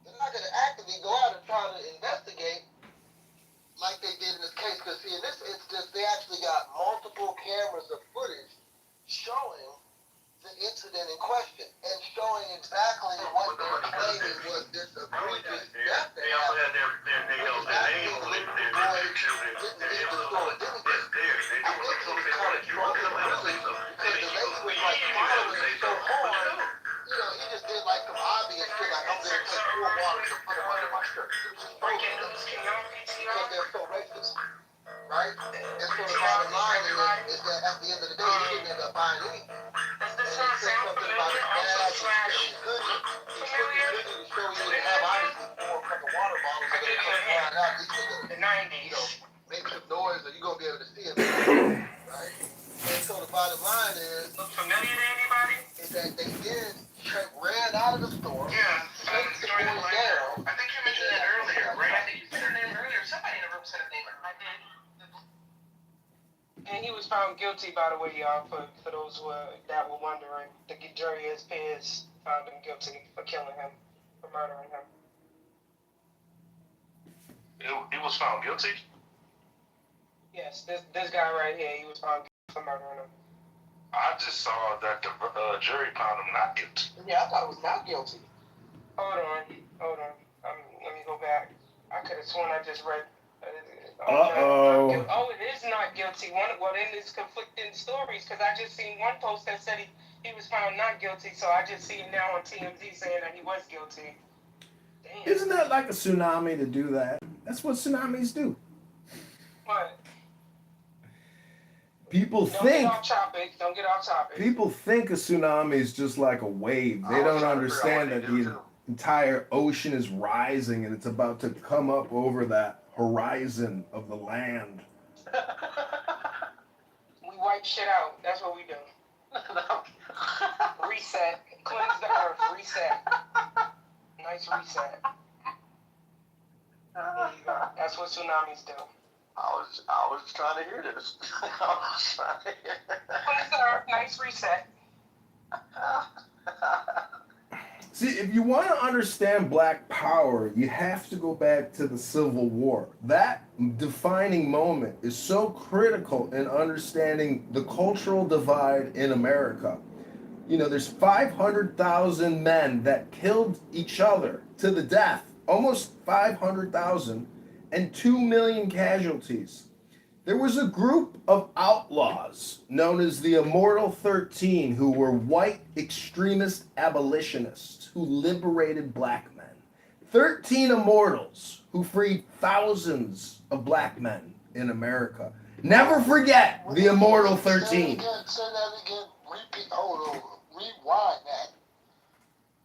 They're not going to actively go out and try to investigate like they did in this case. Because see, in this instance, they actually got multiple cameras of footage showing the incident in question and showing exactly what they're claiming was this egregious death. They also had their name on it, their picture, their influence. That's theirs. They do what they want. You want somebody else to say so. They make you believe you have to say so. But you don't. He just did like some obvious shit, like I'm gonna take 4 water and put them under my shirt. Because they're so racist, right? And so the bottom line is that at the end of the day, he didn't end up buying anything. And they said something about his dad was out of the store. Yeah, Take the boy down. I think you mentioned that earlier, right? I think you said her name earlier. Somebody in the room said her name. I did. And he was found guilty, by the way, y'all, for those that were wondering. The jury his peers found him guilty for killing him, for murdering him. He was found guilty? Yes, this guy right here, he was found guilty for murdering him. I just saw that the jury found him not guilty. Yeah, I thought it was not guilty. Hold on. Let me go back. I could have sworn I just read. Uh-oh. Oh, it is not guilty. Well, then it's conflicting stories, because I just seen one post that said he was found not guilty, so I just see it now on TMZ saying that he was guilty. Damn. Isn't that like a tsunami to do that? That's what tsunamis do. What? People Don't think. Don't get off topic. People think a tsunami is just like a wave. They don't understand that the entire ocean is rising and it's about to come up over that horizon of the land. We wipe shit out. That's what we do. Reset. Cleanse the earth. Reset. Nice reset. There you go. That's what tsunamis do. I was trying to hear this. Cleanse the earth. Nice reset. See, if you want to understand Black Power, you have to go back to the Civil War. That defining moment is so critical in understanding the cultural divide in America. You know, there's 500,000 men that killed each other to the death, almost 500,000, and 2 million casualties. There was a group of outlaws known as the Immortal 13 who were white extremist abolitionists who liberated black men. 13 immortals who freed thousands of black men in America. Never forget the Immortal 13. Say that again. Repeat. Hold on. Rewind that.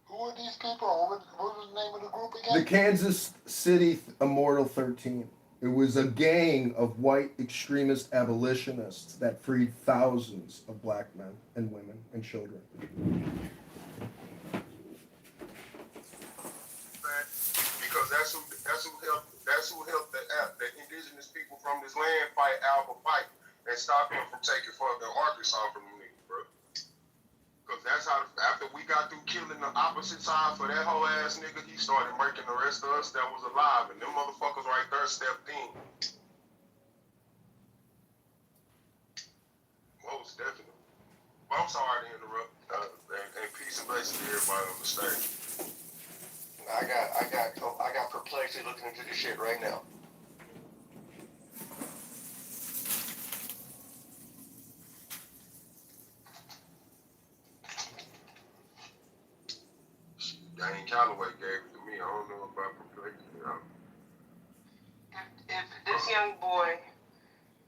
Who are these people? What was the name of the group again? The Kansas City Immortal 13. It was a gang of white extremist abolitionists that freed thousands of black men and women and children. Because that's who helped the indigenous people from this land fight Alpha Fight and stop them from taking fucking Arkansas from me, bro. Because that's how, after we got through killing the opposite side for that whole ass nigga, he started murking the rest of us that was alive. And them motherfuckers right there stepped in. Most definitely. But I'm sorry to interrupt. And peace and blessings to everybody on the stage. I got perplexity looking into this shit right now. Dane Calloway gave it to me. I don't know about perplexity. If this young boy,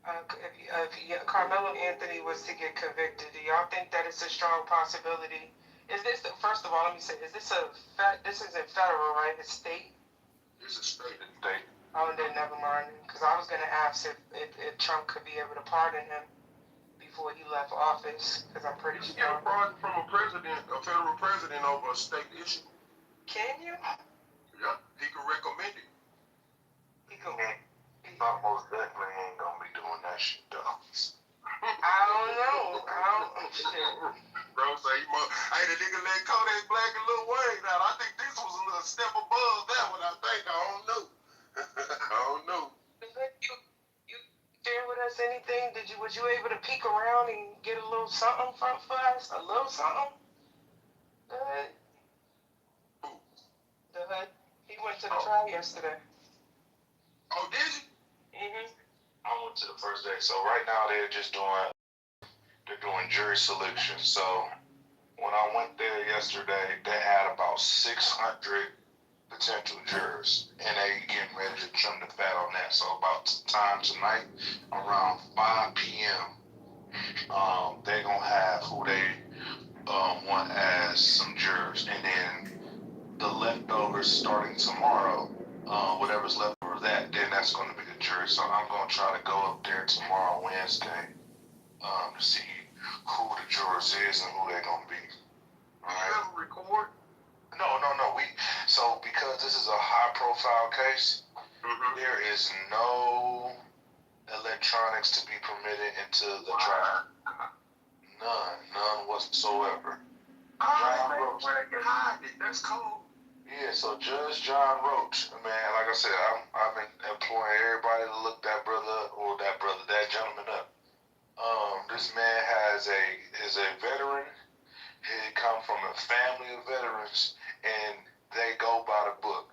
if Carmelo Anthony was to get convicted, do y'all think that it's a strong possibility? Is this, first of all, let me say, this isn't federal, right? It's state? It's a state. Oh, then never mind. Because I was going to ask if Trump could be able to pardon him before he left office, because I'm pretty sure. You can get a pardon from a federal president over a state issue. Can you? Yeah, he can recommend it. He can. Most definitely ain't gonna be doing that shit though. I don't know. Shit. Bro, say hey, the nigga let Kodak Black and Lil Wayne out. I think this was a little step above that one. I don't know. I don't know. You share with us anything? Was you able to peek around and get a little something for us? A little something? Good. The hood. He went to the trial yesterday. Oh, did he? Mm-hmm. I went to the first day. So right now they're doing jury selection. So when I went there yesterday, they had about 600 potential jurors, and they getting ready to trim the fat on that. So about time tonight, around 5 p.m., they're gonna have who they want as some jurors, and then the leftovers starting tomorrow, whatever's left over that, then that's going to be the jury. So I'm going to try to go up there tomorrow, Wednesday, to see who the jurors is and who they're going to be. All right. You ever record? case, there is no electronics to be permitted into the trial. None whatsoever. John Roach. Where they can hide it? That's cool. Yeah, so Judge John Roach, man, like I said, I've been employing everybody to look that gentleman up. This man is a veteran. He come from a family of veterans, and they go by the book.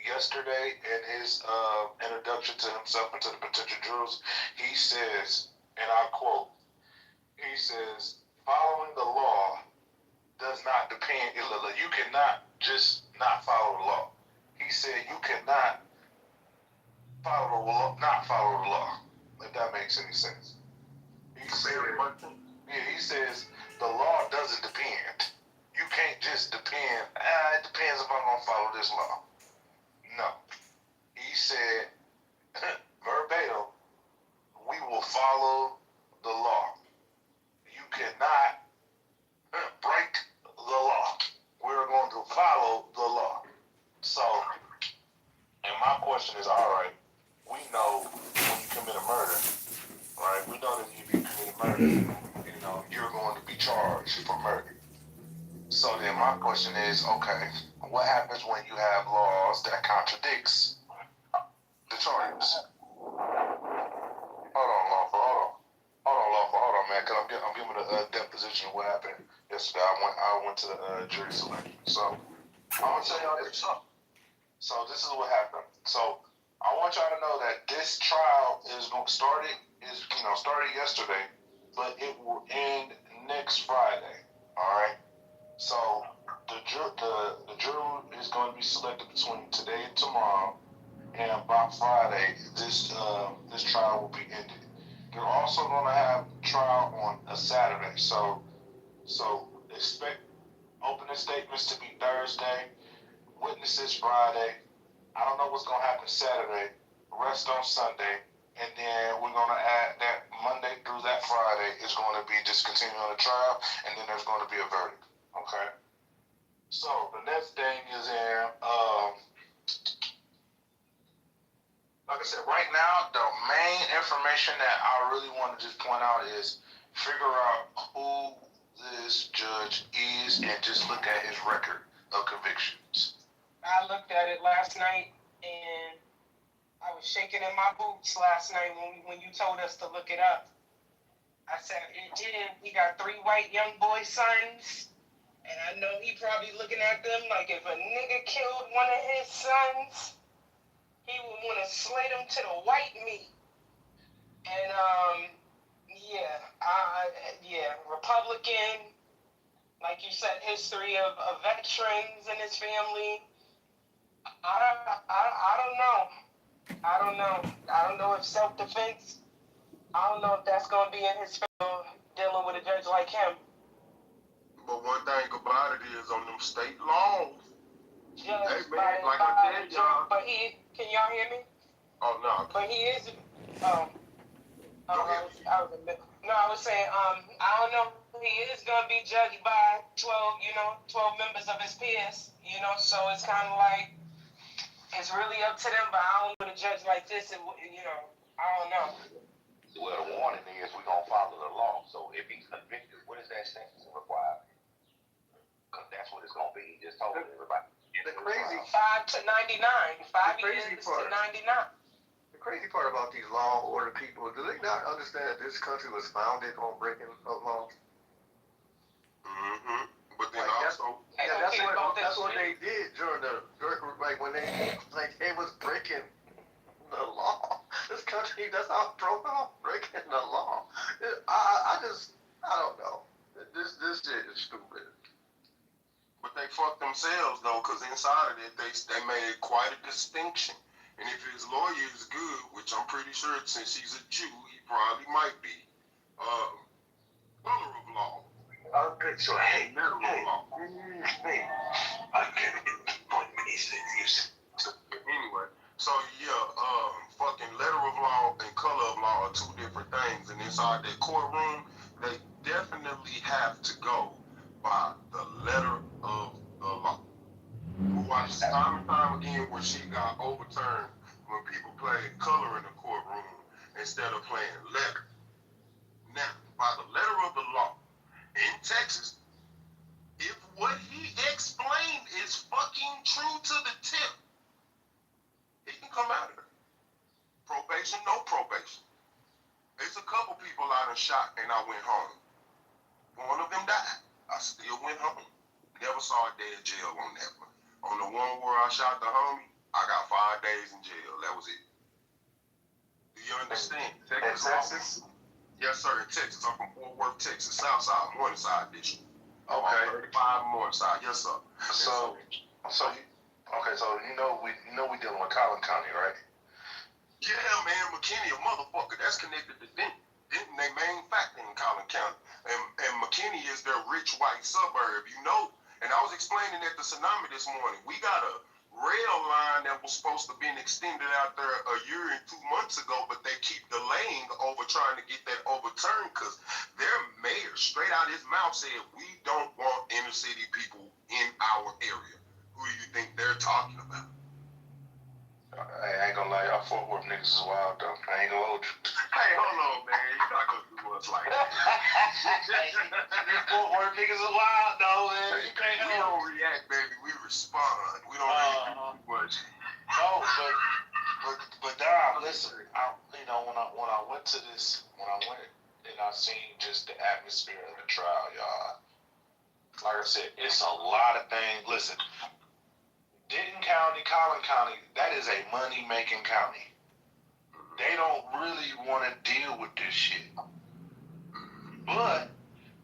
Yesterday, in his introduction to himself and to the potential jurors, he says, and I quote, he says, following the law does not depend. You cannot just not follow the law. He said you cannot not follow the law, if that makes any sense. He says the law doesn't depend. You can't just depend. It depends if I'm gonna follow this law. No. He said verbatim, we will follow the law. You cannot break the law. We're going to follow the law. So, and my question is, all right, we know when you commit a murder, right? We know that if you commit a murder, you're going to be charged for murder. So then my question is, okay, what happens when you have laws that contradicts the charges? Hold on, man, because I'm giving a deposition of what happened yesterday. I went to the jury selection. So I want to tell y'all this. So this is what happened. So I want y'all to know that this trial started yesterday, but it will end next Friday. All right. So the jury is going to be selected between today and tomorrow, and by Friday, this trial will be ended. They're also going to have trial on a Saturday, so expect opening statements to be Thursday, witnesses Friday. I don't know what's going to happen Saturday, rest on Sunday, and then we're going to add that Monday through that Friday is going to be just continuing the trial, and then there's going to be a verdict. Okay. So the next thing is like I said, right now, the main information that I really want to just point out is figure out who this judge is and just look at his record of convictions. I looked at it last night, and I was shaking in my boots last night when you told us to look it up. I said, he got 3 white young boy sons, and I know he probably looking at them like if a nigga killed one of his sons, he would want to slay them to the white meat. And, Republican, like you said, history of veterans in his family. I don't know. I don't know if self-defense, I don't know if that's going to be in his favor dealing with a judge like him. But one thing about it is on them state laws. Judge hey man, like I said, y'all. But can y'all hear me? Oh no. But he is. I was saying, I don't know. He is gonna be judged by 12 members of his peers. So it's kind of like it's really up to them. But I don't want a judge like this. I don't know. Well, the warning is we're gonna follow the law. So if he's convicted, what is that sentence required? Because that's what it's gonna be. He just told everybody. The crazy 5 to 99. 5 years to 99. The crazy part about these law and order people, do they not understand that this country was founded on breaking laws? Mm-hmm. But then also, that's what they did when they was breaking the law. This country, that's how it broke off, breaking the law. I don't know. This shit is stupid. but they fucked themselves though, because inside of it, they made quite a distinction. And if his lawyer is good, which I'm pretty sure since he's a Jew, he probably might be, color of law. Okay, so hey, I can't get the point when he said Anyway, so yeah, fucking letter of law and color of law are 2 different things. And inside that courtroom, they definitely have to go by the letter of the law. Who I time and time again where she got overturned when people played color in the courtroom instead of playing letter. Now, by the letter of the law, in Texas, if what he explained is fucking true to the tip, he can come out of it. Probation, no probation. There's a couple people I done shot and I went home. One of them died. I still went home. Never saw a day in jail on that one. On the one where I shot the homie, I got 5 days in jail. That was it. Do you understand? Texas? Yes, sir, in Texas. I'm from Fort Worth, Texas. Southside, Morningside District. Okay. 35 Morningside. Yes, sir. So we dealing with Collin County, right? Yeah, man, McKinney, a motherfucker. That's connected to Denton. Denton, they main factor in Collin County. And McKinney is their rich white suburb, you know. And I was explaining at the tsunami this morning. We got a rail line that was supposed to be extended out there a year and 2 months ago, but they keep delaying over trying to get that overturned because their mayor, straight out his mouth, said, we don't want inner city people in our area. Who do you think they're talking about? I ain't gonna lie, y'all Fort Worth niggas is wild though. I ain't gonna hold you. Hey, hold on, man. You're not gonna do us like that. These Fort Worth niggas is wild though, man. You can't We don't react, baby. We respond. We don't really do too much. No, but Dom, listen. When I went to this, when I went and I seen just the atmosphere of the trial, y'all. Like I said, it's a lot of things. Listen. Denton County, Collin County, that is a money-making county. They don't really want to deal with this shit. But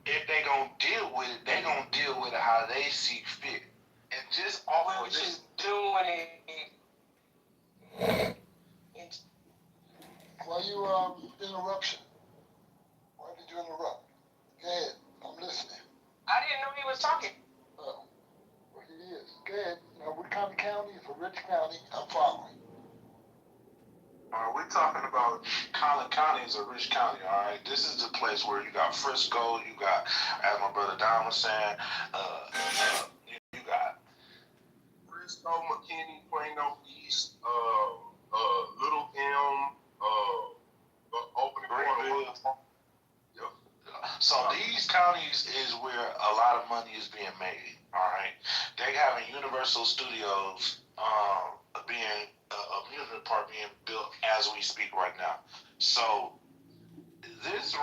if they gonna deal with it, they gonna deal with it how they see fit. And just off of this, doing it. Why you interruption? Why did you interrupt? Go ahead, I'm listening. I didn't know he was talking. Oh, well he is. Go ahead. Now, what kind of county? It's a rich county. I'm following. we're talking about Collin County is a rich county, all right? This is the place where you got Frisco, you got, as my brother Don was saying, you got Frisco, McKinney, Plano East, Little Elm, Open Greenville. Yep. So these counties is where a lot of money is being made, all right? They having Universal Studios being amusement park being built as we speak right now. So this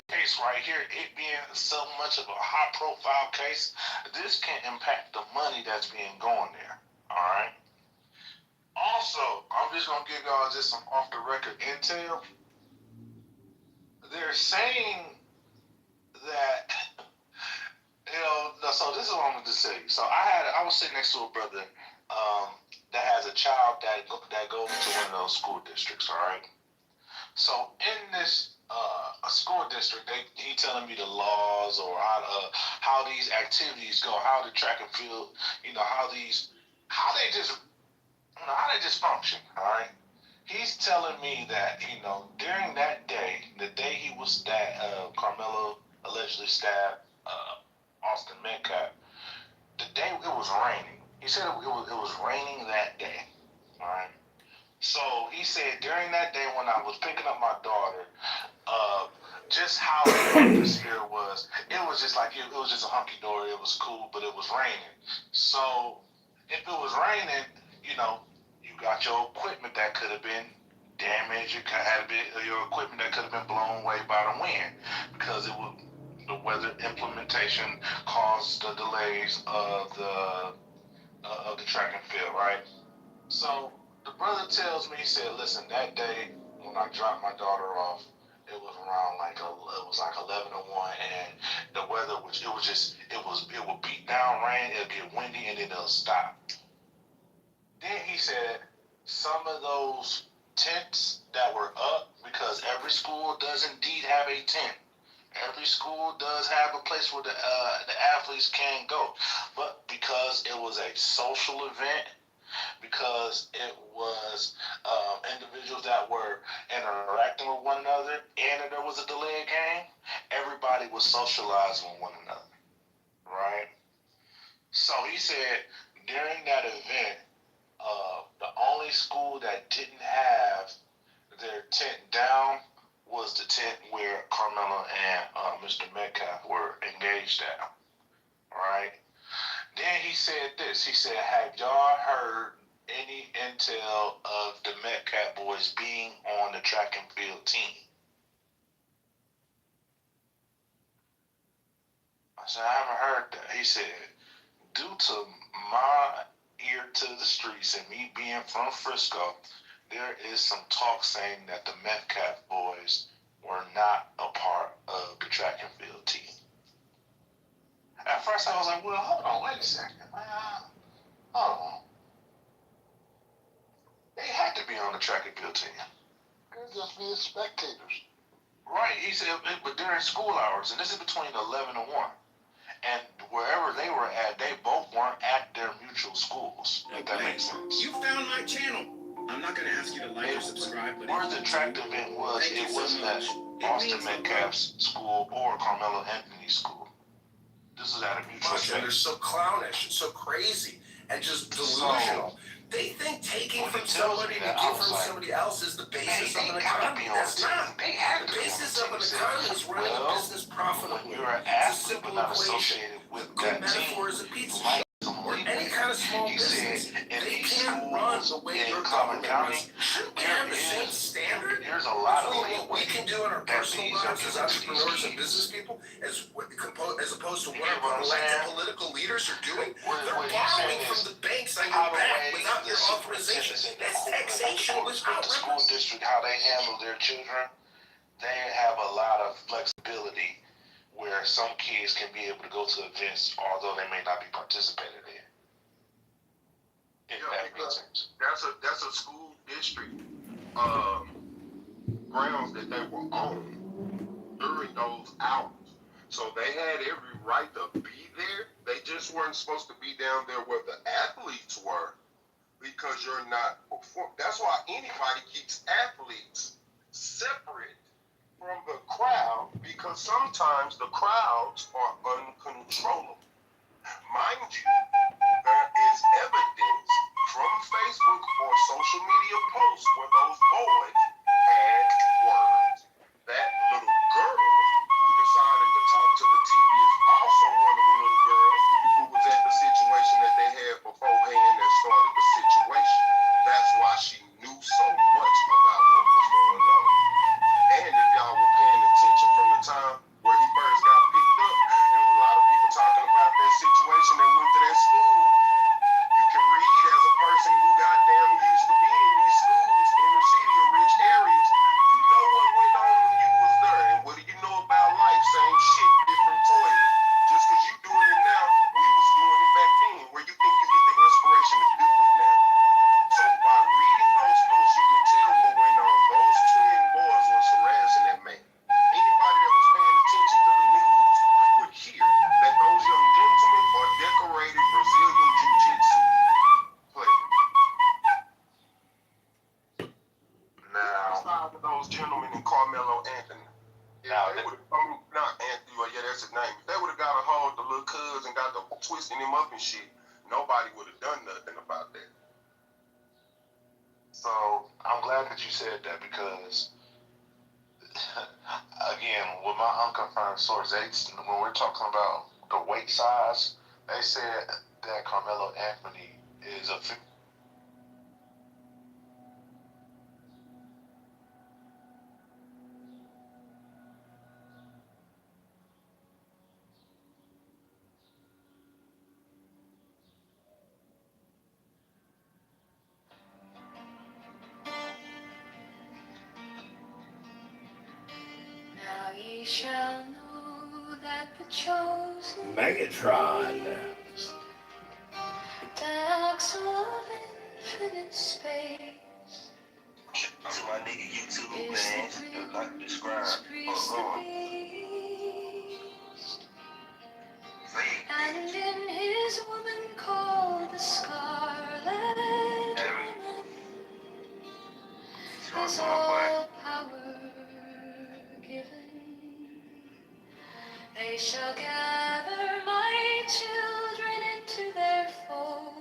case right here, it being so much of a high profile case, this can impact the money that's being going there. All right. Also, I'm just gonna give y'all just some off the record intel. They're saying that so this is what I'm gonna just say. So I was sitting next to a brother that has a child that goes to one of those school districts, all right? So in this a school district, he telling me the laws or how these activities go, how the track and field, how they just function, all right? He's telling me that, during that day, the day Carmelo allegedly stabbed Austin Metcalf, the day it was raining. He said it was raining that day, all right? So he said during that day when I was picking up my daughter, just how the atmosphere was, it was just like, it was just a hunky-dory, it was cool, but it was raining. So if it was raining, you got your equipment that could have been damaged, your equipment that could have been blown away by the wind, because the weather implementation caused the delays of the track and field, right? So the brother tells me, he said, listen, that day when I dropped my daughter off, it was around like 11 or 1, and the weather it would beat down rain, it'll get windy, and then it'll stop. Then he said some of those tents that were up, because every school does indeed have a tent. Every school does have a place where the athletes can go. But because it was a social event, because it was individuals that were interacting with one another, and there was a delayed game, everybody was socializing with one another, right? So he said during that event, the only school that didn't have their tent down was the tent where Carmelo and Mr. Metcalf were engaged at. Right? Then he said this. He said, "Have y'all heard any intel of the Metcalf boys being on the track and field team?" I said, "I haven't heard that." He said, "Due to my ear to the streets and me being from Frisco, there is some talk saying that the Metcalf boys were not a part of the track and field team." At first I was like, well, hold on, wait a second. Hold on. They had to be on the track and field team. They're just being spectators. Right, he said, but during school hours, and this is between 11 and 1. And wherever they were at, they both weren't at their mutual schools, if that makes sense. You found my channel. I'm not going to ask you to like or subscribe, but where the track event was, it wasn't at Austin Metcalf's school or Carmelo Anthony's school. This is at a mutual And they're so clownish and so crazy and just delusional. They think taking from somebody to give from somebody else is the basis of an economy. That's not. The basis of an economy is running a business profitably. It's a simple equation. The good metaphor is a pizza shop or any kind of small business. They can't run the way your government runs. Shouldn't we have the same standard there's a lot between what we can do in our personal lives as entrepreneurs and business people as opposed to what our elected political leaders are doing? They're borrowing from the banks on your back without your authorization. That's taxation without school district, how they handle their children, they have a lot of flexibility where some kids can be able to go to events although they may not be participating in. If that makes sense. That's a school district grounds that they were on during those hours. So they had every right to be there. They just weren't supposed to be down there where the athletes were because you're not performing. That's why anybody keeps athletes separate from the crowd because sometimes the crowds are uncontrollable. Mind you, there is evidence from Facebook or social media posts where those boys had words. That little girl who decided to talk to the TV is also one of the little girls who was at the situation that they had beforehand that started the situation. That's why she knew so much about what was going on. And if y'all were paying attention from the time where he first got picked up, there was a lot of people talking about that situation that went to that school. You can read as a person who goddamn used to be in these schools, inner city or rich areas. You know what went on when you was there. And what do you know about life? Same shit, different toilet. Just because you doing it now, we was doing it back then. Where you think you get the inspiration to do it now. So by reading those posts, you can tell what went on. Those twin boys was harassing that man. Anybody that was paying attention to the news would hear that those young gentlemen are decorated Brazilian Jiu-Jitsu players. Now, those gentlemen in Carmelo Anthony. Now, they would have, not Anthony, or yeah, that's his name. If they would have got a hold of the little cuz and got the twisting him up and shit, nobody would have done nothing about that. So I'm glad that you said that because, again, with my unconfirmed source, when we're talking about the weight size, they said that Carmelo Anthony is a Now ye shall know that the chosen Megatron. the axle of infinite space To my nigga YouTube, man, like describe. and in his woman called the Scarlet Woman is all power given. They shall gather my children into their fold.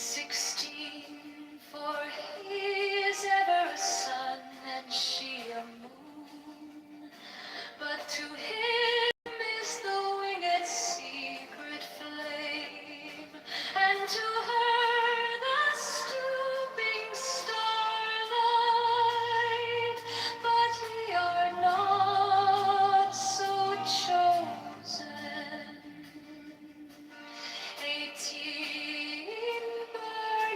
16, for he is ever a sun and she a moon. But to him is the winged secret flame, and to her the stooping starlight. But we are not so chosen. 18 birds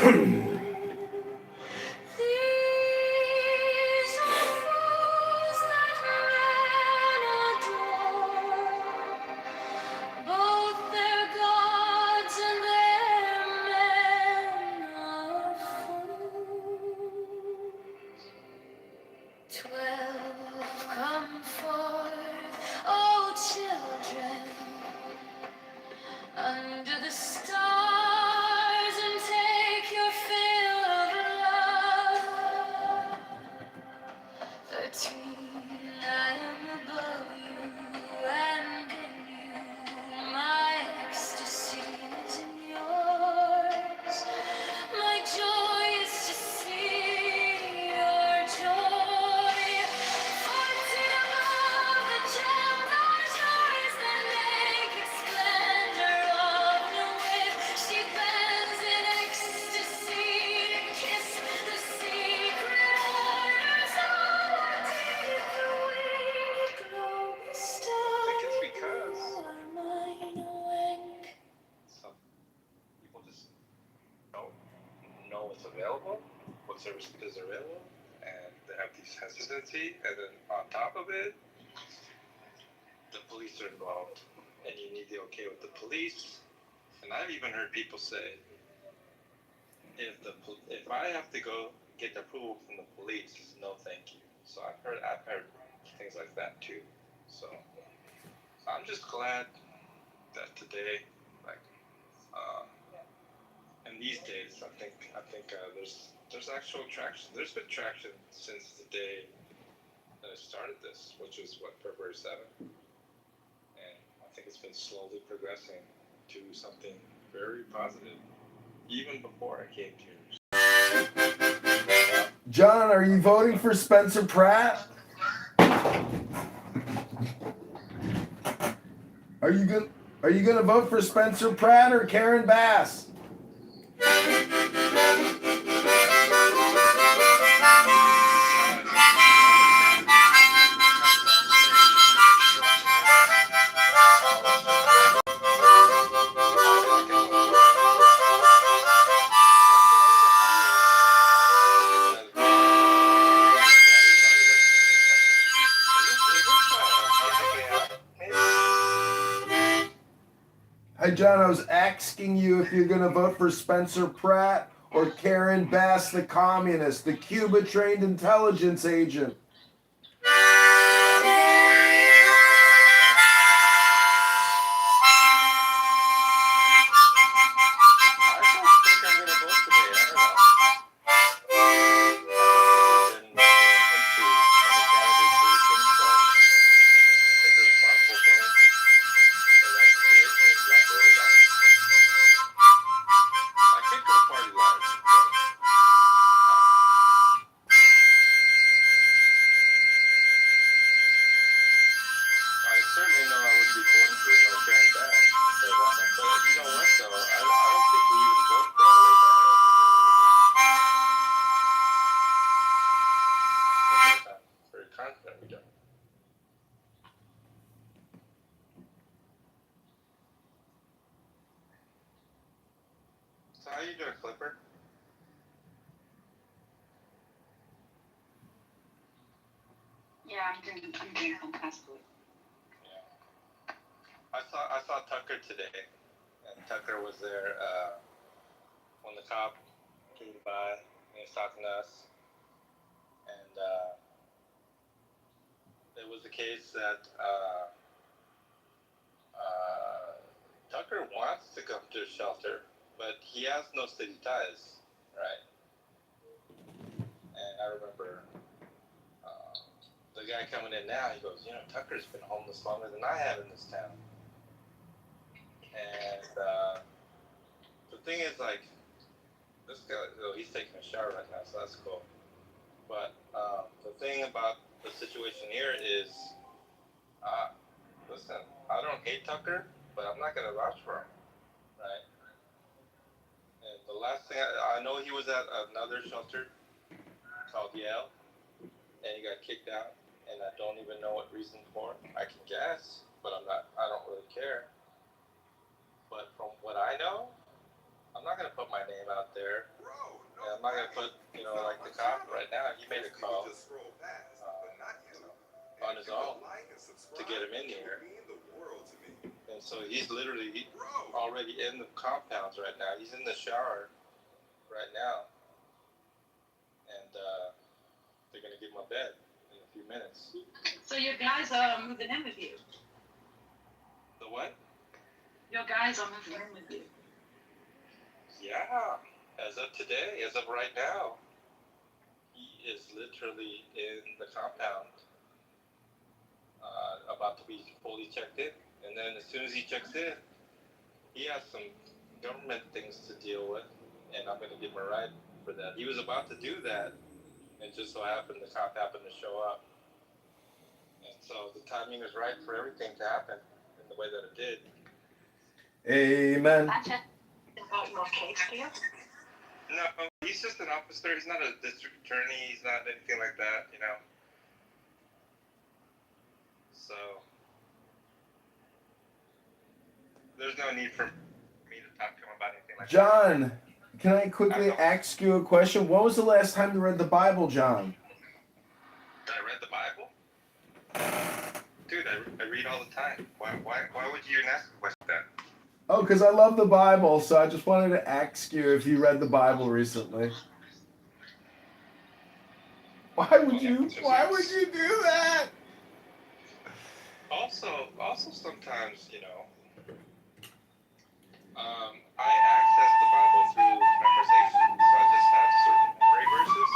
These are fools that men adore, both their gods and their men are fools. 12 come forth, O children, under the stars, and take your fill of love. 13, I am above you, and in you my ecstasy is in yours. My joy is to see your joy. 14, above the gem eyes that naked splendor of no wave. She bends in ecstasy to kiss the secret orders of our deep. The winged globe I think it's because are mine awake. some people just don't know what's available, what services is available, and they have these hesitancy, and then on top of it, the police are involved, and you need the okay with the police. And I've even heard people say, if I have to go get approval from the police, no thank you. So I've heard things like that too. So I'm just glad that today, like, in these days, I think there's actual traction. There's been traction since the day that I started this, which was February 7th, and I think it's been slowly progressing to something very positive, even before I came here. John, are you voting for Spencer Pratt? Are you gonna vote for Spencer Pratt or Karen Bass? Hi, John. I was asking you if you're going to vote for Spencer Pratt or Karen Bass, the communist, the Cuba-trained intelligence agent. So how you doing, Clipper? Yeah, I'm doing fantastic. Yeah. I saw Tucker today, and Tucker was there when the cop came by and he was talking to us, and it was the case that Tucker wants to come to a shelter, but he has no city ties, right? And I remember the guy coming in now, he goes, Tucker's been homeless longer than I have in this town. And the thing is, like, this guy, he's taking a shower right now, so that's cool. But the thing about the situation here is, listen, I don't hate Tucker, but I'm not going to vouch for him, right? And the last thing, I know he was at another shelter called Yale, and he got kicked out, and I don't even know what reason for. I can guess, but I don't really care. But from what I know, I'm not going to put my name out there I'm not gonna put, like the cop right now. He made a call, on his own to get him in here, and so he's literally already in the compounds right now. He's in the shower right now, and they're gonna give him a bed in a few minutes. So your guys are moving in with you? The what? Your guys are moving in with you? Yeah, as of today, as of right now, he is literally in the compound, about to be fully checked in. And then as soon as he checks in, he has some government things to deal with, and I'm going to give him a ride for that. He was about to do that, and just so happened the cop happened to show up. And so the timing is right for everything to happen in the way that it did. Amen. About your case, dear? No, he's just an officer. He's not a district attorney. He's not anything like that, So there's no need for me to talk to him about anything like that. John, can I quickly ask you a question? When was the last time you read the Bible, John? Did I read the Bible? Dude, I read all the time. Why would you even ask a question like that? Oh, because I love the Bible, so I just wanted to ask you if you read the Bible recently. Why would you do that? Also sometimes, I access the Bible through memorization. So I just have certain memory verses.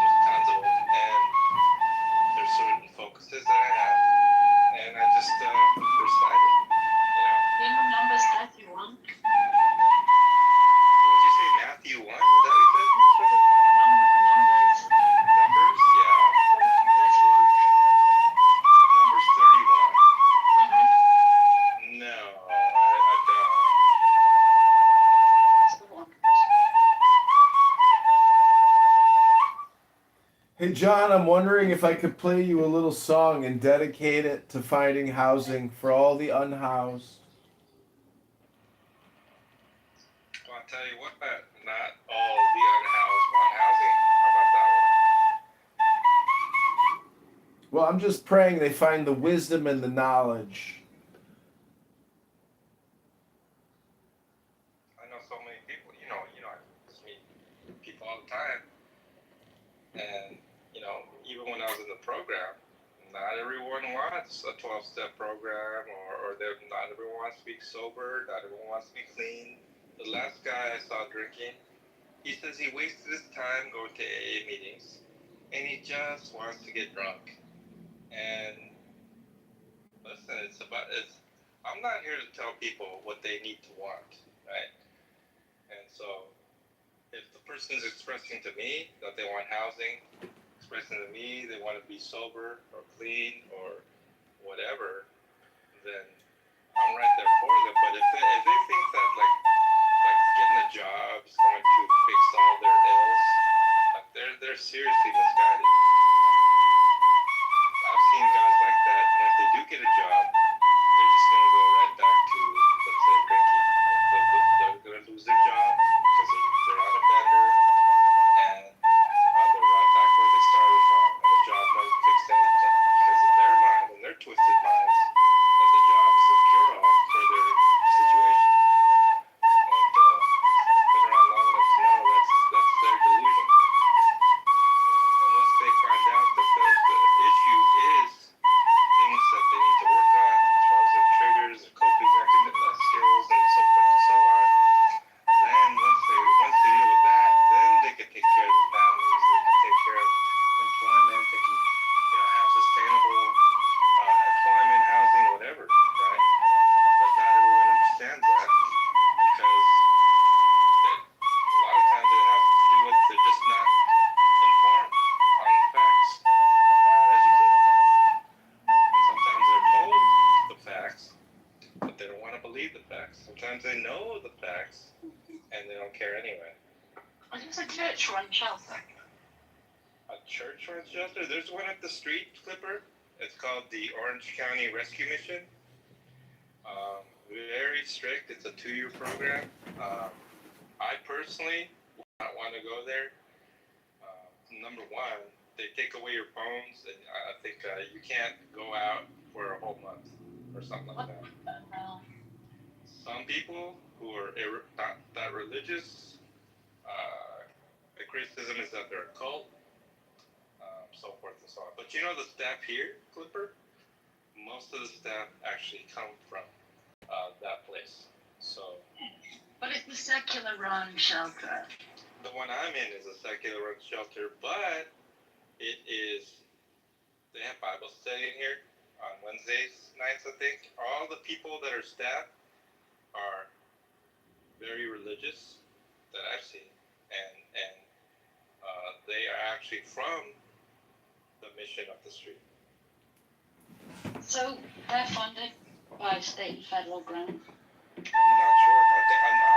There's tons of them. And there's certain focuses that I have. And I just recite it, You know Numbers 31? Would you say Matthew 1? Is that what you said? Numbers. Numbers? Yeah. 31. Numbers 31. No, I don't. It's the one. Hey, John, I'm wondering if I could play you a little song and dedicate it to finding housing for all the unhoused. Well, I'll tell you what, not all the unhoused want housing. How about that one? Well, I'm just praying they find the wisdom and the knowledge. I know so many people, I just meet people all the time. And, even when I was in the program, not everyone wants a 12-step program, or not everyone wants to be sober, not everyone wants to be clean. The last guy I saw drinking, he says he wasted his time going to AA meetings, and he just wants to get drunk. And listen, I'm not here to tell people what they need to want, right? And so, if the person is expressing to me that they want housing, expressing to me they want to be sober or clean or whatever, then I'm right there for them. But if they think that like getting a job is going to fix all their ills, they're seriously misguided. I've seen guys like that, and if they do get a job, they're just going to go right back to, let's say, drinking. They're going to lose their job because they're on a bender, and they're right back where they started from, and the job never fixed anything. Because in their mind, in their twisted minds, that the job is a cure-all for their situation. And been around long enough to know that's their delusion. Unless they find out that the issue is things that they need to work on as far as their triggers, their coping skills, and so forth and so on, then once they deal with that, then they can take care of their families, they can take care of employment, they can have sustainable employment, housing, whatever, right? But not everyone understands that because a lot of times it has to do with they're just not informed on the facts, not educated. And sometimes they're told the facts, but they don't want to believe the facts. Sometimes they know the facts, and they don't care anyway. There's a church-run shelter. A church-run shelter? There's one at the street, Clipper. It's called the Orange County Rescue Mission. Very strict. It's a 2-year program. I personally not want to go there. Number one, they take away your phones, and I think you can't go out for a whole month or something like that. Some people who are not that religious, the criticism is that they're a cult, so forth and so on. But you know the staff here, Clipper, most of the staff actually come from that place. So. But it's a secular-run shelter. The one I'm in is a secular-run shelter, but it is. They have Bible study in here on Wednesdays nights, I think. All the people that are staff are very religious that I've seen, and they are actually from the mission of the street. So they're funded by state and federal grants? I'm not sure.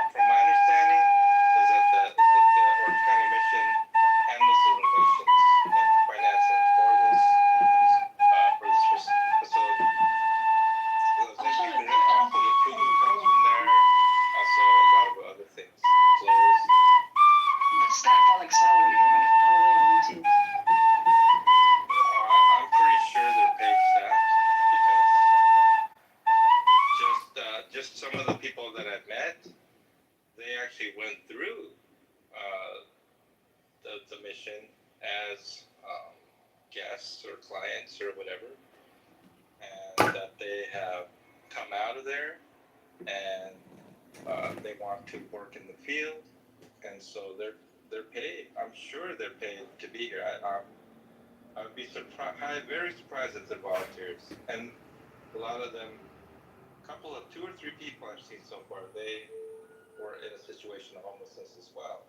From my understanding, is that the Orange County Mission handles the donations and financing for this facility. Also, the food comes from there. Also, a lot of other things, clothes. The staff are like salaried, right? Or they're volunteers? I'm pretty sure they're paid staff because just some of the people that I've met, they actually went through the mission as guests or clients or whatever, and that they have come out of there and they want to work in the field, and so they're paid. I'm sure they're paid to be here. I would be very surprised if they're volunteers. And a lot of them, two or three people I've seen so far, they were in a situation of homelessness as well.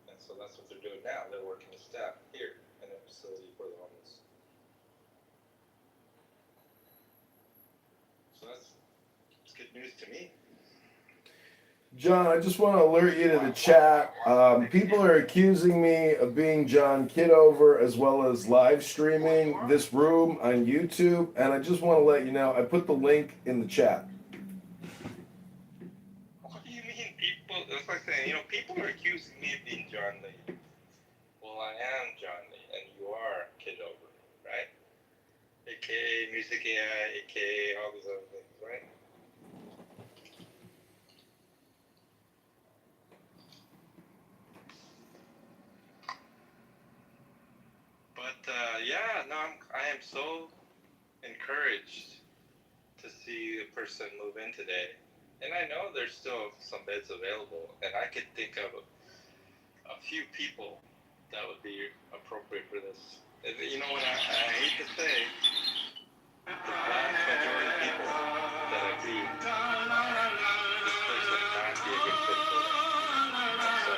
And so that's what they're doing now. They're working as staff here in a facility for the homeless. So that's good news to me. John, I just want to alert you to the chat. People are accusing me of being John Kitover as well as live streaming this room on YouTube. And I just want to let you know, I put the link in the chat. What do you mean, people? That's like saying, people are accusing me of being John Lee. Well, I am John Lee, and you are Kitover, right? AKA Music AI, AKA all these other things, right? But I am so encouraged to see a person move in today. And I know there's still some beds available, and I could think of a few people that would be appropriate for this. And, what I hate to say, the vast majority of people that I see, this place would not be a good fit for them. And so,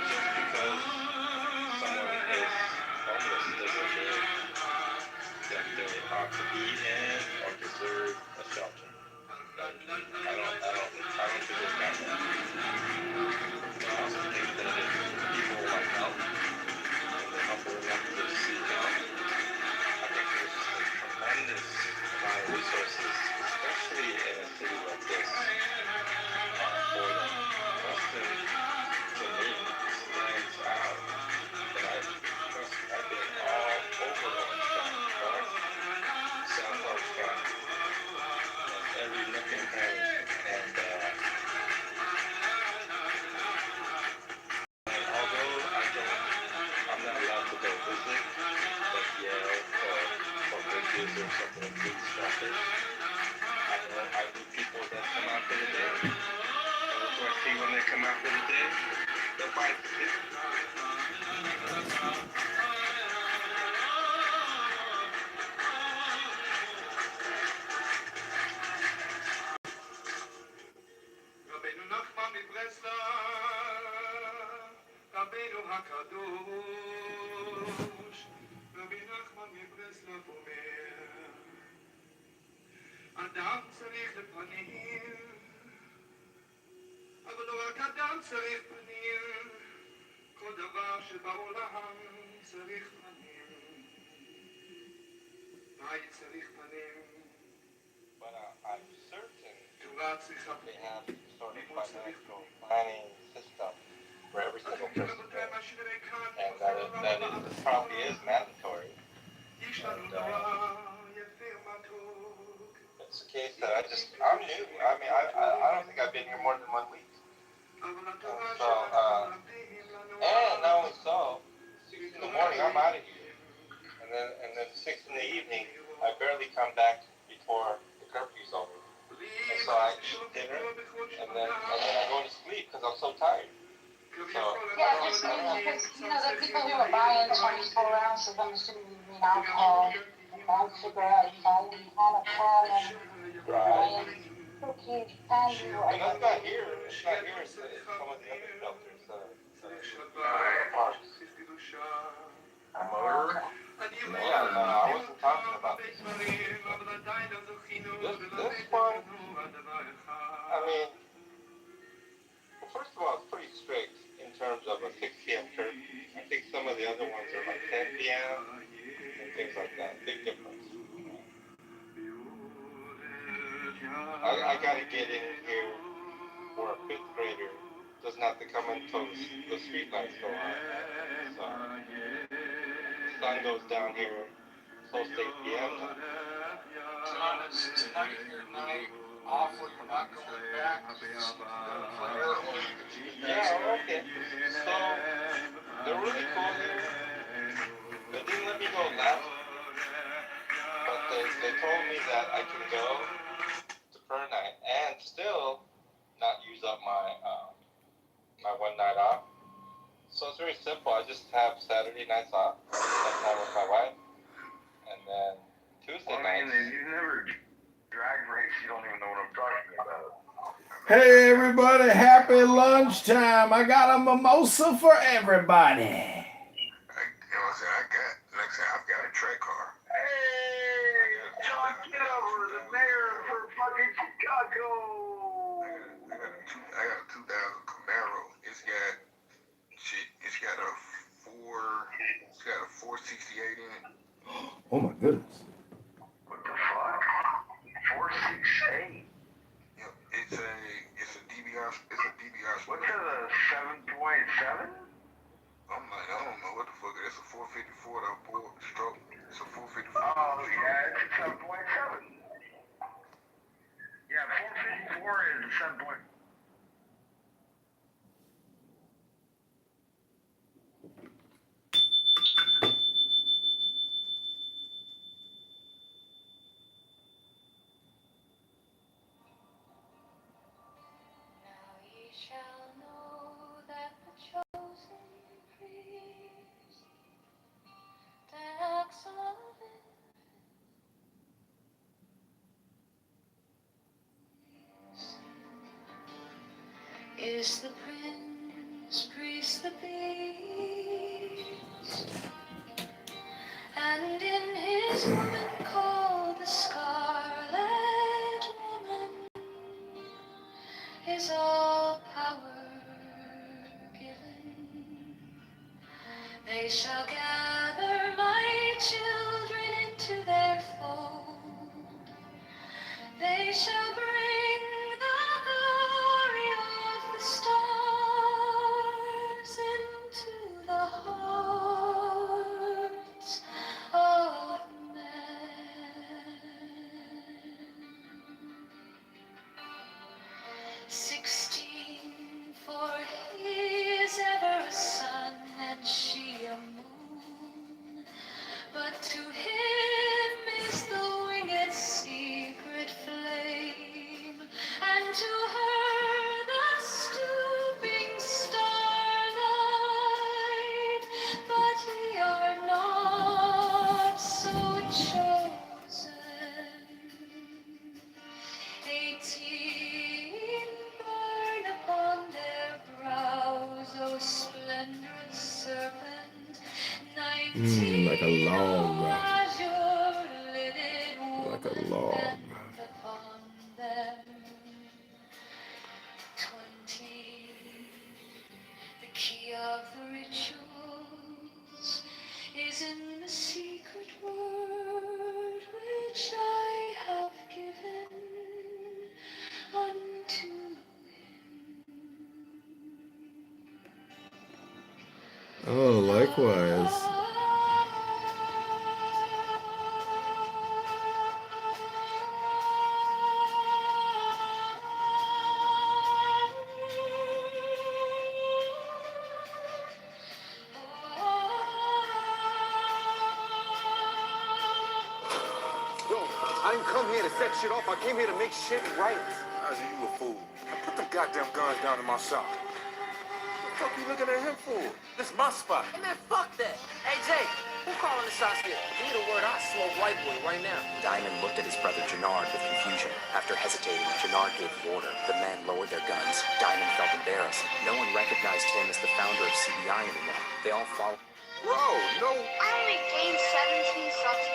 just because someone is homeless doesn't mean that they ought to be in or deserve a shelter. I don't think it's that way. But I also think that if people want help and they're humble enough to seek help, I think there's just a tremendous amount of resources, especially in a city like this, for them. Austin, to me, stands out. And I've been all over Orange County, North, South Orange County, and every nook and cranny. And although I'm not allowed to go visit, like Yale or Bridges or something like these shelters, I meet people that come out for the day. And what do I see when they come out for the day? They'll buy food. רבנו נחמן מברסלב, רבנו הקדוש, רבי נחמן מברסלב אומר, אדם צריך לפנים, אבל לא רק אדם צריך פנים, כל דבר שבעולם צריך פנים, בית צריך פנים. But I'm certain תורה צריכה they פנים. have some sort of financial planning system for every single person there, and that it probably is mandatory. And it's a case that I'm new. I mean, I don't think I've been here more than 1 week. And so, and not only so, 6 in the morning, I'm out of here. And then 6 in the evening, I barely come back before the curfew's over. And so I eat dinner, and then I go to sleep because I'm so tired. So, Yeah, it's because, the people who are buying 24 ounces, I'm assuming you mean alcohol, buying cigarettes, buying Coca-Cola, and buying cookies, candy, and that's not here. It's not here. It's some of the other shelters, parks. A murderer? Yeah, no, I wasn't talking about this. This one, I mean, well, first of all, it's pretty strict in terms of a 6 p.m. curfew. I think some of the other ones are like 10 p.m. and things like that. Big difference. I gotta get in here for a 5th grader doesn't have to come until the street lights go on. So the sun goes down here close to 8 p.m. now. Thomas, tonight your night off when we're not going back. Yeah, okay. So they're really cool here. They didn't let me go left, but they told me that I can go to per night and still not use up my 1 night off. So it's very simple. I just have Saturday nights off, spend time with my wife, and then Tuesday nights. You never drag race, you don't even know what I'm talking about. Hey everybody, happy lunchtime. I got a mimosa for everybody. I've got a track car. Hey, John Kitover, the mayor for fucking Chicago. I got a 2000 Camaro. It's got a 468 in it. Oh my goodness. What the fuck? 468. Yep, it's a DBR. It's a DBR. What's that? A 7.7? I don't know what the fuck it is. It's a 454 that I bought stroke. It's a 454. Oh yeah, it's a 7.7. Yeah, 454 is a 7. shall know that the chosen priest, that excellent is the prince, priest, the beast, and in his woman called the Scarlet Woman is all power given. They shall gather my children into their fold. They shall bring the glory of the stars into the hearts of men. 16, for he is ever a sun and she a moon. But to him is the winged secret flame, and to her the stooping starlight. But we are not so chosen. 18 burn upon their brows, O splendorous serpent. 19 Like a log. azure lidded Like a woman log. bend upon them. 20 the key of the rituals is in the secret word which I have given unto him. Oh, likewise. Yo, I didn't come here to set shit off. I came here to make shit right. Ozzy, you a fool. Now put them goddamn guns down in my sock. What the fuck you looking at him for? This is my spot. Hey man, fuck that. Hey Jay, who calling the shots here? Give me the word, I'll smoke white boy right now. Diamond looked at his brother Jannard with confusion. After hesitating, Jannard gave the order. The men lowered their guns. Diamond felt embarrassed. No one recognized him as the founder of CBI anymore. They all followed. Bro, no. I only gained 17 subs.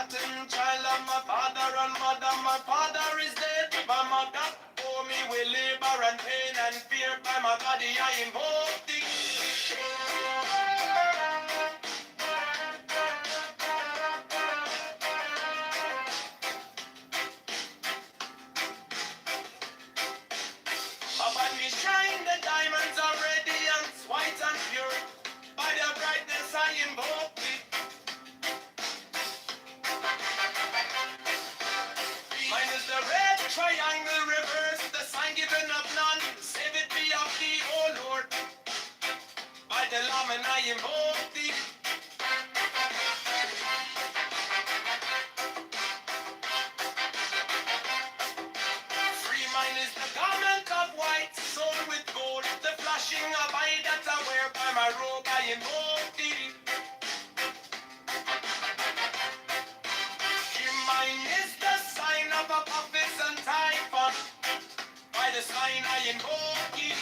rotten child of my father and mother. My father is dead, my mother bore me with labor and pain and fear. By my body I invoke thee. Upon me shine the diamonds are radiant, white and pure. By their brightness I invoke thee. Mine is the red triangle reverse, the sign given of none. Save it be of thee, O Lord. By the Lamb and I invoke thee. Free mine is the garment of white, sown with gold. The flashing of eye that I wear by my robe I invoke thee. Mine is the sign of a prophet and typhon. By the sign I invoke thee.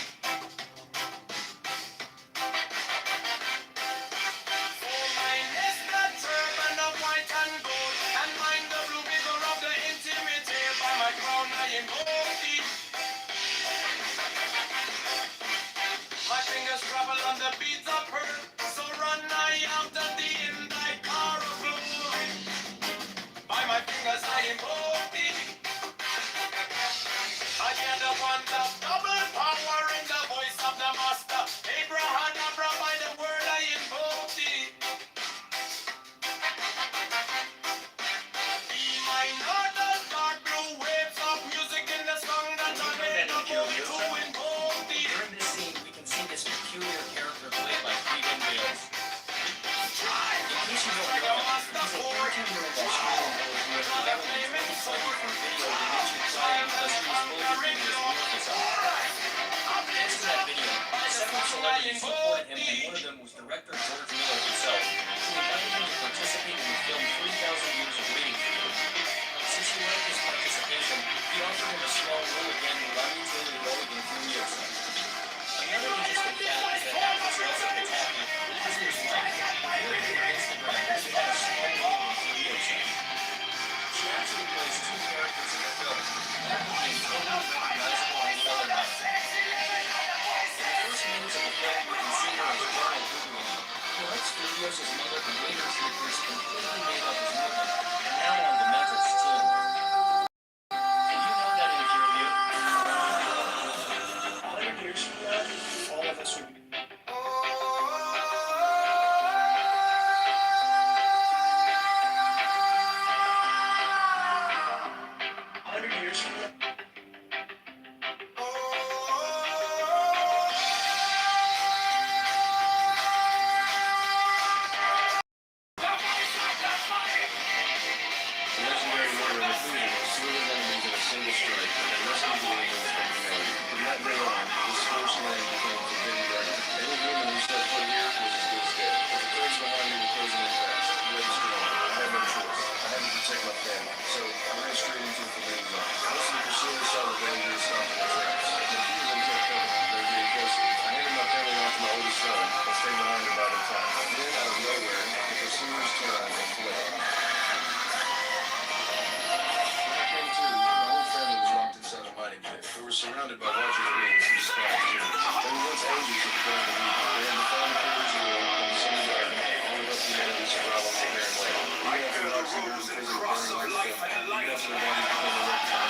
For mine is the turban of white and gold, and mine the blue vigor of the intimate hair. By my crown I invoke thee. My fingers travel on the beads of pearl, so run I after thee in thy car of glory. By my fingers I invoke thee. I hear the wand of double power in the voice of the master. Abraham, Abra, by the word I invoke thee. Be mine are the dark blue waves of music in the song that I made of to invoke thee. During this scene, we can see this peculiar character played by three Bales. In case you don't know, he's a 14-year-old Australian boy who has never been fighting for video image society because he was bullied in his office. Thanks to that video, several celebrities supported him, and one of them was director George Miller himself, who invited him to participate in the film 3,000 Years of Waiting for You. Since he liked his participation, he offered him a small role again without utility role in Furiosa. Another interesting fact is that actress Elsa Pataki, using his wife, appeared on Instagram that she had a small role in Furiosa. She actually plays two characters in the film, one being totally recognizable and the other not. In the first minutes of the film, you can see her as Ronald Googling, who helps Furiosa's mother and later she appears completely made up as Morgan, and now on Dementor's team. Did you know that in your view? 100 years from now, all of us would be 100 years from now. The legendary murder of Methuselah slew his enemies in a single strike and then rescued the angels from the grave. From that day on, this first land became forbidden ground. Any human who set foot here was as good as dead. But the birds behind me were closing in fast. The way was strong. I had no choice. I had to protect my family. So I ran straight into the forbidden zone. Most of the pursuers saw the danger and stopped in their tracks. But a few of them kept coming. They were getting closer. I handed my family off to my oldest son and stayed behind to buy them time. Then, out of nowhere, the pursuers turned and fled. We were surrounded by watchers beings who despised humans. They were once angels of the garden of Eden. They had defined the pillars of the world and the sun of God. All of us humanity survive on the barren land. Even after the oxygen was prison burning like them, even after their bodies became unrecognizable,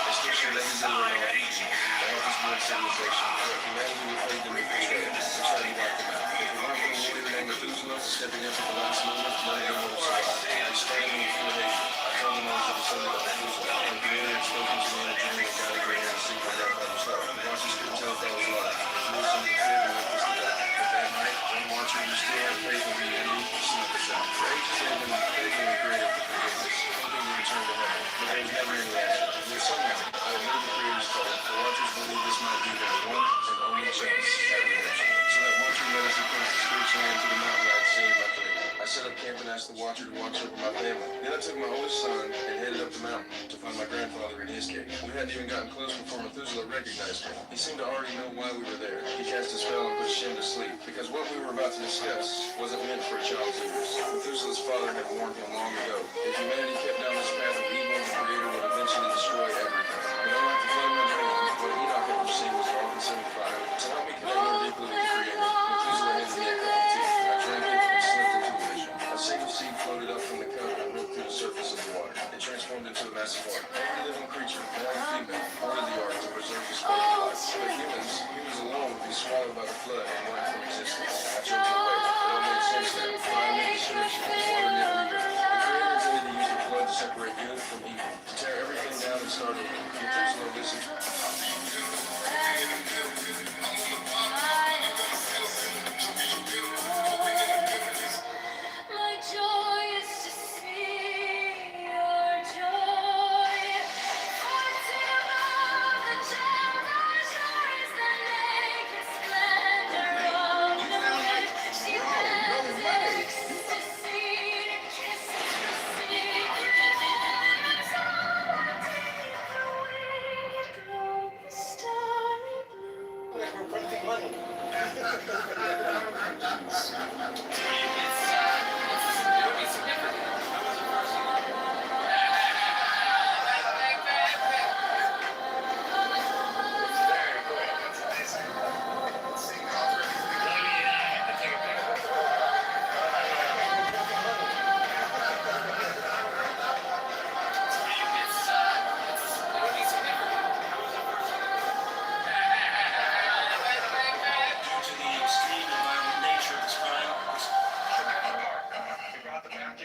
they still showed every bit of their own future. They helped us build civilization. Humanity would played them in betrayal. We tried to wipe them out. If it weren't for a warrior named Methuselah stepping up at the last moment, none of them would have survived. They sprayed them with fear hatred. I told them I was the descendant of Methuselah. And creator had spoken to me in a dream and guided me here to seek my grandfather's heart. The watchers couldn't tell if I was alive. We were some of the fear and left us to die. But that night, one watcher who still had faith in humanity snuck us out. For ages they had been begging the creator for forgiveness, hoping to return to heaven. But there was never any answer. And then somehow, I heard the creator's call. The watchers believed this might be their one and only chance at redemption. So that watcher led us across the spiritual land to the mountain I had seen in my dream. I set up camp and asked asked the watcher to watch over my family. Then I took my oldest son and headed up the mountain to find my grandfather in his cave. We hadn't even gotten close before Methuselah recognized me. He seemed to already know why we were there. He cast a spell and put Shem to sleep, because what we were about to discuss wasn't meant for a child's ears. Methuselah's father had warned him long ago. If humanity kept down this path of evil, the Creator would eventually destroy everything. But unlike the flood in my dreams, what Enoch had foreseen was an all-consuming fire. To help me connect more deeply with the Creator, Methuselah handed me a cup of tea. I drank it and slipped into a vision. A single seed floated up from the cup and broke through the surface of the water. It transformed into a massive ark. Every living creature, male and female, boarded the ark to preserve the spark of life. But humans alone would be swallowed by the flood and wiped from existence. I chose to wait. It all made sense then. Fire meant destruction. Water meant rebirth. The Creator intended to use the flood to separate good from evil, to tear everything down and start over. Methuselah listened. My joy is to see your joy. For to love the child shines the naked splendor of the night. She bends and kisses to see, kisses to see. And so I take the winged glow, the starry blue. We're printing money.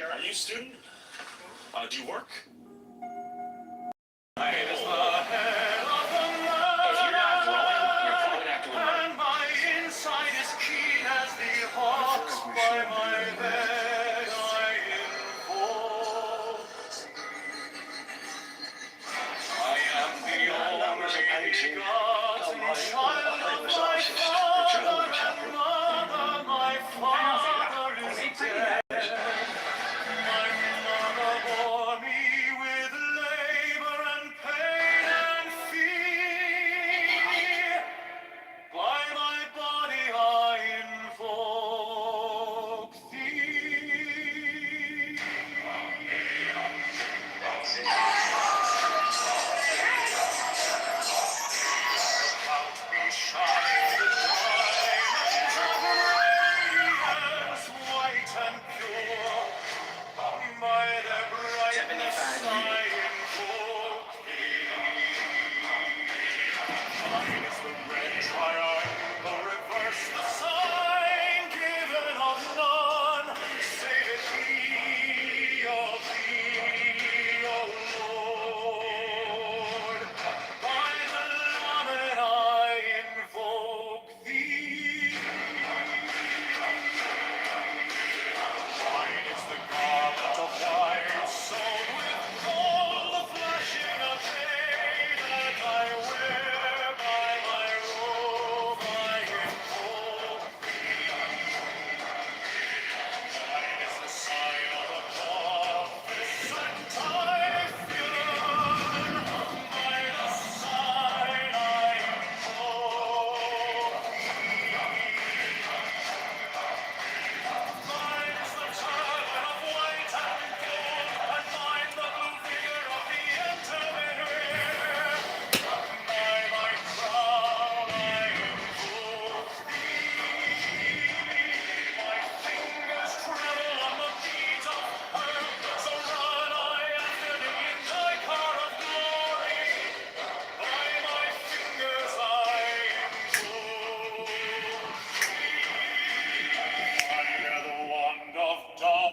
Are you a student? Do you work? And my inside is keen as the hawk by my bed I invoke. I am the only begotten child of my father and mother. My father is dead. My mother bore me with labor and pain and fear. By my body I invoke thee. Out beshine the diamonds of radiance, white and pure. By their brightness I invoke thee. Mine is the red triangle, reverse the sign given of none, save it be of thee, O Lord. By the lamen I invoke thee. Mine is the garment of white, sewn with gold, the flashing of day that I wear. By my robe I invoke thee. Mine is the sign of the prophet and Typhoon. By the sign I invoke thee. Mine is the turban of white and gold, and mine the blue figure of the intermediate. By my crown I invoke thee. My fingers tremble on the beat of earth, so run I after thee in thy car of glory. By my fingers I invoke thee. Under the wand of dawn.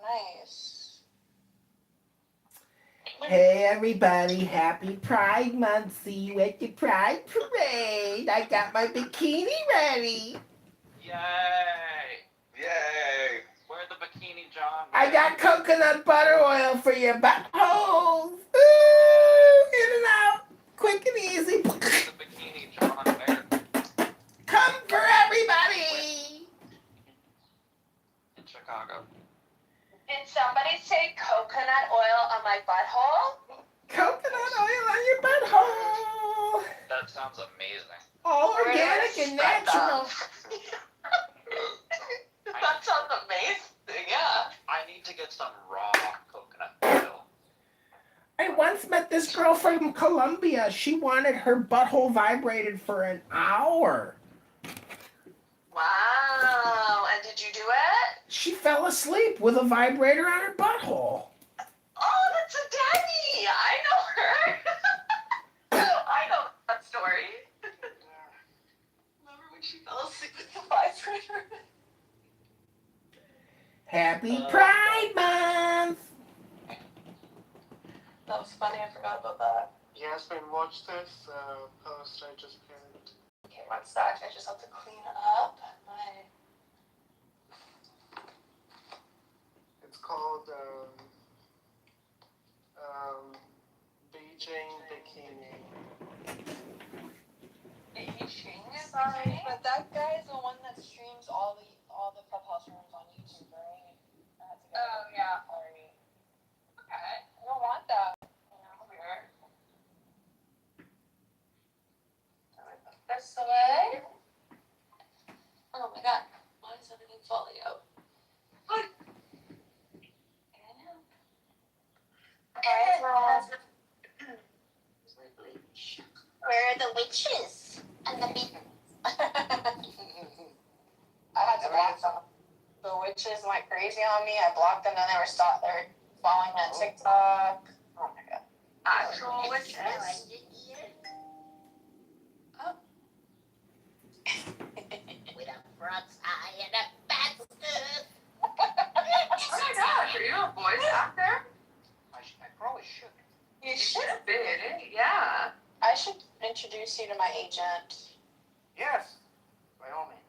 Nice. Hey everybody, happy Pride Month. See you at the Pride Parade. I got my bikini ready. Yay! Yay! Wear the bikini, John. I got coconut butter oil for your buttholes. Ooh. Chicago. Did somebody say coconut oil on my butthole? Coconut oil on your butthole. That sounds amazing. All Where do I organic and spread natural. That sounds amazing, yeah. I need to get some raw coconut oil. I once met this girl from Colombia. She wanted her butthole vibrated for an hour. Wow. And did you do it? She fell asleep with a vibrator on her butthole. Oh, that's a Danny. I know her. I know that story. Remember when she fell asleep with the vibrator? Happy Pride Month! That was funny. I forgot about that. Yasmin, watch this post I just pinned. Okay, one sec. I just have to clean up my... It's called Beijing Bikini. Sorry, but that guy is the one that streams all the clubhouse rooms on YouTube, right? I had to get yeah. Sorry. Okay. I don't want that. Weird. This way. Oh my god. Why is everything falling out? Good. Where are the witches and the beacons? I had to block them. The witches went crazy on me. I blocked them, and they were following me on TikTok. Oh my god. Actual witches. Oh. With a frog's eye and a bastard. Oh my gosh, are you a voice actor? I probably should. You should be, yeah. I should introduce you to my agent. Yes, by all means.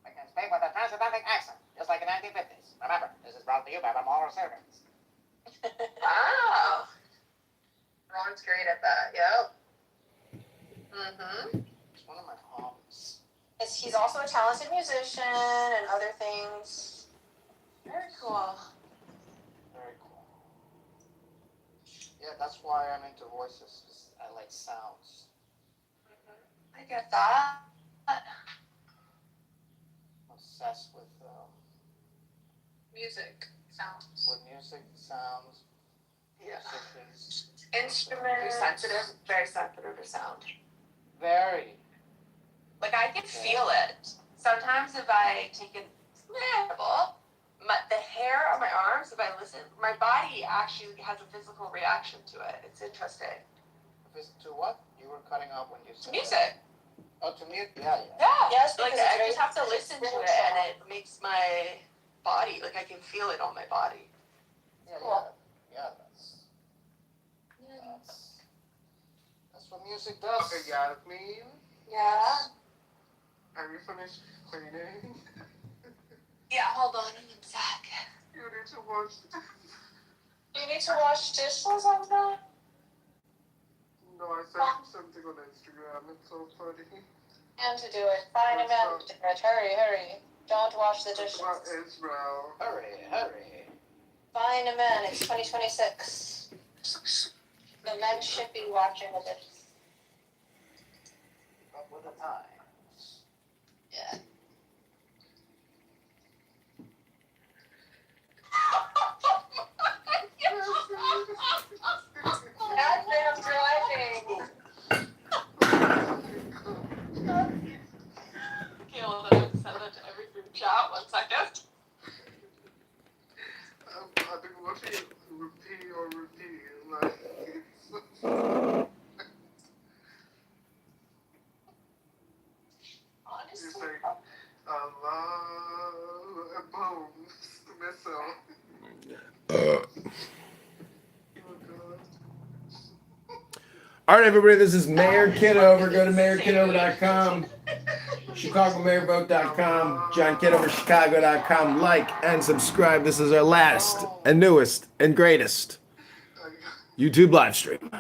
I can speak with a transatlantic accent, just like in the 1950s. Remember, this is brought to you by the moral servants. Wow. Ron's great at that, yep. Mm-hmm. It's one of my hobbies. He's also a talented musician and other things. Very cool. Very cool. Yeah, that's why I'm into voices, because I like sounds. I get that. Obsessed with Music sounds. music, sounds, Yeah. musicians. Instruments. Very sensitive to sound. Very. Like I can feel it. Sometimes if I take an example, the hair on my arms, if I listen, my body actually has a physical reaction to it. It's interesting. To what? You were cutting off when you said Music. Oh, to mute? Yeah. Yeah. Yes, like I just have to listen to it and it makes my body, like I can feel it on my body. Yeah, Cool. That's what music does. Okay, Yasmin, Yeah. have you finished cleaning? Yeah, hold on a sec. You need to wash. You need to wash dishes on that? No, I sent you something on Instagram. It's so funny. And to do it. Find a man to do it. Hurry. Don't wash the dishes. About Israel. Hurry. Find a man. It's 2026. The men should be watching the dishes. Up with the times. Yeah. That's them driving. Okay, well then I have to send that to every group chat. 1 second. I've been watching it repeat. Like, Honestly. you say, Allah, and boom, missile. All right, everybody, this is Mayor Kitover. Go to mayorkitover.com, chicagomayorvote.com, johnkitoverchicago.com. Like and subscribe. This is our last and newest and greatest YouTube live stream.